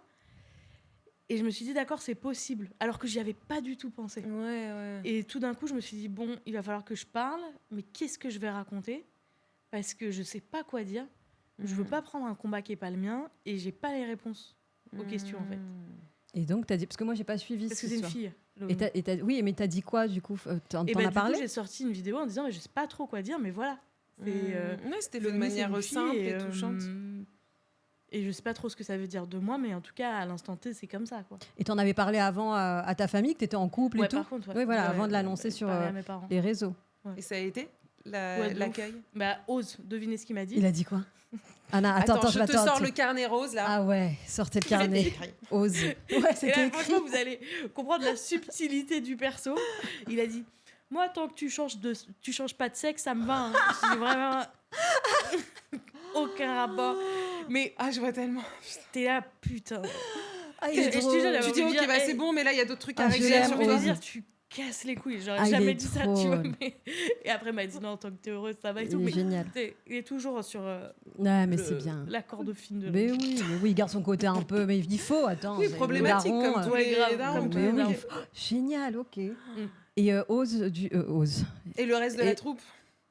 Et je me suis dit, d'accord, c'est possible. Alors que j'y avais pas du tout pensé. Ouais, ouais. Et tout d'un coup, je me suis dit, bon, il va falloir que je parle, mais qu'est-ce que je vais raconter? Parce que je sais pas quoi dire. Je veux pas prendre un combat qui est pas le mien et j'ai pas les réponses aux questions, en fait. Et donc, t'as dit. Parce que moi, j'ai pas suivi Parce que cette c'est une histoire. fille. Oui, mais t'as dit quoi, du coup T'en Et as bah, du coup, parlé j'ai sorti une vidéo en disant, mais je sais pas trop quoi dire, mais voilà. C'est, Ouais, c'était de Noémie, c'est manière une fille simple et touchante. Et je sais pas trop ce que ça veut dire de moi, mais en tout cas, à l'instant T, c'est comme ça, quoi. Et t'en avais parlé avant à ta famille, que t'étais en couple et Ouais, tout. par contre, ouais. Oui, voilà, Ouais, avant de l'annoncer sur pareil à mes parents. les réseaux. Et ça a été Ouais, de ouf. l'accueil? Bah, ose, devinez ce qu'il m'a dit. Il a dit quoi Anna, attends, je vais te attendre, sors tu- le carnet rose, là. Ah ouais, sortez le C'était carnet. écrit. Ose. Ouais, Et là, c'était écrit. franchement, vous allez comprendre la subtilité du perso. Il a dit, moi, tant que tu changes pas de sexe, ça me va. Hein. J'ai vraiment aucun rapport. Mais Ah, je vois tellement. t'es là, putain. Ah, Et je te jure, elle Tu va dis, me ok, dire, bah hey, c'est bon, mais là, il y a d'autres trucs Ah, à je régler l'aime, sur je toi. vais dire, tu casses les couilles. J'aurais Ah, il jamais est dit ça, trop tu vois. drôle. Et après, elle m'a dit, non, tant que t'es heureuse, ça va et tout. Il est Mais génial. il est toujours sur Ouais, mais c'est bien. la corde fine de Mais oui, il garde son côté un peu. Mais il faut, attends. Oui, c'est problématique, le daron, comme tous Ouais, les grave, darons, comme quoi. mais oui. daron. Génial, ok. Et Ose. Et le reste de Et- la troupe,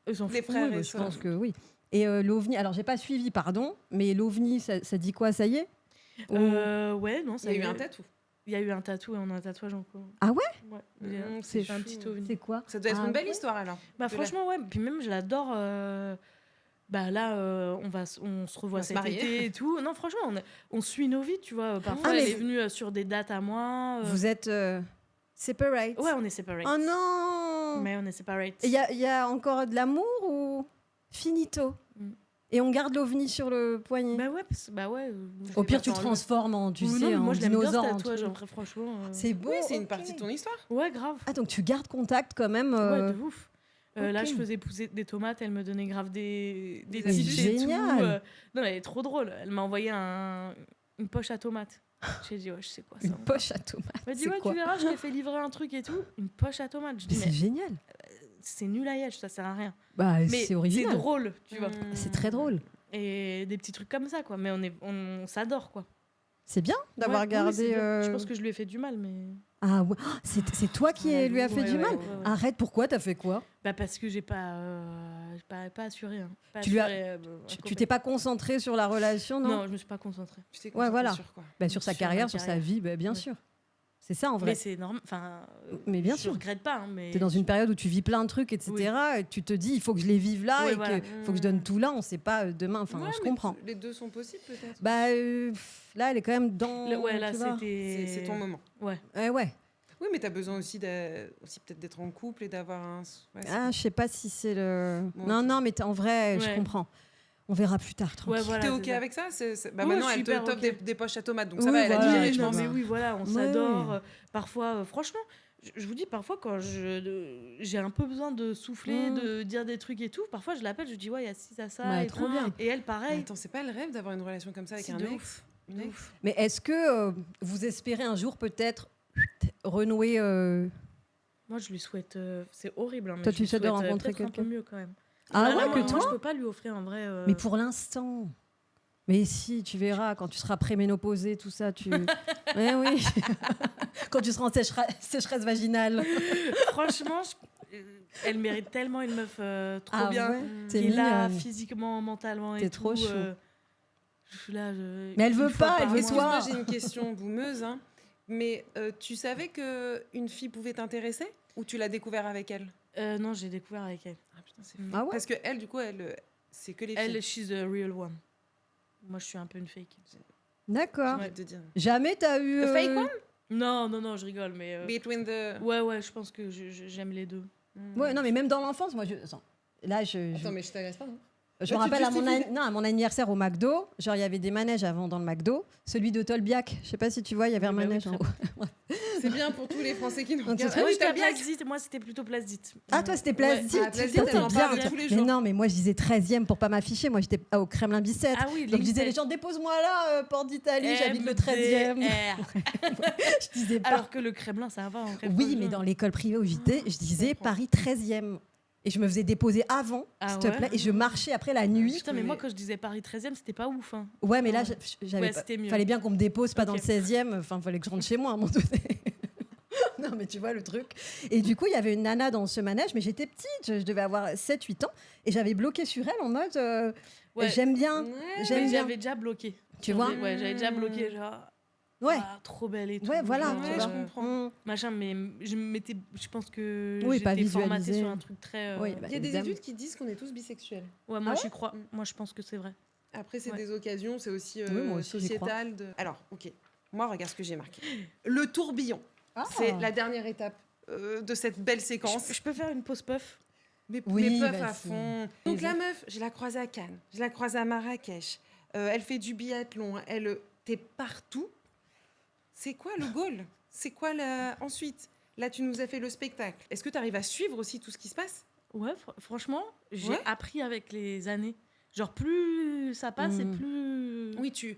Ils s'en les foutent. frères Oui, et bah, je sœurs. pense que oui. Et l'OVNI, alors j'ai pas suivi, pardon, mais l'OVNI, ça dit quoi, ça y est Ou- Ouais, non, Il ça y a eu un tatou. Il y a eu un tatou et on a un tatouage en commun. Ah ouais Ouais. Il y a- C'est C'est un chou. petit ovni. C'est quoi Ça doit être Ah une belle ouais histoire alors. Bah De la- franchement ouais, puis même je l'adore. Bah là on se revoit va se cet marier. été et tout. Non franchement on suit nos vies, tu vois. Parfois Ah, elle mais est venue sur des dates à moi. Vous êtes separate Ouais on est separate. Oh non Mais on est separate. Il y a encore de l'amour ou finito Mm. Et on garde l'OVNI sur le poignet Bah ouais, bah ouais. Au pire, tu Attends, transformes en, tu Ou sais, non, mais en moi je l'aime bien ce dinosaure. en tatouage, truc. en vrai, franchement. C'est beau. Oui, c'est une ok. partie de ton histoire. Ouais grave. Ah, donc tu gardes contact quand même. Ouais de ouf. Là ok. je faisais pousser des tomates, elle me donnait grave des Des tips et tout. génial. Non elle est trop drôle. Elle m'a envoyé une poche à tomates. J'ai dit ouais je sais quoi ça. Une poche à tomates. Elle m'a dit c'est ouais quoi tu verras je t'ai fait livrer un truc et tout. Une poche à tomates. Je Mais dis c'est mais génial. c'est nul à yèche, ça sert à rien. Bah, Mais c'est c'est original. drôle, tu vois. C'est très drôle. Et des petits trucs comme ça, quoi. Mais on s'adore, quoi. C'est bien d'avoir Ouais, oui, gardé. c'est bien. Je pense que je lui ai fait du mal, mais. Ah ouais. Oh, c'est toi qui Ouais, lui a fait ouais, du ouais, mal. ouais, ouais. Arrête. Pourquoi t'as fait quoi Bah parce que j'ai pas assuré. Hein. Pas Tu lui as- assuré, un Tu copain. t'es pas concentré sur la relation, non, Non, je me suis pas concentrée. Tu t'es Ouais, concentrée voilà. sur quoi? Bah, sur sa Sur carrière, ma sur sa carrière. vie, bah, bien Ouais. sûr. C'est ça en vrai. Mais c'est normal. Enfin. Mais bien je sûr. regrette pas, hein, mais. T'es dans une période où tu vis plein de trucs, etc. Et tu te dis, il faut que je les vive là Ouais, et voilà. qu'il faut que je donne tout là. On sait pas demain. Enfin, Ouais, je mais comprends. Les deux sont possibles peut-être. Bah là, elle est quand même dans. Ouais, là tu vois. c'était. C'est ton moment. Ouais. Oui, Ouais. mais tu as besoin aussi peut-être d'être en couple et d'avoir un. Ouais, c'est- Ah, je sais pas si c'est le. Bon, non, ok. non, mais en vrai, je Ouais. comprends. On verra plus tard. Tranquille. Ouais, voilà. T'es c'est ok ça. avec ça? Bah Ouais, maintenant, je suis elle te hyper t'offre ok. des poches à tomates, donc ça Oui, va, elle a voilà, digéré, je je non, pense. mais oui, voilà, on Ouais. s'adore. Parfois, franchement, je vous dis, parfois, quand j'ai un peu besoin de souffler, Mm. de dire des trucs et tout, parfois, je l'appelle, je dis, ouais, il y a ci, ça, Ouais, et trop tout. bien. Et elle, Mais pareil. attends, c'est pas le rêve d'avoir une relation comme ça avec Si, un de ex? ouf. Une De ex? ouf. Mais est-ce que vous espérez un jour peut-être renouer Moi, je lui souhaite. C'est horrible. Hein, mais Toi, je tu lui souhaites de souhaite, rencontrer peut-être un peu quelqu'un mieux quand même. Ah Là, ouais, moi, que toi je peux pas lui offrir un vrai. Mais pour l'instant. Mais si, tu verras, quand tu seras préménopausée, tout ça, tu. Mais oui. Quand tu seras en sécheresse vaginale. Franchement, elle mérite tellement une meuf trop Ah bien. ouais, Mm. t'es Qui est là, mignonne. physiquement, mentalement et T'es tout. trop chou. Je suis là. Mais elle une veut fois pas, par elle veut mois. Excuse-moi, toi. j'ai une question boumeuse, hein. Mais tu savais qu'une fille pouvait t'intéresser? Ou tu l'as découvert avec elle? Non, j'ai découvert avec elle. Ah putain, c'est Mm. fou. Ah ouais Parce que elle, du coup, c'est que les filles. Elle, she's the real one. Moi, je suis un peu une fake. D'accord. J'ai envie de te dire. Jamais t'as eu. The fake one? Non, je rigole, mais. Between the. Ouais, je pense que j'aime les deux. Mm. Ouais, non, mais même dans l'enfance, moi, attends, là, Attends, mais je t'agresse pas, non? je Là, me tu te rappelle justifies. non, à mon anniversaire au McDo, genre il y avait des manèges avant dans le McDo, celui de Tolbiac, je sais pas si tu vois, il y avait un Oui, bah oui, manège en très haut. C'est bien pour tous les Français qui nous Donc, c'est regardent. très Ah Moi, oui, j'étais t'as à bien. Plasdite. Moi, c'était plutôt Plasdite. Ah, toi, c'était Plasdite. Ah, Plasdite, Putain, elle t'es en bien. parle tous les Mais jours. non, mais moi, je disais 13e pour pas m'afficher. Moi, j'étais au Kremlin-Bicêtre. Ah oui, Donc, je disais, Lindsay. les gens, dépose-moi là, Porte d'Italie, j'habite le 13e. MDR. Je disais pas. Alors que le Kremlin, ça va. En Oui, mais dans l'école privée où j'étais, je disais comprends. Paris 13e. Et je me faisais déposer avant, Ah s'il te ouais plaît, et je marchais après la nuit. Putain, mais moi, quand je disais Paris 13e, c'était pas ouf. Hein. Ouais, mais là, Ouais. j'avais Ouais, pas- c'était mieux. fallait bien qu'on me dépose pas Ok. dans le 16e. Enfin, fallait que je rentre chez moi à un moment donné. Non, mais tu vois le truc. Et du coup, il y avait une nana dans ce manège, mais j'étais petite, je devais avoir 7-8 ans, et j'avais bloqué sur elle en mode Ouais. j'aime bien, Ouais. j'aime Mais bien. j'avais déjà bloqué. Tu Sur vois des- Ouais, j'avais déjà bloqué, genre. Ouais. Ah, trop belle et tout. Ouais, voilà, genre, tu Ouais, vois. je comprends. Mm. Machin, mais je pense que Oui, pas j'étais formatée visualisé. sur un truc très. Oui, bah, Il y a des évidemment. études qui disent qu'on est tous bisexuels. Ouais, moi Ah j'y crois. Mm. Moi je pense que c'est vrai. Après, c'est Ouais. des occasions, c'est aussi, Oui, moi aussi, j'y crois. sociétal. Alors, ok. Moi, regarde ce que j'ai marqué. Le tourbillon. Ah. C'est la dernière étape de cette belle séquence. Je peux faire une pause puff. Mais, Oui, mais puff à vas-y. fond. Donc la meuf, je la croise à Cannes, je la croise à Marrakech. Elle fait du biathlon. T'es partout. C'est quoi le goal? C'est quoi ensuite? Là, tu nous as fait le spectacle. Est-ce que tu arrives à suivre aussi tout ce qui se passe? Ouais, franchement, j'ai Ouais. appris avec les années. Genre plus ça passe et Mm. plus. Oui, tu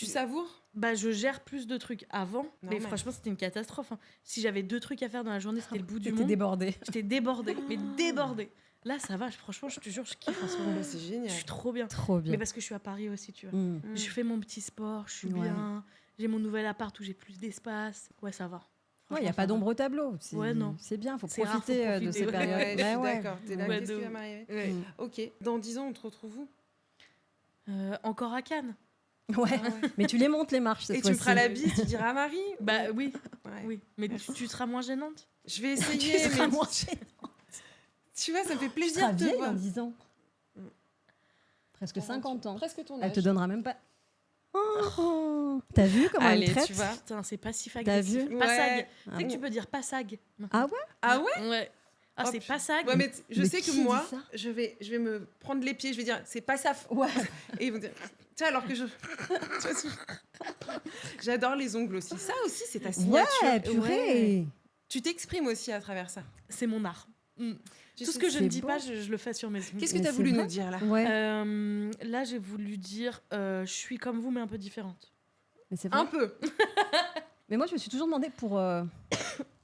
Tu savoures? Bah, je gère plus de trucs avant, mais Normal. franchement, c'était une catastrophe. Hein. Si j'avais 2 trucs à faire dans la journée, c'était le bout du T'étais monde. débordée. J'étais débordée, mais débordée. Là, ça va, franchement, je te jure, je kiffe en ce moment. Bah, c'est Je génial. suis trop bien. Trop bien. Mais parce que je suis à Paris aussi, tu vois. Mm. Mm. Je fais mon petit sport, je suis Ouais. bien. J'ai mon nouvel appart où j'ai plus d'espace. Ouais, ça va. Ouais, il n'y a Franchement, pas ça va. d'ombre au tableau. C'est Ouais, non. c'est bien, faut C'est rare, faut profiter de profiter, ces ouais. périodes. Ouais, je Bah suis ouais. d'accord. T'es là, Ouais, qu'est-ce de qui va ouf. m'arriver? Ouais. Mm. Ok. Dans 10 ans, on te retrouve où? Encore à Cannes. Ouais. Ah ouais. Mais tu les montes les marches cette Et tu me fois-ci. feras la bise, tu diras à Marie? Bah oui, Ouais. oui. Mais tu seras moins gênante. Je vais Tu essayer, seras mais moins gênante. tu vois, ça me fait Tu plaisir seras de te vieille voir. dans 10 ans. Mm. Presque 50 ans. Presque ton âge. Elle te donnera même pas. Oh. T'as vu comment Allez, elle me traite? tu vois. Putain, c'est passif T'as agressif. vu? Passag. Ouais. Tu sais que tu peux dire passag. Ah ouais? Ah ouais? Ouais. Ah, Oh, c'est putain. passag. Ouais, mais je Mais sais qui que dit moi, ça je vais me prendre les pieds, je vais dire, c'est pas ça. Ouais. Et ils vont dire, tu vois, alors que je. Tu vois, j'adore les ongles aussi. Ça aussi, c'est ta signature. Ouais, purée. Tu t'exprimes aussi à travers ça. C'est mon art. Mm. Tu Tout sais ce que je c'est ne dis beau. pas, je le fais sur mes ongles. Qu'est-ce que Mais tu as c'est voulu vrai. nous dire là? Ouais. Là, j'ai voulu dire, je suis comme vous, mais un peu différente. Mais c'est vrai. Un peu. Mais moi, je me suis toujours demandé pour.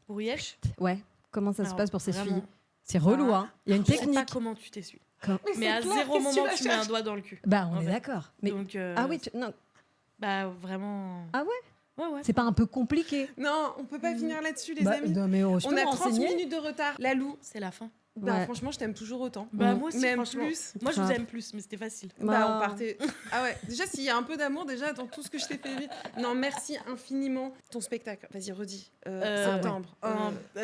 Pour Yesh, Ouais. Comment ça se alors, passe pour vraiment, s'essuyer? C'est relou, hein. Il y a une je sais pas technique. comment tu t'essuies. c'est Mais à clair, zéro qu'est-ce que moment, tu tu la mets un cherches doigt dans le cul. Bah, on En est fait. d'accord. Mais Donc, ah oui, non, Bah, vraiment. Ah ouais? Ouais, ouais. c'est pas un peu compliqué. Non, on peut pas finir là-dessus, les Bah, amis. non, mais je On peux a me 30 renseigner. minutes de retard. La Lou, C'est la fin. bah Ouais. franchement, je t'aime toujours autant. Bah, Mm. moi aussi, Même franchement. plus. Moi, je vous Grave. aime plus, mais c'était facile. Bah, Bah. on partait. Ah ouais, déjà, s'il y a un peu d'amour, déjà, dans tout ce que je t'ai fait vivre. Non, merci infiniment. Ton spectacle, vas-y, redis. Septembre.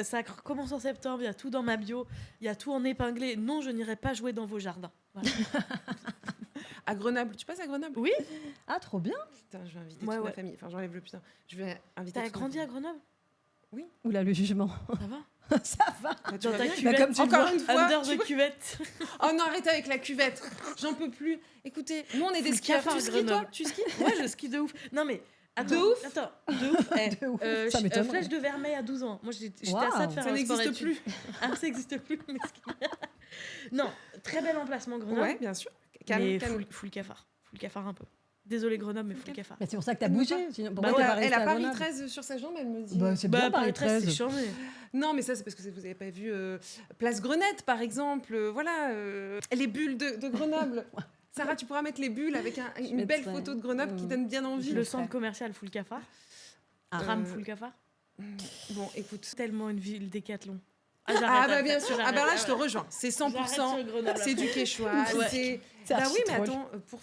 Ça commence en septembre, il y a tout dans ma bio, il y a tout en épinglé. Non, je n'irai pas jouer dans vos jardins. Voilà. À Grenoble. Tu passes à Grenoble? Oui. Ah, trop bien. Putain, je vais inviter Ouais, toute ma ouais. famille. Enfin, j'enlève le putain. Je vais inviter T'as toute ma grandi à famille. Grenoble? Oula, le jugement. Ça va? Ça va. Bah, tu Dans vas ta bien. cuvette. comme tu le Encore vois. une fois. Under tu the vois- cuvette. Oh non, arrête avec la cuvette. J'en peux plus. Écoutez, nous, on est des Full skieurs. cafard Tu à skis, toi? Grenoble. Tu skis? Ouais, je skie de ouf. Non, mais. Attends, De ouf Attends, de ouf. De ouf. Ça Flèche m'étonnerait. de Vermeil à 12 ans. Moi, j'étais à Waouh. ça de faire Ça un sport n'existe études. plus. Ah, ça n'existe plus. mais non, très bel emplacement, Grenoble. Ouais, bien sûr. Calme, mais calme. full cafard. Full cafard un peu. Désolé Grenoble, mais full cafard. Bah, c'est pour ça que t'as Elle me bougé. parle. Sinon, Bah pourquoi ouais, t'es pas elle restée a à Paris Grenoble? 13 sur sa jambe, elle me dit. Bah, c'est bien Paris 13. c'est changé. Non, mais ça, c'est parce que vous n'avez pas vu Place Grenette, par exemple. Voilà, les bulles de Grenoble. Sarah, tu pourras mettre les bulles avec une belle mettrai. photo de Grenoble qui donne bien envie. Le centre commercial full cafard. Ram full cafard. Bon, écoute. Tellement une ville décathlon. Ah bah bien sûr. Ah bah là, je te rejoins. C'est 100%. C'est du quechua. Ouais. C'est... C'est Bah oui, archi mais drôle. attends, pour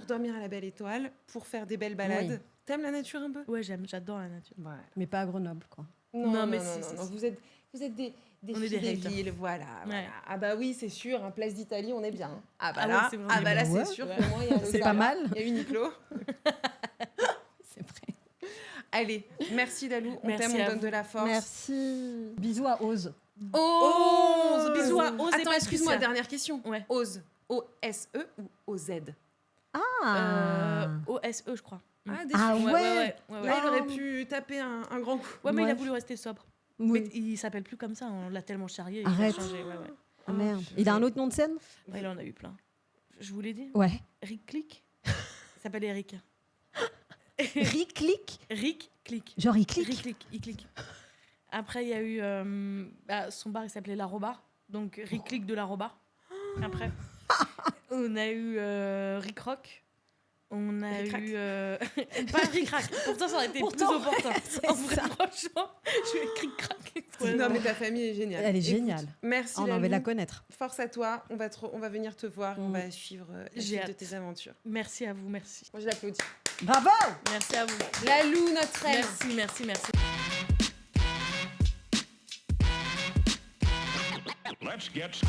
dormir à la belle étoile, pour faire des belles balades. Oui. T'aimes la nature un peu? Ouais, j'adore la nature. Voilà. Mais pas à Grenoble, quoi. Non, mais non, si, non, si, non. si. Vous êtes des On est filles des haters. villes, voilà, voilà. Ouais. Ah bah oui, c'est sûr, un Place d'Italie, on est bien. Ah bah Ah ouais, là, c'est vraiment ah bah là, bien. c'est Ouais. sûr Ouais. que moi, il y a le C'est Zara, pas mal. Il y a Uniqlo. C'est vrai. Allez, merci Dalou, on Merci t'aime, on à donne vous. de la force. Merci. Bisous à Ose. Ose, Bisous à Ose et Attends, excuse-moi, Patricia. dernière question. Ouais. Ose, O-S-E ou O-Z? Ah. OSE, je crois. Ah, déçu. Ah ouais. ouais. Là, il aurait pu taper un grand coup. Ouais, mais il a Ouais. voulu rester sobre. Oui. Mais il s'appelle plus comme ça, on l'a tellement charrié. Arrête. Il a changé, ouais, ouais. Ah, merde. Il a un autre nom de scène? Ouais, il en a eu plein. Je vous l'ai dit. Ouais. Rick Click. Il s'appelle Eric. Rick click. Rick Click. Genre il clique. Rick Click, il clique. Après, il y a eu. Son bar, il s'appelait La Roba. Donc, Rick Click de La Roba. Après. On a eu Rick Rock. On a Rick Rack. eu. Pas Rick Rack. Pourtant, ça aurait été Pourtant, plus opportun. c'est En vrai, ça. franchement, je vais Rick Crack. Non, mais ta famille est géniale. Elle est Écoute, géniale. Merci On a envie de Lalou. la connaître. Force à toi, on va venir te voir, on Mm. va suivre la J'ai suite de hâte. tes aventures. Merci à vous, merci. Moi, je l'applaudis. Bravo. Merci à vous. Lalou, notre reine. Merci, merci, merci. Let's get